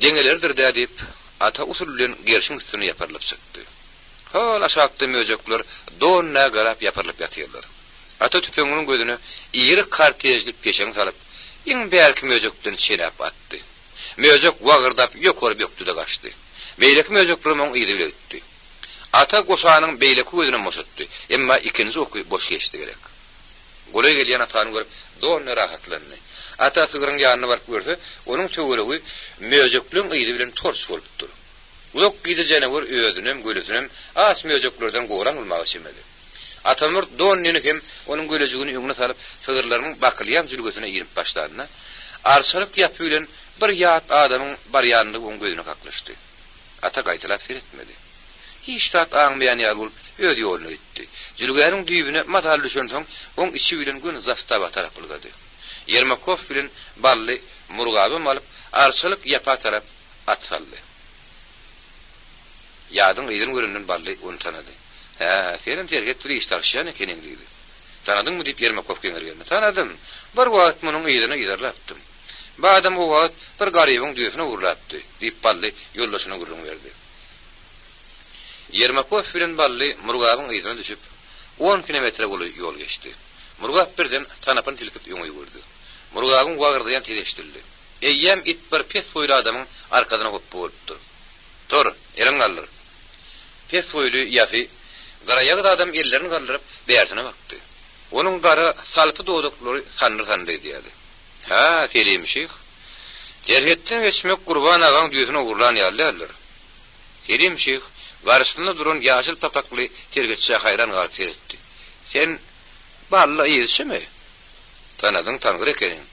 deňelerdir diýip ata usul bilen gerişiň üstüne ýapyrlyp çykdy. Hal aşakda möjekler donna garap ýapyrlyp ýatyrlar. Ata tüpeňiniň gözüne ýyry kartejli peşeň salyp, iň bälki möjekden çelap atdy. Möjek wagyrdyp ýokaryp ýokduda gaçdy. Beýleki möjekler oň ýyry gitdi. Ata goşanyň beýleki gözüne moşatdy, emma ikinji oky boş geçdi gerek. Golay gelýän atany görüp donna rahatlandy. Ata sygyryň ýanyna baryp görse, onuň töweregi möjekliň ýyry bilen tors bolupdy. Ulak gidi jenewar özünem, gölüsünem, as möjeklerden goran ulmagy çemedi. Atamyr donnyny hem onuň gölejigini ýöňüne salyp, sygyrlaryň bakylýan jülgesine ýerip başladyna, arşalyp ýapy bilen bir ýat adamyň bar ýanyna oň gözüne kaklaşdy. Ata gaýtylap seretmedi. Hiç tat aňmaýan ýar bolup öz ýoluna gitdi. Jülgäniň düýbüne matal düşen soň oň içi bilen gün zastaba tarap bulgady. Yermakov bilen bally murgaby alyp arşalyp ýapa tarap atsaldy. Ýadyň ýydyň göründen bally onu tanady. Ha, senin terget turi iştarşyan ekeniň diýdi. Tanadyňmy diýip Yermakov geňergen. Tanadym. Bir wagt munyň ýydyna ýerläpdim. Bu adam o wagt bir garybyň düýesine urlapdy diýip bally ýoldaşyna gurrun berdi. Yermakov bilen bally murgabyň ýydyna düşüp 10 kilometre ýol geçdi. Murgap birden tanapyny tilkip ýöňe ýugurdy. Murgabyň wagyrdaýan tereşdirdi. Eýýem it bir pes boýly adamyň arkasyna hop bolupdy. Tor, eriň aldyr. Pes boýly ýafy garaýag adam ellerini galdyryp bärsine bakdy. Onuň gara salpy doduklary sandyr diýdi. Ha, Selim Şeyh. Terhetden geçmek Gurban agaň düýesine urlan ýalylar. Selim Şeyh garşyna duran ýaşyl papakly tergetçe hayran galyp seretdi. Sen balla ýeşimi? Tanadyň tangyr ekeniň.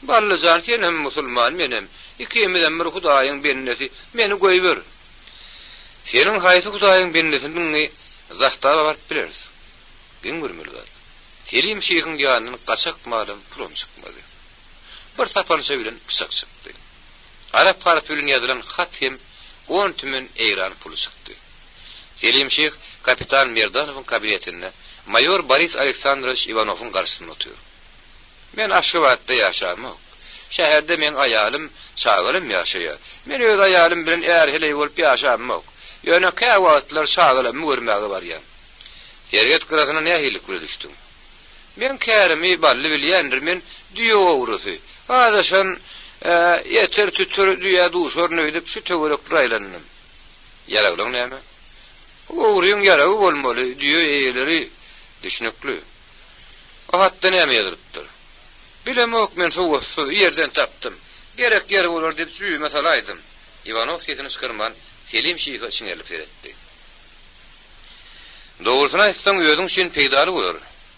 Balla jan senem musulman menem. Ikimizden bir Hudaýyň bennesi meni goýber. Senin haýsy Hudaýyň bennesini zahtaba baryp bilersiz. Giň görmeliler. Selim Şeyhiň ýanyny gaçak malym pulum çykmady. Bir tapança bilen pysak çykdy. Arap harfy bilen ýazylan hat hem 10 tümün eýran pulu çykdy. Selim Şeyh kapitan Merdanowyň kabinetinde mayor Boris Aleksandrovich Ivanowyň garşysynda oturýar. Men Aşgabatda ýaşamok. Şäherde men aýalym, şagylym ýaşaýar. Men öz aýalym bilen ýerhili bolup ýaşamok. Ýöne kä wagtlar şagylym görmäge barýar. Terget kırasyna nähili düşdüm. Men kärimi bally bilýändir, men düýe owrusy. Adaşan yeter tütür düýe duşurny edip şu töwerekler aýlanynym. Ýaraglaň näme? Owryň ýaragy bolmaly, düýe eýleri düşünükli. O hatda näme ýazypdyr? Bilemok, men şowasy ýerden tapdym. Gerek ýere bolar diýip süýü mesalaýdym. Ivanov sesini çykyrman Selim Şeyh'e çiňelip beretdi. Dogrusyna aýtsaň özüň üçin peýdaly bolar.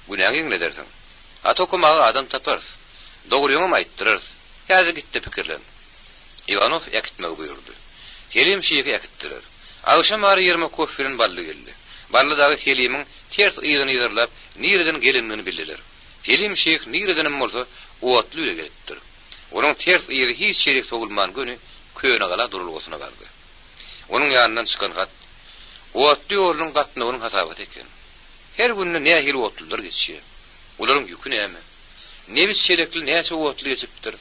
Günäňi ne dersiň? Ata okumagy adam tapar. Dogruýyňy aýtdyryr. Häzir gitdi pikirlen. Ivanov ýakitmek buyurdy. Selim Şeyh'e ýakitdiler. Agşam ary Yermakov bilen bally geldi. Ballydagy Selim'iň ters ýygyny ýyrlap, nireden gelenini bildiler. Selim Şeyh nireden bolsa owatly ýere gelipdir. Onuň ters ýygy hiç şerik sogulman göni köýüne gala durulgysyna bardy. Onuň ýanyndan çykan gat owatly ýolunyň gatny onuň hasabat eken. Her günne nähili owatlylar geçýär. Olaryň ýükü näme? Nebis şerekli näçe owatly geçipdir?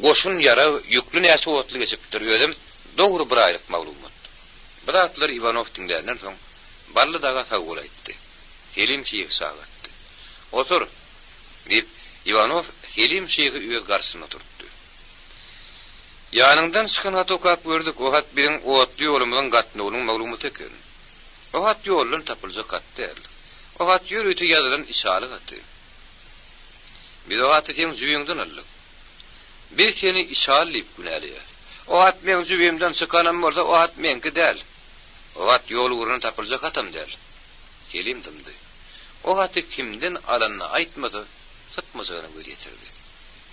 Goşun ýara ýüklü näçe owatly geçipdir? Özüm dogry bir aýlyk maglumat. Bu zatlar Ivanov diňlerinden soň ballydaga sagol aýtdy. Selim Şeyh sagatdy. Otur. Dip Ivanov Selim Şeyhi öýe garşyna turtdy. Ýanyňdan çykan hat okap gördük. O hat bilen owatly ýolumyň gatny onuň maglumaty eken. O hat ýolun tapyljak hat däl. O hat ýürüti ýazylan işaly gaty. Biz o haty teň jüýüňden aldyk. Bir seni işalyp günäliýär. O hat men jüýümden çykanam bolsa o hat menki däl. O hat ýol uruny tapyljak hatam däl. Selim dymdy. O haty kimden alanyny aýtmady, sypmasagyny görýärdi.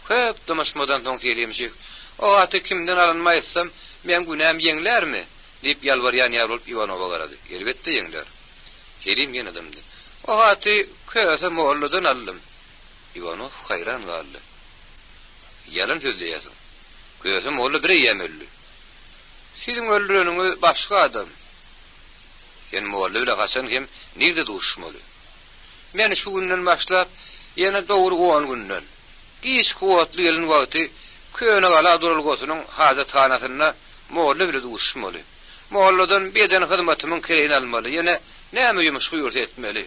Köp damaşmadan soň Selimşik, "O aty kimden alınmaýsam, men günäm ýeňlermi?" diýip ýalbarýan ýar bolup Ivanowa garady. "Elbetde ýeňler." Selim ýene adamdy. "O aty köse molladan aldım." Ivanov hayran galdy. "Yalan sözleýärsiň. Köse molla bir ýemeli. Siziň öldüreniňiz başga adam. Sen molla bilen haçan hem nerede duşmaly? Meni şu günden başlap ýene dogry 10 günden. Giş kuwatly ýelin wagty köne gala durulgosynyň hajatxanasyna molla bilen duşmaly. Molladan beden hyzmatynyň kereýini almaly. Ýene näme ýumyş buyurt etmeli?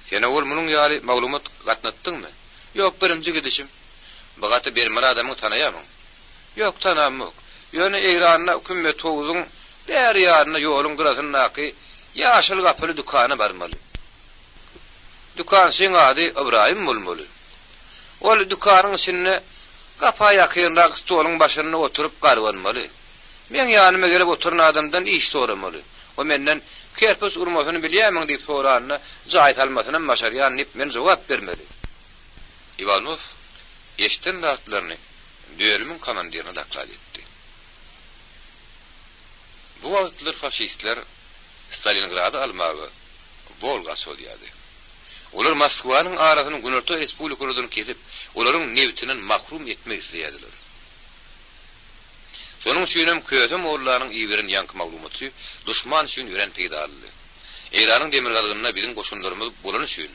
Sen ol munyň ýaly maglumat gatnatdyňmy? Ýok, birinji gidişim. Bagaty bermeli adamyň tanaýamyň. Ýok, tanamyk. Ýöne eýranyna hükümet toğuzyň der ýaryna ýoluň gyrasyndaky ýaşyl gapyly dukana barmaly. Dukan şeň ady Ibrahim bolmaly. Ol dukanyň içinde gapa ýakynrak stoluň başynda oturup garwanmaly. Men ýanyma gelip oturan adamdan iş soramaly. O menden kerpes urmasyny bilýärmiň diýip soranyna jaýat almasyna maşarýan diýip men jogap bermeli. Ivanov eşden rahatlaryny bölümiň komandirine daklad etdi. Bu wagtlar faşistler Stalingrady almagy bolga solýady. Olar Moskwanyň arasyny Günorta Respublikasyny kesip, olaryň newtiniň mahrum etmek isleýärdiler. Şonuň üçin köse mollanyň iýberin ýanky maglumaty duşman üçin ýören peýdaldy. Eýranyň demir galgynyna birin goşunlarymyz bolan üçin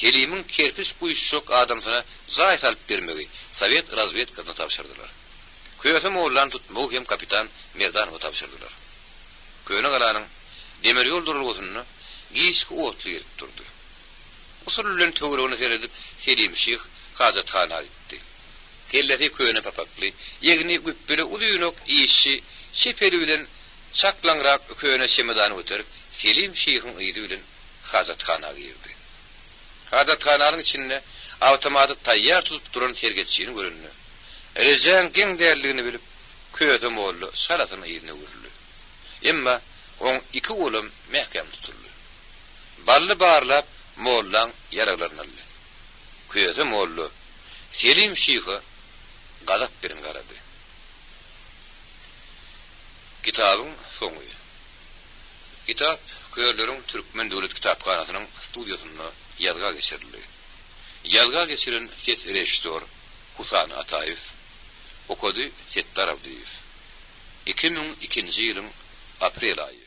Selim'iň kerpiç buýşuk adamsyna zaýat alyp bermegi Sowet razvedkasyna tapşyrdylar. Köse mollany tutmagy hem kapitan Merdanowa tapşyrdylar. Köne galanyň demir ýol durulgosyny giýişki otly ýerip durdy. Usul bilen töweregini seredip Selimşik hajatxana gitdi. Kelleti köne papakly, ýegni güppeli ulyňok işi şepeli bilen çaklanrak köne şemedany öterip Selimşikiň ýygy bilen hajatxanaga girdi. Hajatxananyň içinde awtomaty taýýar tutup duran tergetçiň görünýär. Rejen giň därligini bilip köse molly şaratyny ýerine gürüldi. Emma on iki ulum mähkem tutuldy. Bally barlap mollan yaralaryny aldy. Köse molly Selimşiki gadap birin garady. Kitabyň soňy. Kitap Köýerleriň Türkmen Döwlet Kitapxanasynyň studiýasynda ýazga geçirildi. Ýazga geçiren ses rejissor Husan Ataýew okudy Settar Abduýew. 2002-nji ýylyň aprel aýy.